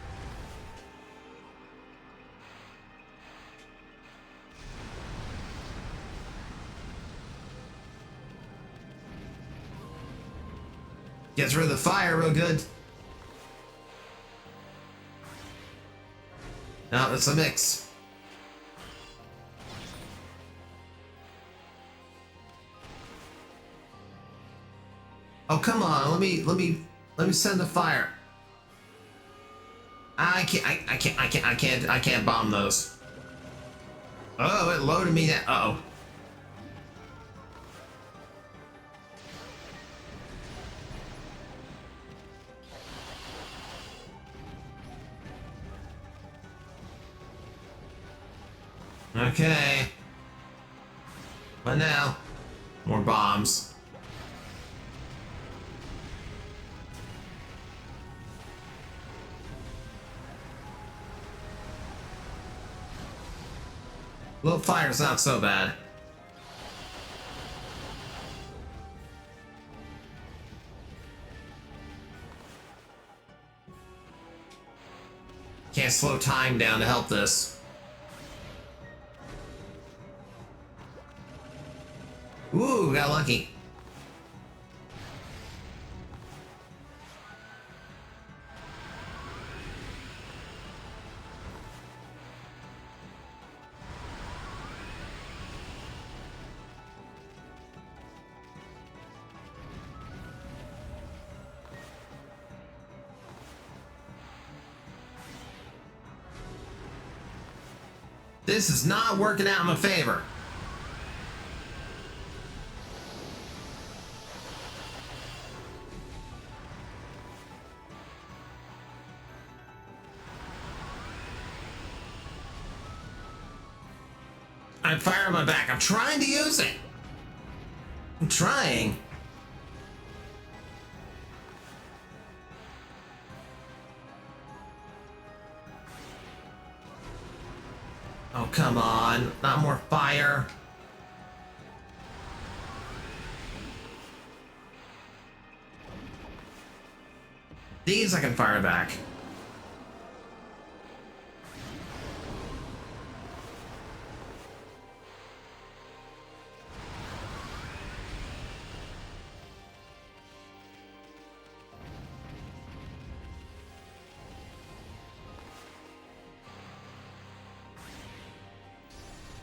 Gets rid of the fire real good. No, it's a mix. Oh, come on, let me send the fire. I can't bomb those. Oh, it loaded me that. Uh-oh. Okay. What now? More bombs. Little fire's not so bad. Can't slow time down to help this. Ooh, got lucky. This is not working out in my favor. I'm firing my back. I'm trying to use it. I'm trying. Oh, come on. Not more fire. These I can fire back.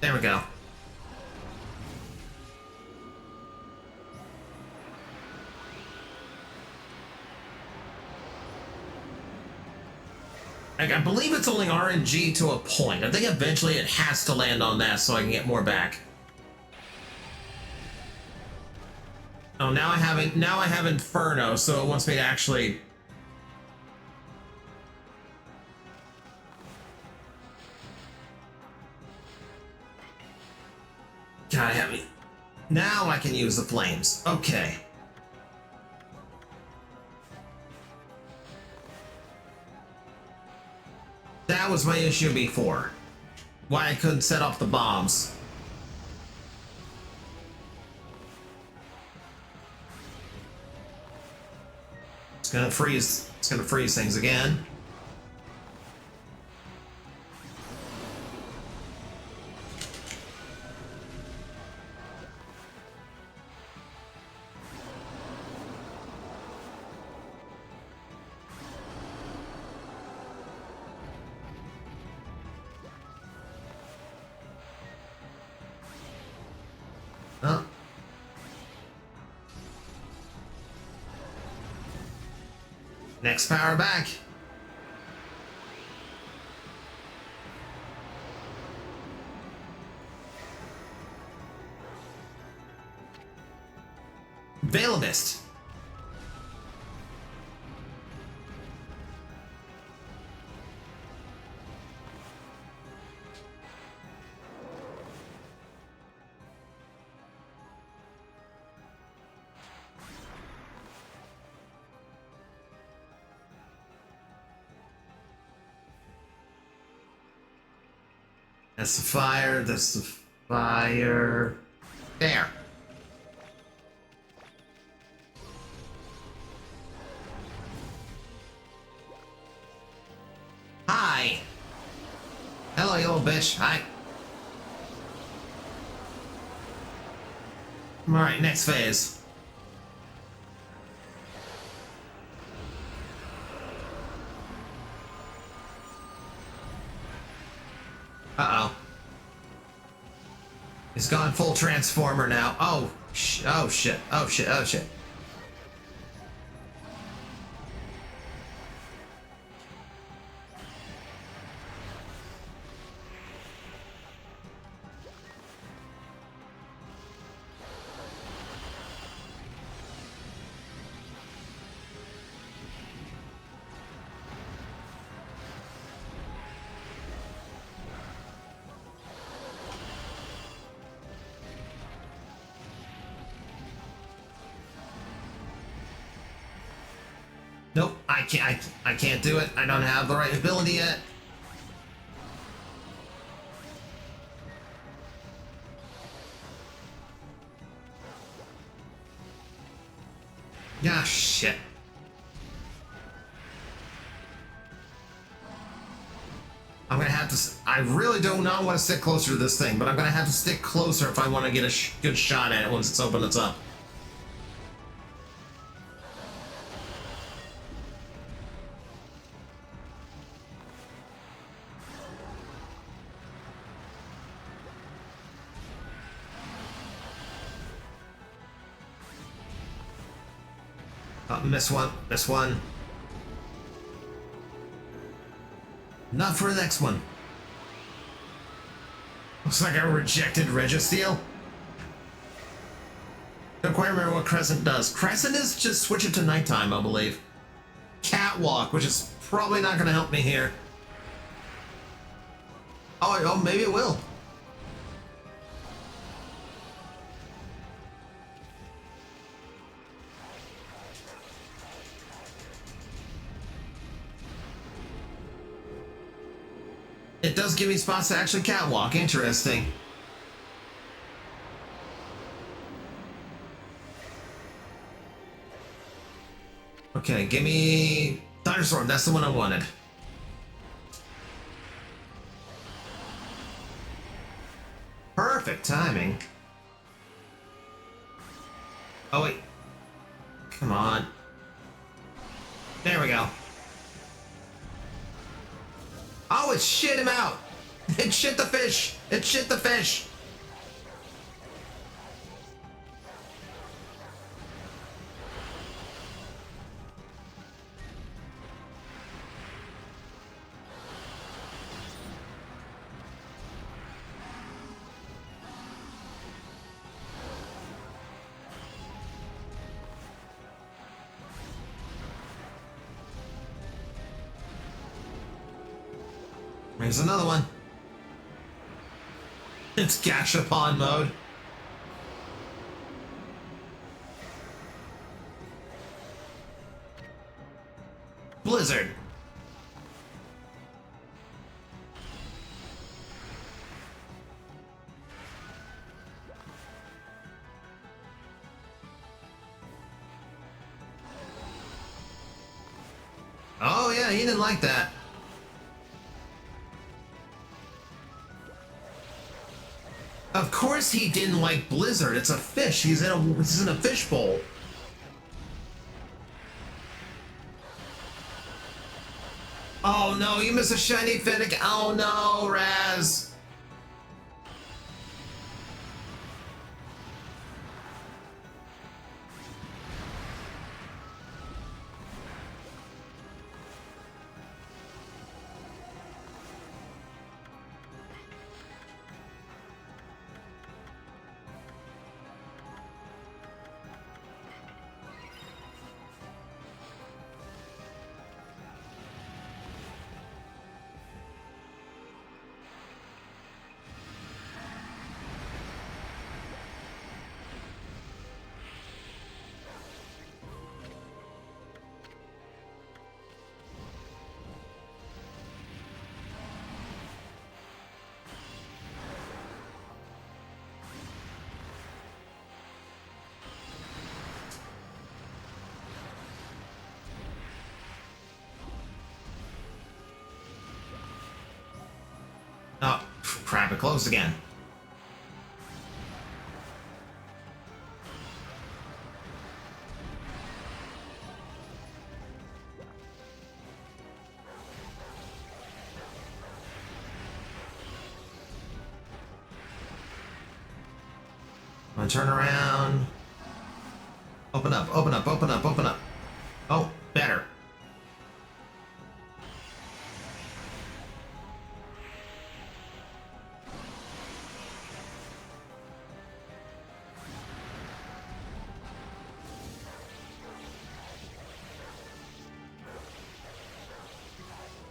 There we go. I believe it's only RNG to a point. I think eventually it has to land on that so I can get more back. Oh, now I have Inferno, so it wants me to actually. God, have me. Now I can use the flames. Okay. That was my issue before. Why I couldn't set off the bombs. It's gonna freeze things again. Oh. Next power back. Veil Mist. That's the fire, that's the fire. There. Hi. Hello, you little bitch. Hi. Alright, next phase. Uh-oh. He's gone full Transformer now. Oh, oh shit. Oh shit. Oh shit. Nope, I can't do it. I don't have the right ability yet. Ah, shit. I'm gonna have I really do not want to stick closer to this thing, but I'm gonna have to stick closer if I want to get a good shot at it once it's opened it's up. Miss one, miss one. Not for the next one. Looks like a rejected Registeel. Don't quite remember what Crescent does. Crescent is just switch it to nighttime, I believe. Catwalk, which is probably not going to help me here. Oh, maybe it will. It does give me spots to actually catwalk. Interesting. Okay, give me Thunderstorm. That's the one I wanted. Perfect timing. Oh, wait. Come on. There we go. Oh, it shit him out! It shit the fish! It shit the fish! Here's another one. It's Gashapon mode. Blizzard. Oh yeah, he didn't like that. Of course he didn't like Blizzard. It's a fish. He's in a fish bowl. Oh no, you missed a shiny Fennec. Oh no, Raz. Oh, crap, it closed again. I'm gonna turn around. Open up, open up, open up, open up. Oh, better.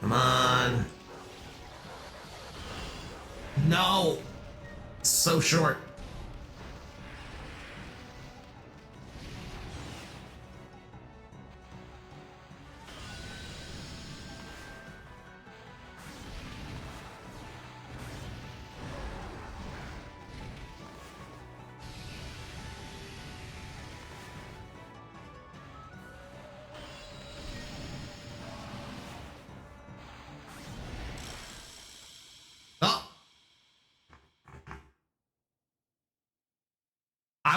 Come on. No. So short.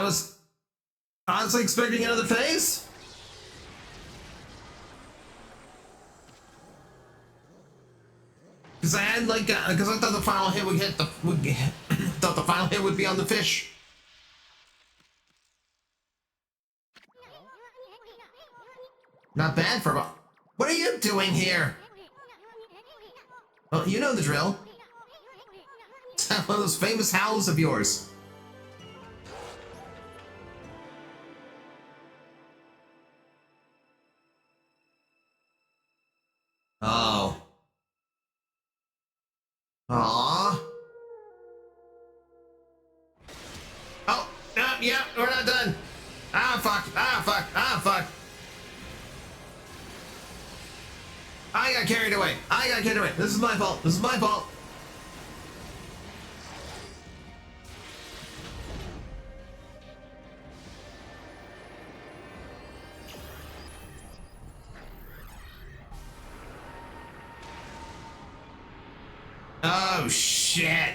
I was honestly expecting another phase. Because I had like, because I thought the final hit would hit the, thought the final hit would be on the fish. Not bad for a... What are you doing here? Well, you know the drill. It's one of those famous howls of yours. Oh. Aww. Oh, yeah, we're not done. Ah, fuck, ah, fuck, ah, fuck. I got carried away. I got carried away. This is my fault. This is my fault. Oh, shit.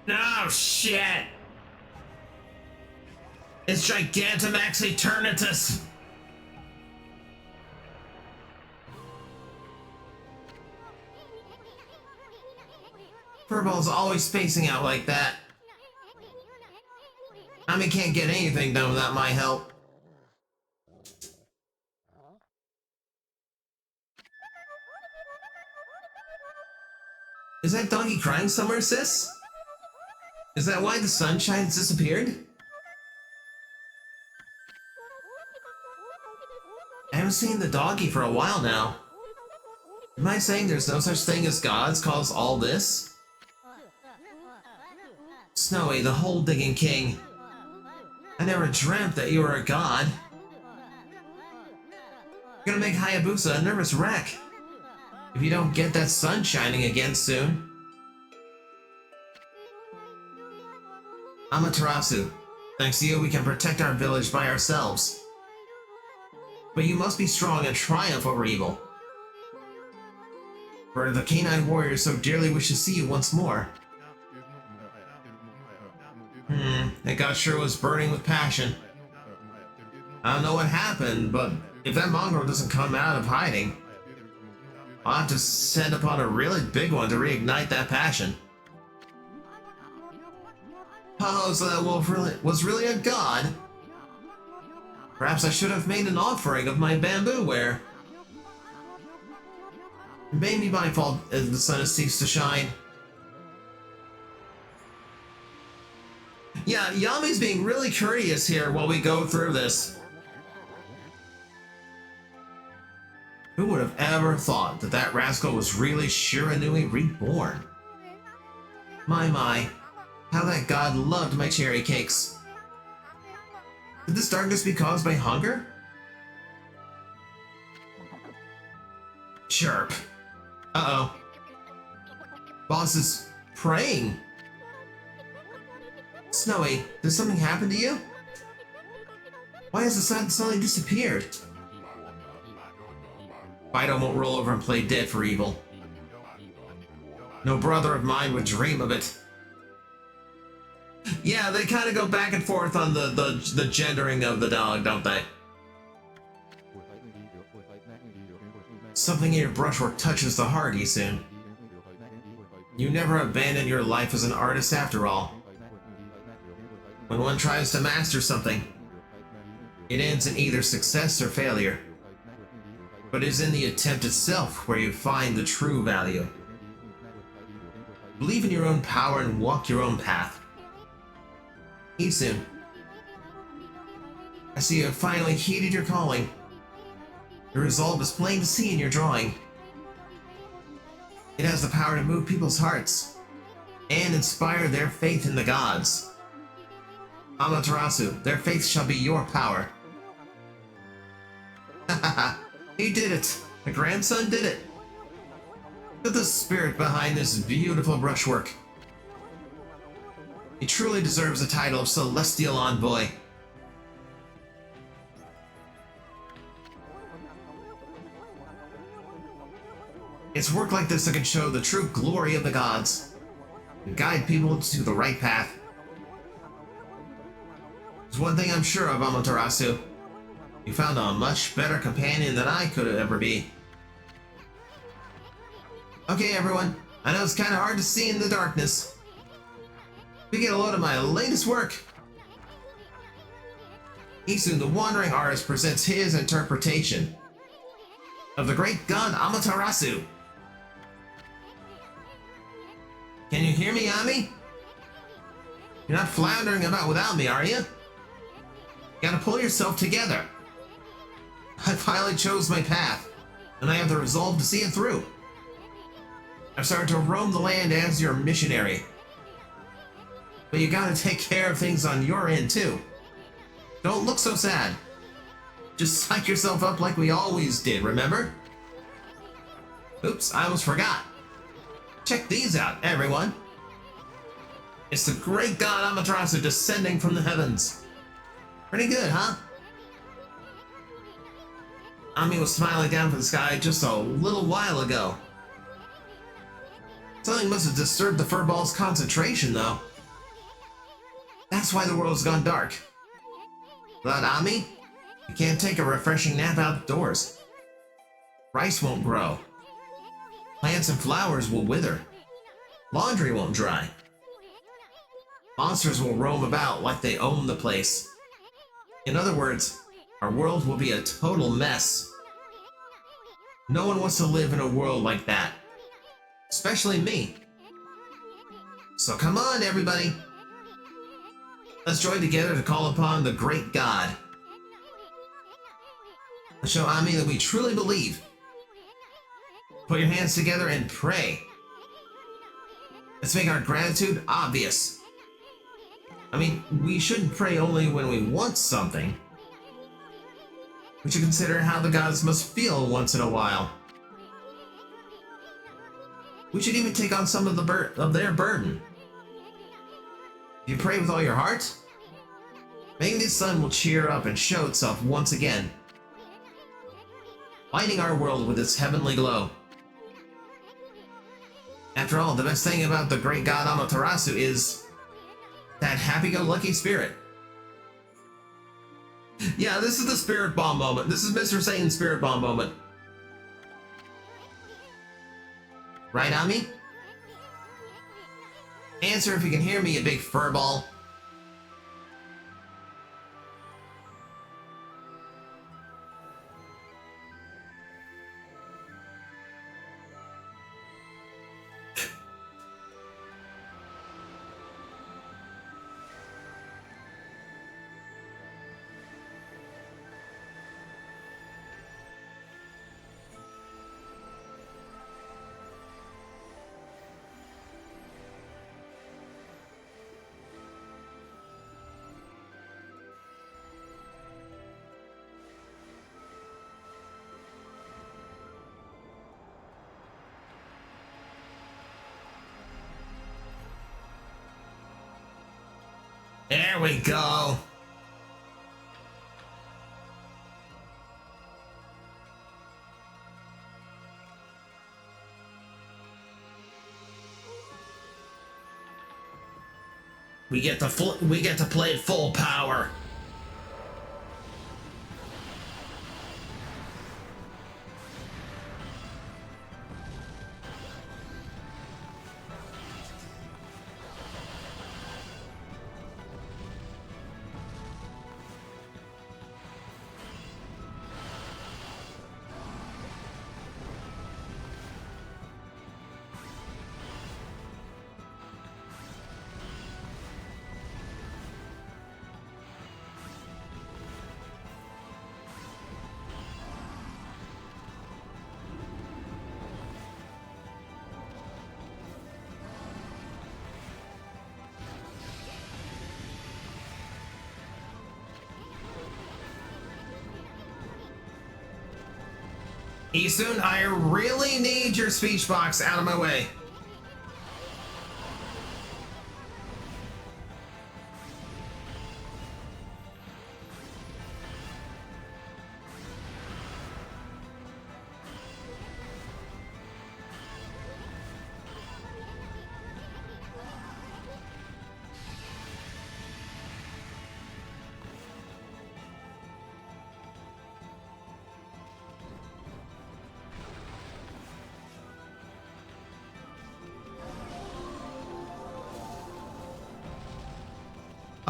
Oh, shit. It's Gigantamax Eternatus. Furball's always spacing out like that. I mean, can't get anything done without my help. Is that doggy crying somewhere, sis? Is that why the sunshine has disappeared? I haven't seen the doggy for a while now. Am I saying there's no such thing as gods cause all this? Snowy, the hole-digging king. I never dreamt that you were a god. You're gonna make Hayabusa a nervous wreck if you don't get that sun shining again soon. Amaterasu, thanks to you we can protect our village by ourselves. But you must be strong and triumph over evil. For the canine warrior so dearly wish to see you once more. That god sure was burning with passion. I don't know what happened, but if that mongrel doesn't come out of hiding, I'll have to send upon a really big one to reignite that passion. Oh, so that wolf was really a god? Perhaps I should have made an offering of my bamboo ware. It may be my fault as the sun has ceased to shine. Yeah, Yami's being really courteous here while we go through this. Who would have ever thought that that rascal was really Shiranui reborn? My, how that god loved my cherry cakes. Could this darkness be caused by hunger? Chirp. Uh-oh. Boss is praying. Snowy, did something happen to you? Why has the sun suddenly disappeared? Fido won't roll over and play dead for evil. No brother of mine would dream of it. Yeah, they kind of go back and forth on the gendering of the dog, don't they? Something in your brushwork touches the heart, Isun. You never abandon your life as an artist after all. When one tries to master something, it ends in either success or failure. But it is in the attempt itself where you find the true value. Believe in your own power and walk your own path. Isun, I see you have finally heeded your calling. Your resolve is plain to see in your drawing. It has the power to move people's hearts and inspire their faith in the gods. Amaterasu, their faith shall be your power. Hahaha, he did it. The grandson did it. Look at the spirit behind this beautiful brushwork. He truly deserves the title of Celestial Envoy. It's work like this that can show the true glory of the gods and guide people to the right path. There's one thing I'm sure of, Amaterasu. You found a much better companion than I could ever be. Okay, everyone. I know it's kind of hard to see in the darkness. We get a load of my latest work. Isun, the Wandering Artist, presents his interpretation of the great god Amaterasu. Can you hear me, Ami? You're not floundering about without me, are you? You gotta pull yourself together. I finally chose my path, and I have the resolve to see it through. I've started to roam the land as your missionary. But you gotta take care of things on your end, too. Don't look so sad. Just psych yourself up like we always did, remember? Oops, I almost forgot. Check these out, everyone. It's the great god Amaterasu descending from the heavens. Pretty good, huh? Ami was smiling down from the sky just a little while ago. Something must have disturbed the furball's concentration, though. That's why the world's gone dark. Without Ami, you can't take a refreshing nap outdoors. Rice won't grow. Plants and flowers will wither. Laundry won't dry. Monsters will roam about like they own the place. In other words, our world will be a total mess. No one wants to live in a world like that. Especially me. So come on, everybody. Let's join together to call upon the great god. Let's show Ami that we truly believe. Put your hands together and pray. Let's make our gratitude obvious. I mean, we shouldn't pray only when we want something. We should consider how the gods must feel once in a while. We should even take on some of their burden. If you pray with all your heart, maybe the sun will cheer up and show itself once again, lighting our world with its heavenly glow. After all, the best thing about the great god Amaterasu is that happy-go-lucky spirit. Yeah, this is the spirit bomb moment. This is Mr. Satan's spirit bomb moment. Right, Ami? Answer if you can hear me, you big furball. There we go. We get to play full power. Isun, I really need your speech box out of my way.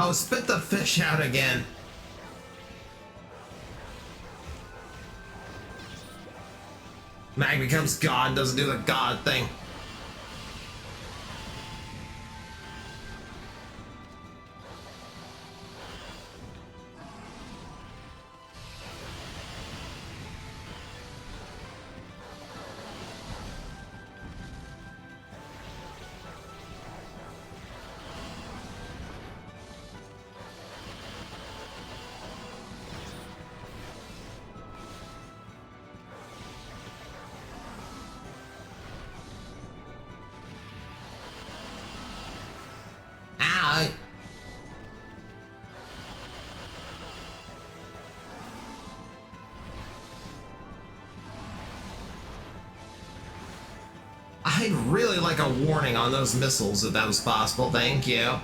Oh, spit the fish out again. Mag becomes God and doesn't do the God thing. Ow. I'd really like a warning on those missiles if that was possible. Thank you.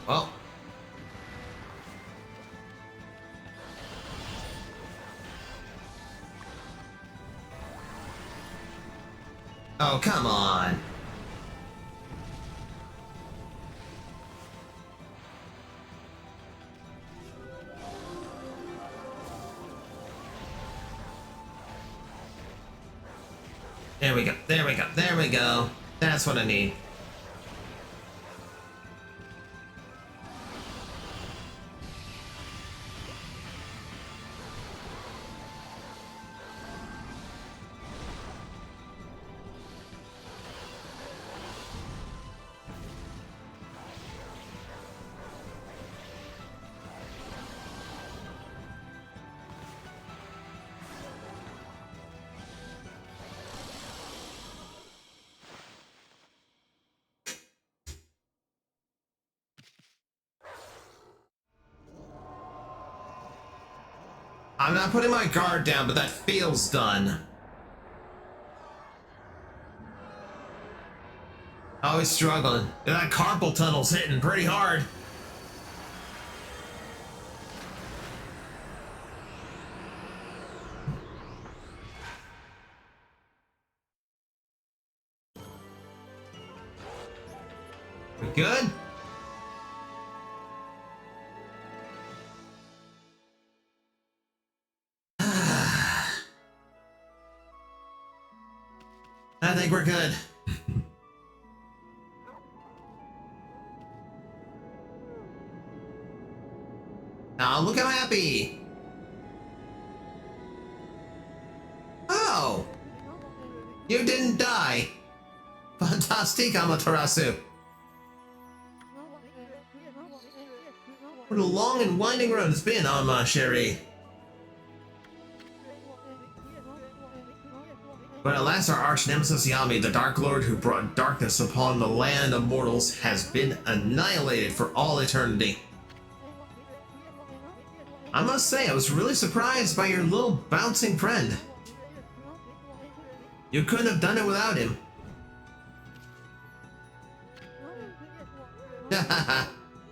Well. Oh, come on. There we go. There we go. There we go. That's what I need. I'm not putting my guard down, but that feels done. Oh, he's struggling. That carpal tunnel's hitting pretty hard. We good? I think we're good. Now look how happy. Oh, you didn't die. Fantastic, Amaterasu. What a long and winding road it's been, ma chérie. But alas, our arch nemesis Yami, the Dark Lord who brought darkness upon the land of mortals, has been annihilated for all eternity. I must say, I was really surprised by your little bouncing friend. You couldn't have done it without him.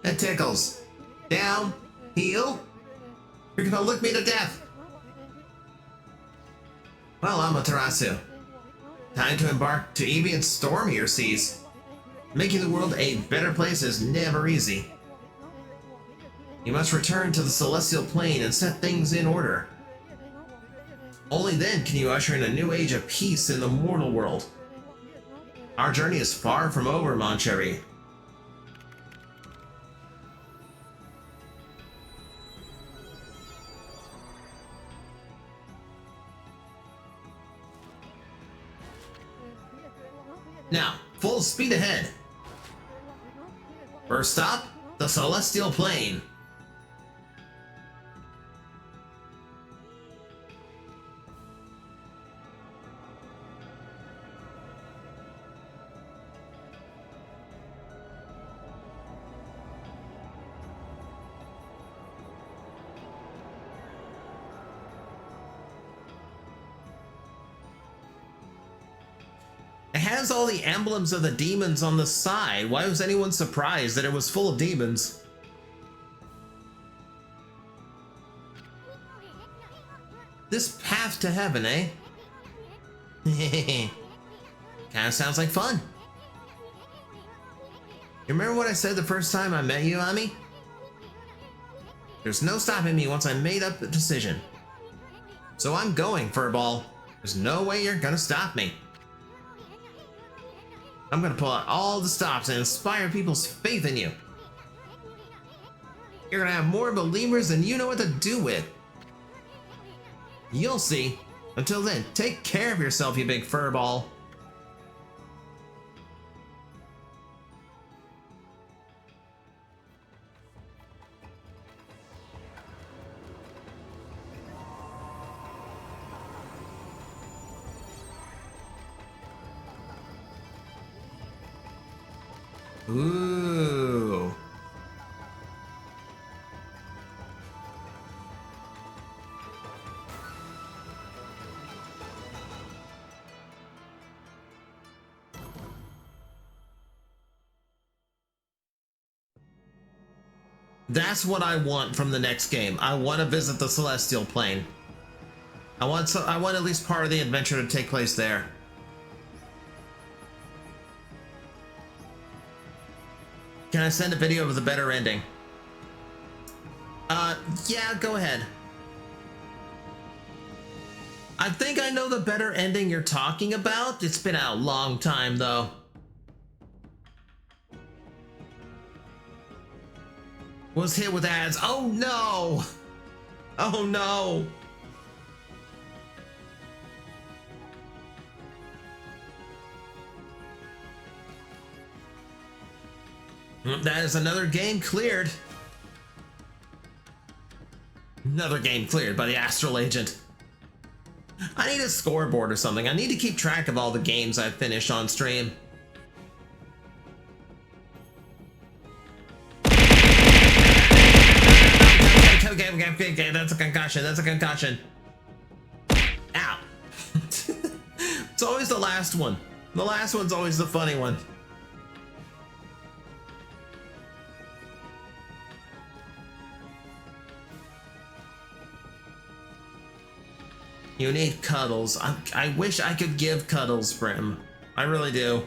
It tickles. Down, heel. You're gonna lick me to death. Well, Amaterasu, time to embark to even stormier seas. Making the world a better place is never easy. You must return to the celestial plane and set things in order. Only then can you usher in a new age of peace in the mortal world. Our journey is far from over, mon chéri. Now, full speed ahead. First stop, the celestial plane. has all the emblems of the demons on the side. Why was anyone surprised that it was full of demons? This path to heaven, eh? Kinda sounds like fun. You remember what I said the first time I met you, Ami? There's no stopping me once I made up a decision. So I'm going, Furball. There's no way you're gonna stop me. I'm gonna pull out all the stops and inspire people's faith in you. You're gonna have more believers than you know what to do with. You'll see. Until then, take care of yourself, you big furball. Ooh. That's what I want from the next game. I want to visit the Celestial Plane. I want at least part of the adventure to take place there. Can I send a video of the better ending? Yeah, go ahead. I think I know the better ending you're talking about. It's been out a long time, though. Was hit with ads. Oh, no! Oh, no! That is another game cleared. Another game cleared by the Astral Agent. I need a scoreboard or something. I need to keep track of all the games I've finished on stream. Okay, that's a concussion. That's a concussion. Ow. It's always the last one. The last one's always the funny one. You need cuddles. I wish I could give cuddles, Brim. I really do.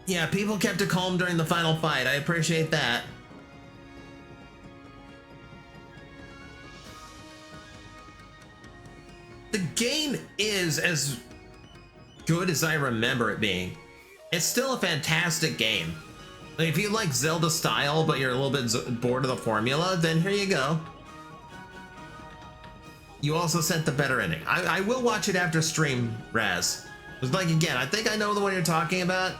Yeah, people kept it calm during the final fight. I appreciate that. The game is as good as I remember it being. It's still a fantastic game. Like, if you like Zelda style, but you're a little bit bored of the formula, then here you go. You also sent the better ending. I will watch it after stream, Raz. It's like, again, I think I know the one you're talking about.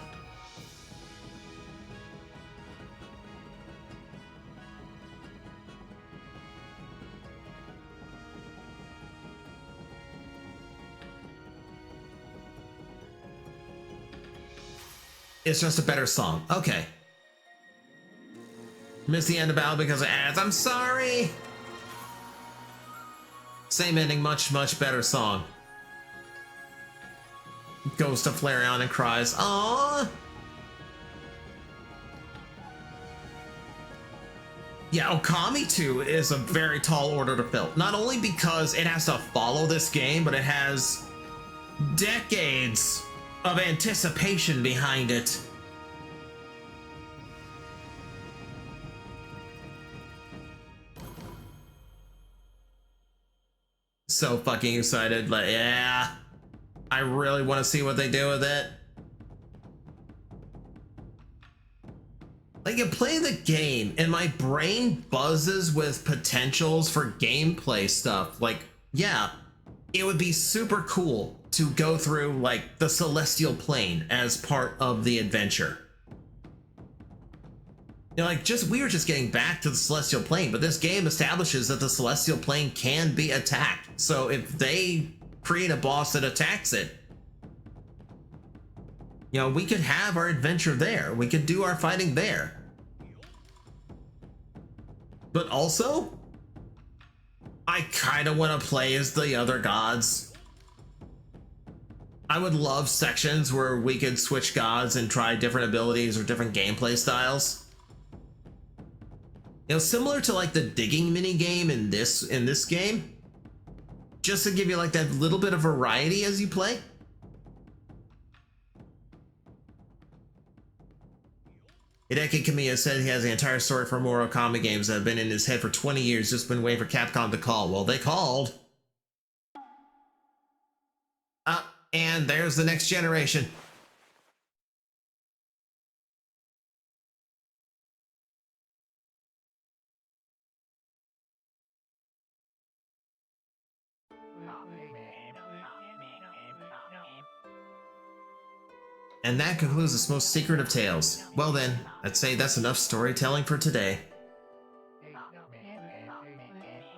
It's just a better song. Okay. Missed the end of battle because of ads. I'm sorry. Same ending, much better song. Goes to Flareon and cries. Aww. Yeah, Okami 2 is a very tall order to fill. Not only because it has to follow this game, but it has decades of anticipation behind it. So fucking excited. Like, yeah, I really want to see what they do with it. Like, you play the game and my brain buzzes with potentials for gameplay stuff. Like, yeah, it would be super cool to go through like the Celestial Plane as part of the adventure. You know, like, we were just getting back to the Celestial Plane, but this game establishes that the Celestial Plane can be attacked. So if they create a boss that attacks it, you know, we could have our adventure there. We could do our fighting there. But also, I kind of want to play as the other gods. I would love sections where we could switch gods and try different abilities or different gameplay styles. You know, similar to like the digging mini game in this game, just to give you like that little bit of variety as you play. Hideki Kamiya said he has the entire story for more Okami games that have been in his head for 20 years, just been waiting for Capcom to call. Well, they called. And there's the next generation. And that concludes this most secret of tales. Well then, I'd say that's enough storytelling for today.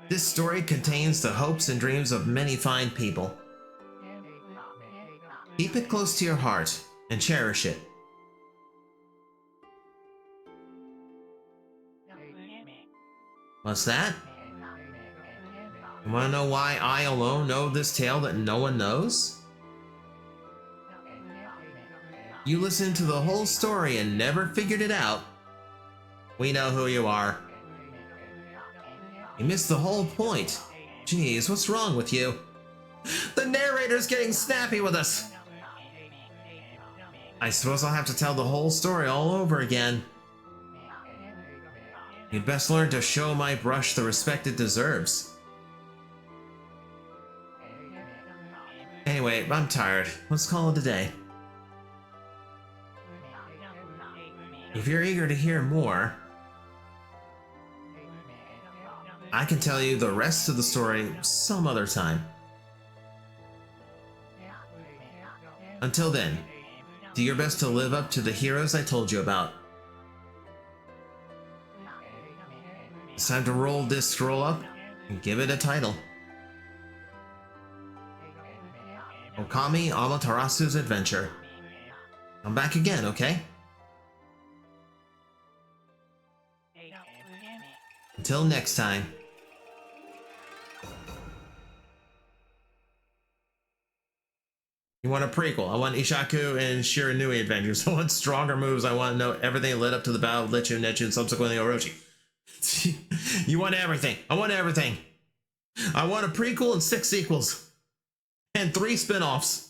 This story contains the hopes and dreams of many fine people. Keep it close to your heart and cherish it. What's that? You wanna know why I alone know this tale that no one knows? You listened to the whole story and never figured it out. We know who you are. You missed the whole point. Jeez, what's wrong with you? The narrator's getting snappy with us. I suppose I'll have to tell the whole story all over again. You'd best learn to show my brush the respect it deserves. Anyway, I'm tired. Let's call it a day. If you're eager to hear more, I can tell you the rest of the story some other time. Until then, do your best to live up to the heroes I told you about. It's time to roll this scroll up and give it a title. Okami Amaterasu's Adventure. Come back again, okay? Until next time. You want a prequel? I want Ishaku and Shiranui adventures. I want stronger moves. I want to know everything that led up to the battle of Lechu, Nechu, and subsequently Orochi. You want everything. I want everything. I want a prequel and 6 sequels. And 3 spin-offs.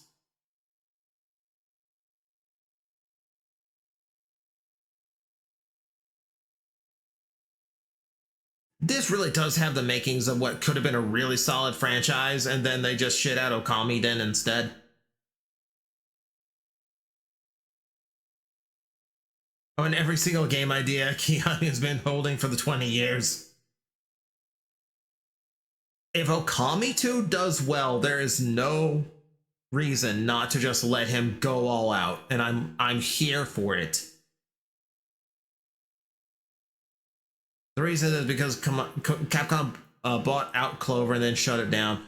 This really does have the makings of what could have been a really solid franchise, and then they just shit out Okami Den instead. Oh, and every single game idea Keanu has been holding for the 20 years. If Okami 2 does well, there is no reason not to just let him go all out, and I'm here for it. The reason is because Capcom bought out Clover and then shut it down.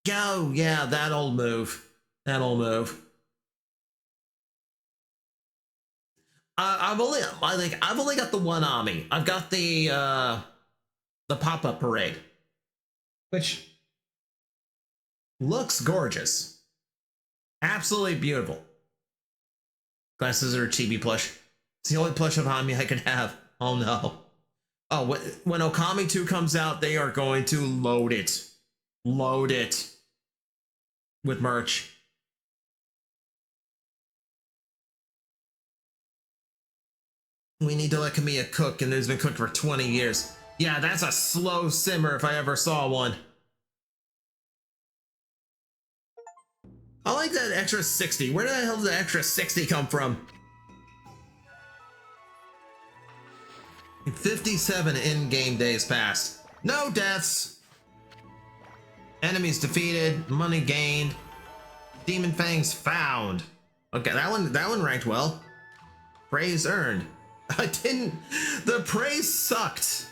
Go, yeah, that old move. That old move. I've only got the one Ami. I've got the pop-up parade, which looks gorgeous, absolutely beautiful. Glasses are a chibi plush. It's the only plush of Ami I could have. Oh no. Oh, when Okami 2 comes out, they are going to load it with merch. We need to let Kamiya cook, and it's been cooked for 20 years. Yeah, that's a slow simmer if I ever saw one. I like that extra 60. Where the hell did the extra 60 come from? 57 in-game days passed. No deaths. Enemies defeated. Money gained. Demon Fangs found. Okay, that one ranked well. Praise earned. I didn't. The praise sucked.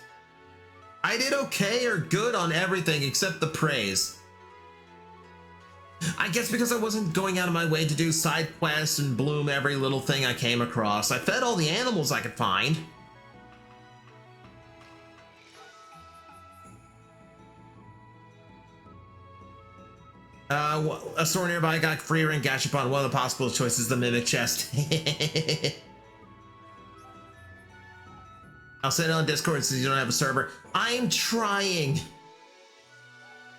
I did okay or good on everything except the praise. I guess because I wasn't going out of my way to do side quests and bloom every little thing I came across. I fed all the animals I could find. A store nearby got free rank Gashapon. One of the possible choices is the Mimic Chest. I'll send it on Discord since you don't have a server. I'm trying.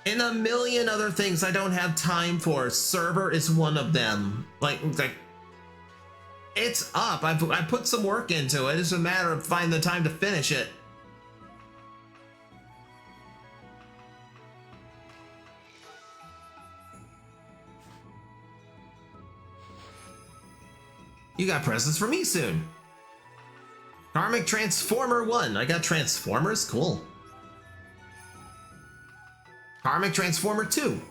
And a million other things I don't have time for. Server is one of them. Like it's up. I put some work into it. It's a matter of finding the time to finish it. You got presents for me soon. Karmic Transformer 1. I got Transformers? Cool. Karmic Transformer 2.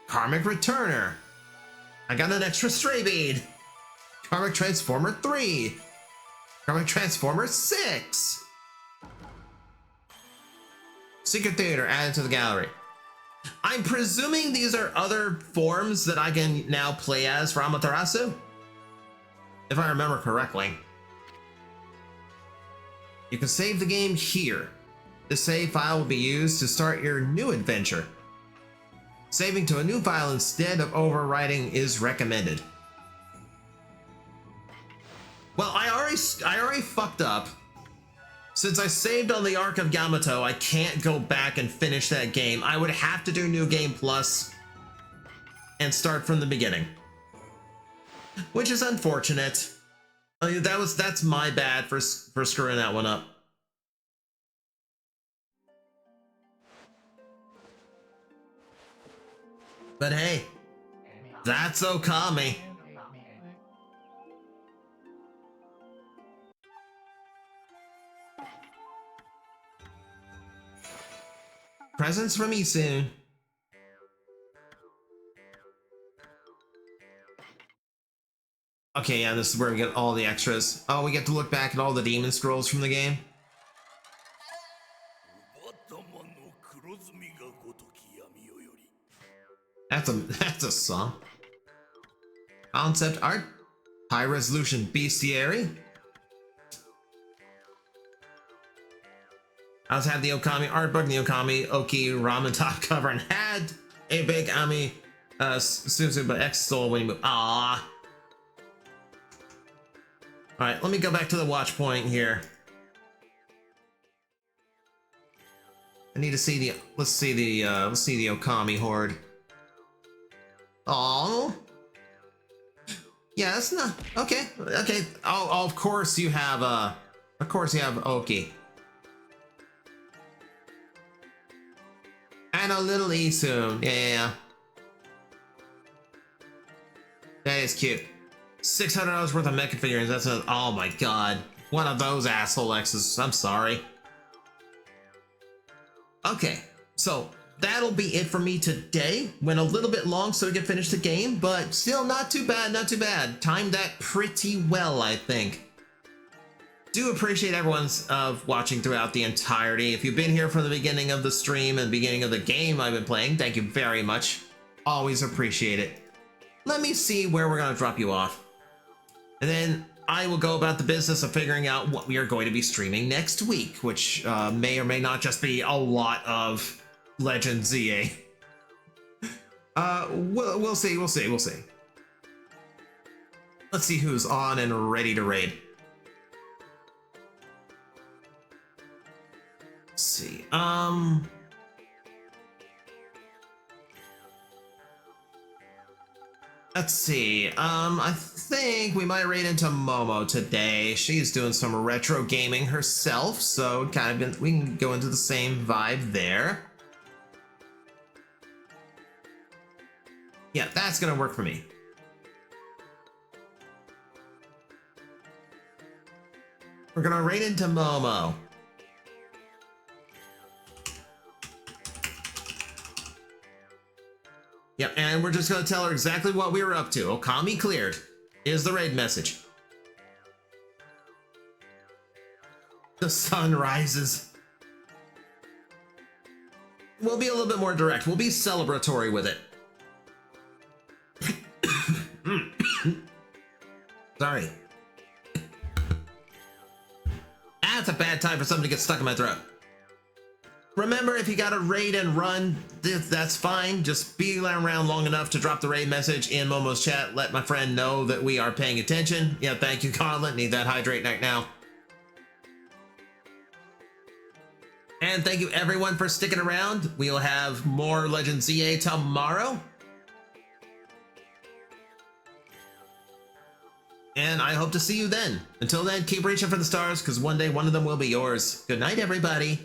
Karmic Returner. I got an extra stray bead. Karmic Transformer 3. Karmic Transformer 6. Secret Theater added to the gallery. I'm presuming these are other forms that I can now play as for Amaterasu, if I remember correctly. You can save the game here. The save file will be used to start your new adventure. Saving to a new file instead of overwriting is recommended. Well, I already fucked up. Since I saved on the Arc of Yamato, I can't go back and finish that game. I would have to do New Game Plus and start from the beginning, which is unfortunate. I mean, that's my bad for screwing that one up. But hey, that's Okami. Presents from me soon. Okay, yeah, this is where we get all the extras. Oh, we get to look back at all the demon scrolls from the game. That's a song. Concept art. High resolution bestiary. I also have the Okami art book, and the Okami Oki ramen top cover, and had a big Ami Suzu, but X stole when you move. Aww. Alright, let me go back to the watch point here. I need to see the let's see the Okami horde. Oh, yeah, that's not okay. Okay. Oh, of course you have Oki. And a little Isun. Yeah. That is cute. $600 worth of mecha figures. That's a, oh my god. One of those asshole X's. I'm sorry. Okay, so that'll be it for me today. Went a little bit long so we can finish the game, but still not too bad, not too bad. Timed that pretty well, I think. Do appreciate everyone's watching throughout the entirety. If you've been here from the beginning of the stream and beginning of the game I've been playing, thank you very much. Always appreciate it. Let me see where we're gonna drop you off. And then I will go about the business of figuring out what we are going to be streaming next week, which may or may not just be a lot of Legend ZA. We'll see. Let's see who's on and ready to raid. Let's see. Let's see. I think we might raid into Momo today. She's doing some retro gaming herself, so kind of we can go into the same vibe there. Yeah, that's gonna work for me. We're gonna raid into Momo. Yep, and we're just gonna tell her exactly what we were up to. Okami cleared is the raid message. The sun rises. We'll be a little bit more direct. We'll be celebratory with it. Sorry. That's a bad time for something to get stuck in my throat. Remember, if you got to raid and run, that's fine. Just be around long enough to drop the raid message in Momo's chat. Let my friend know that we are paying attention. Yeah, thank you, Colin. Need that hydrate right now. And thank you everyone for sticking around. We'll have more Legend ZA tomorrow. And I hope to see you then. Until then, keep reaching for the stars, because one day one of them will be yours. Good night, everybody.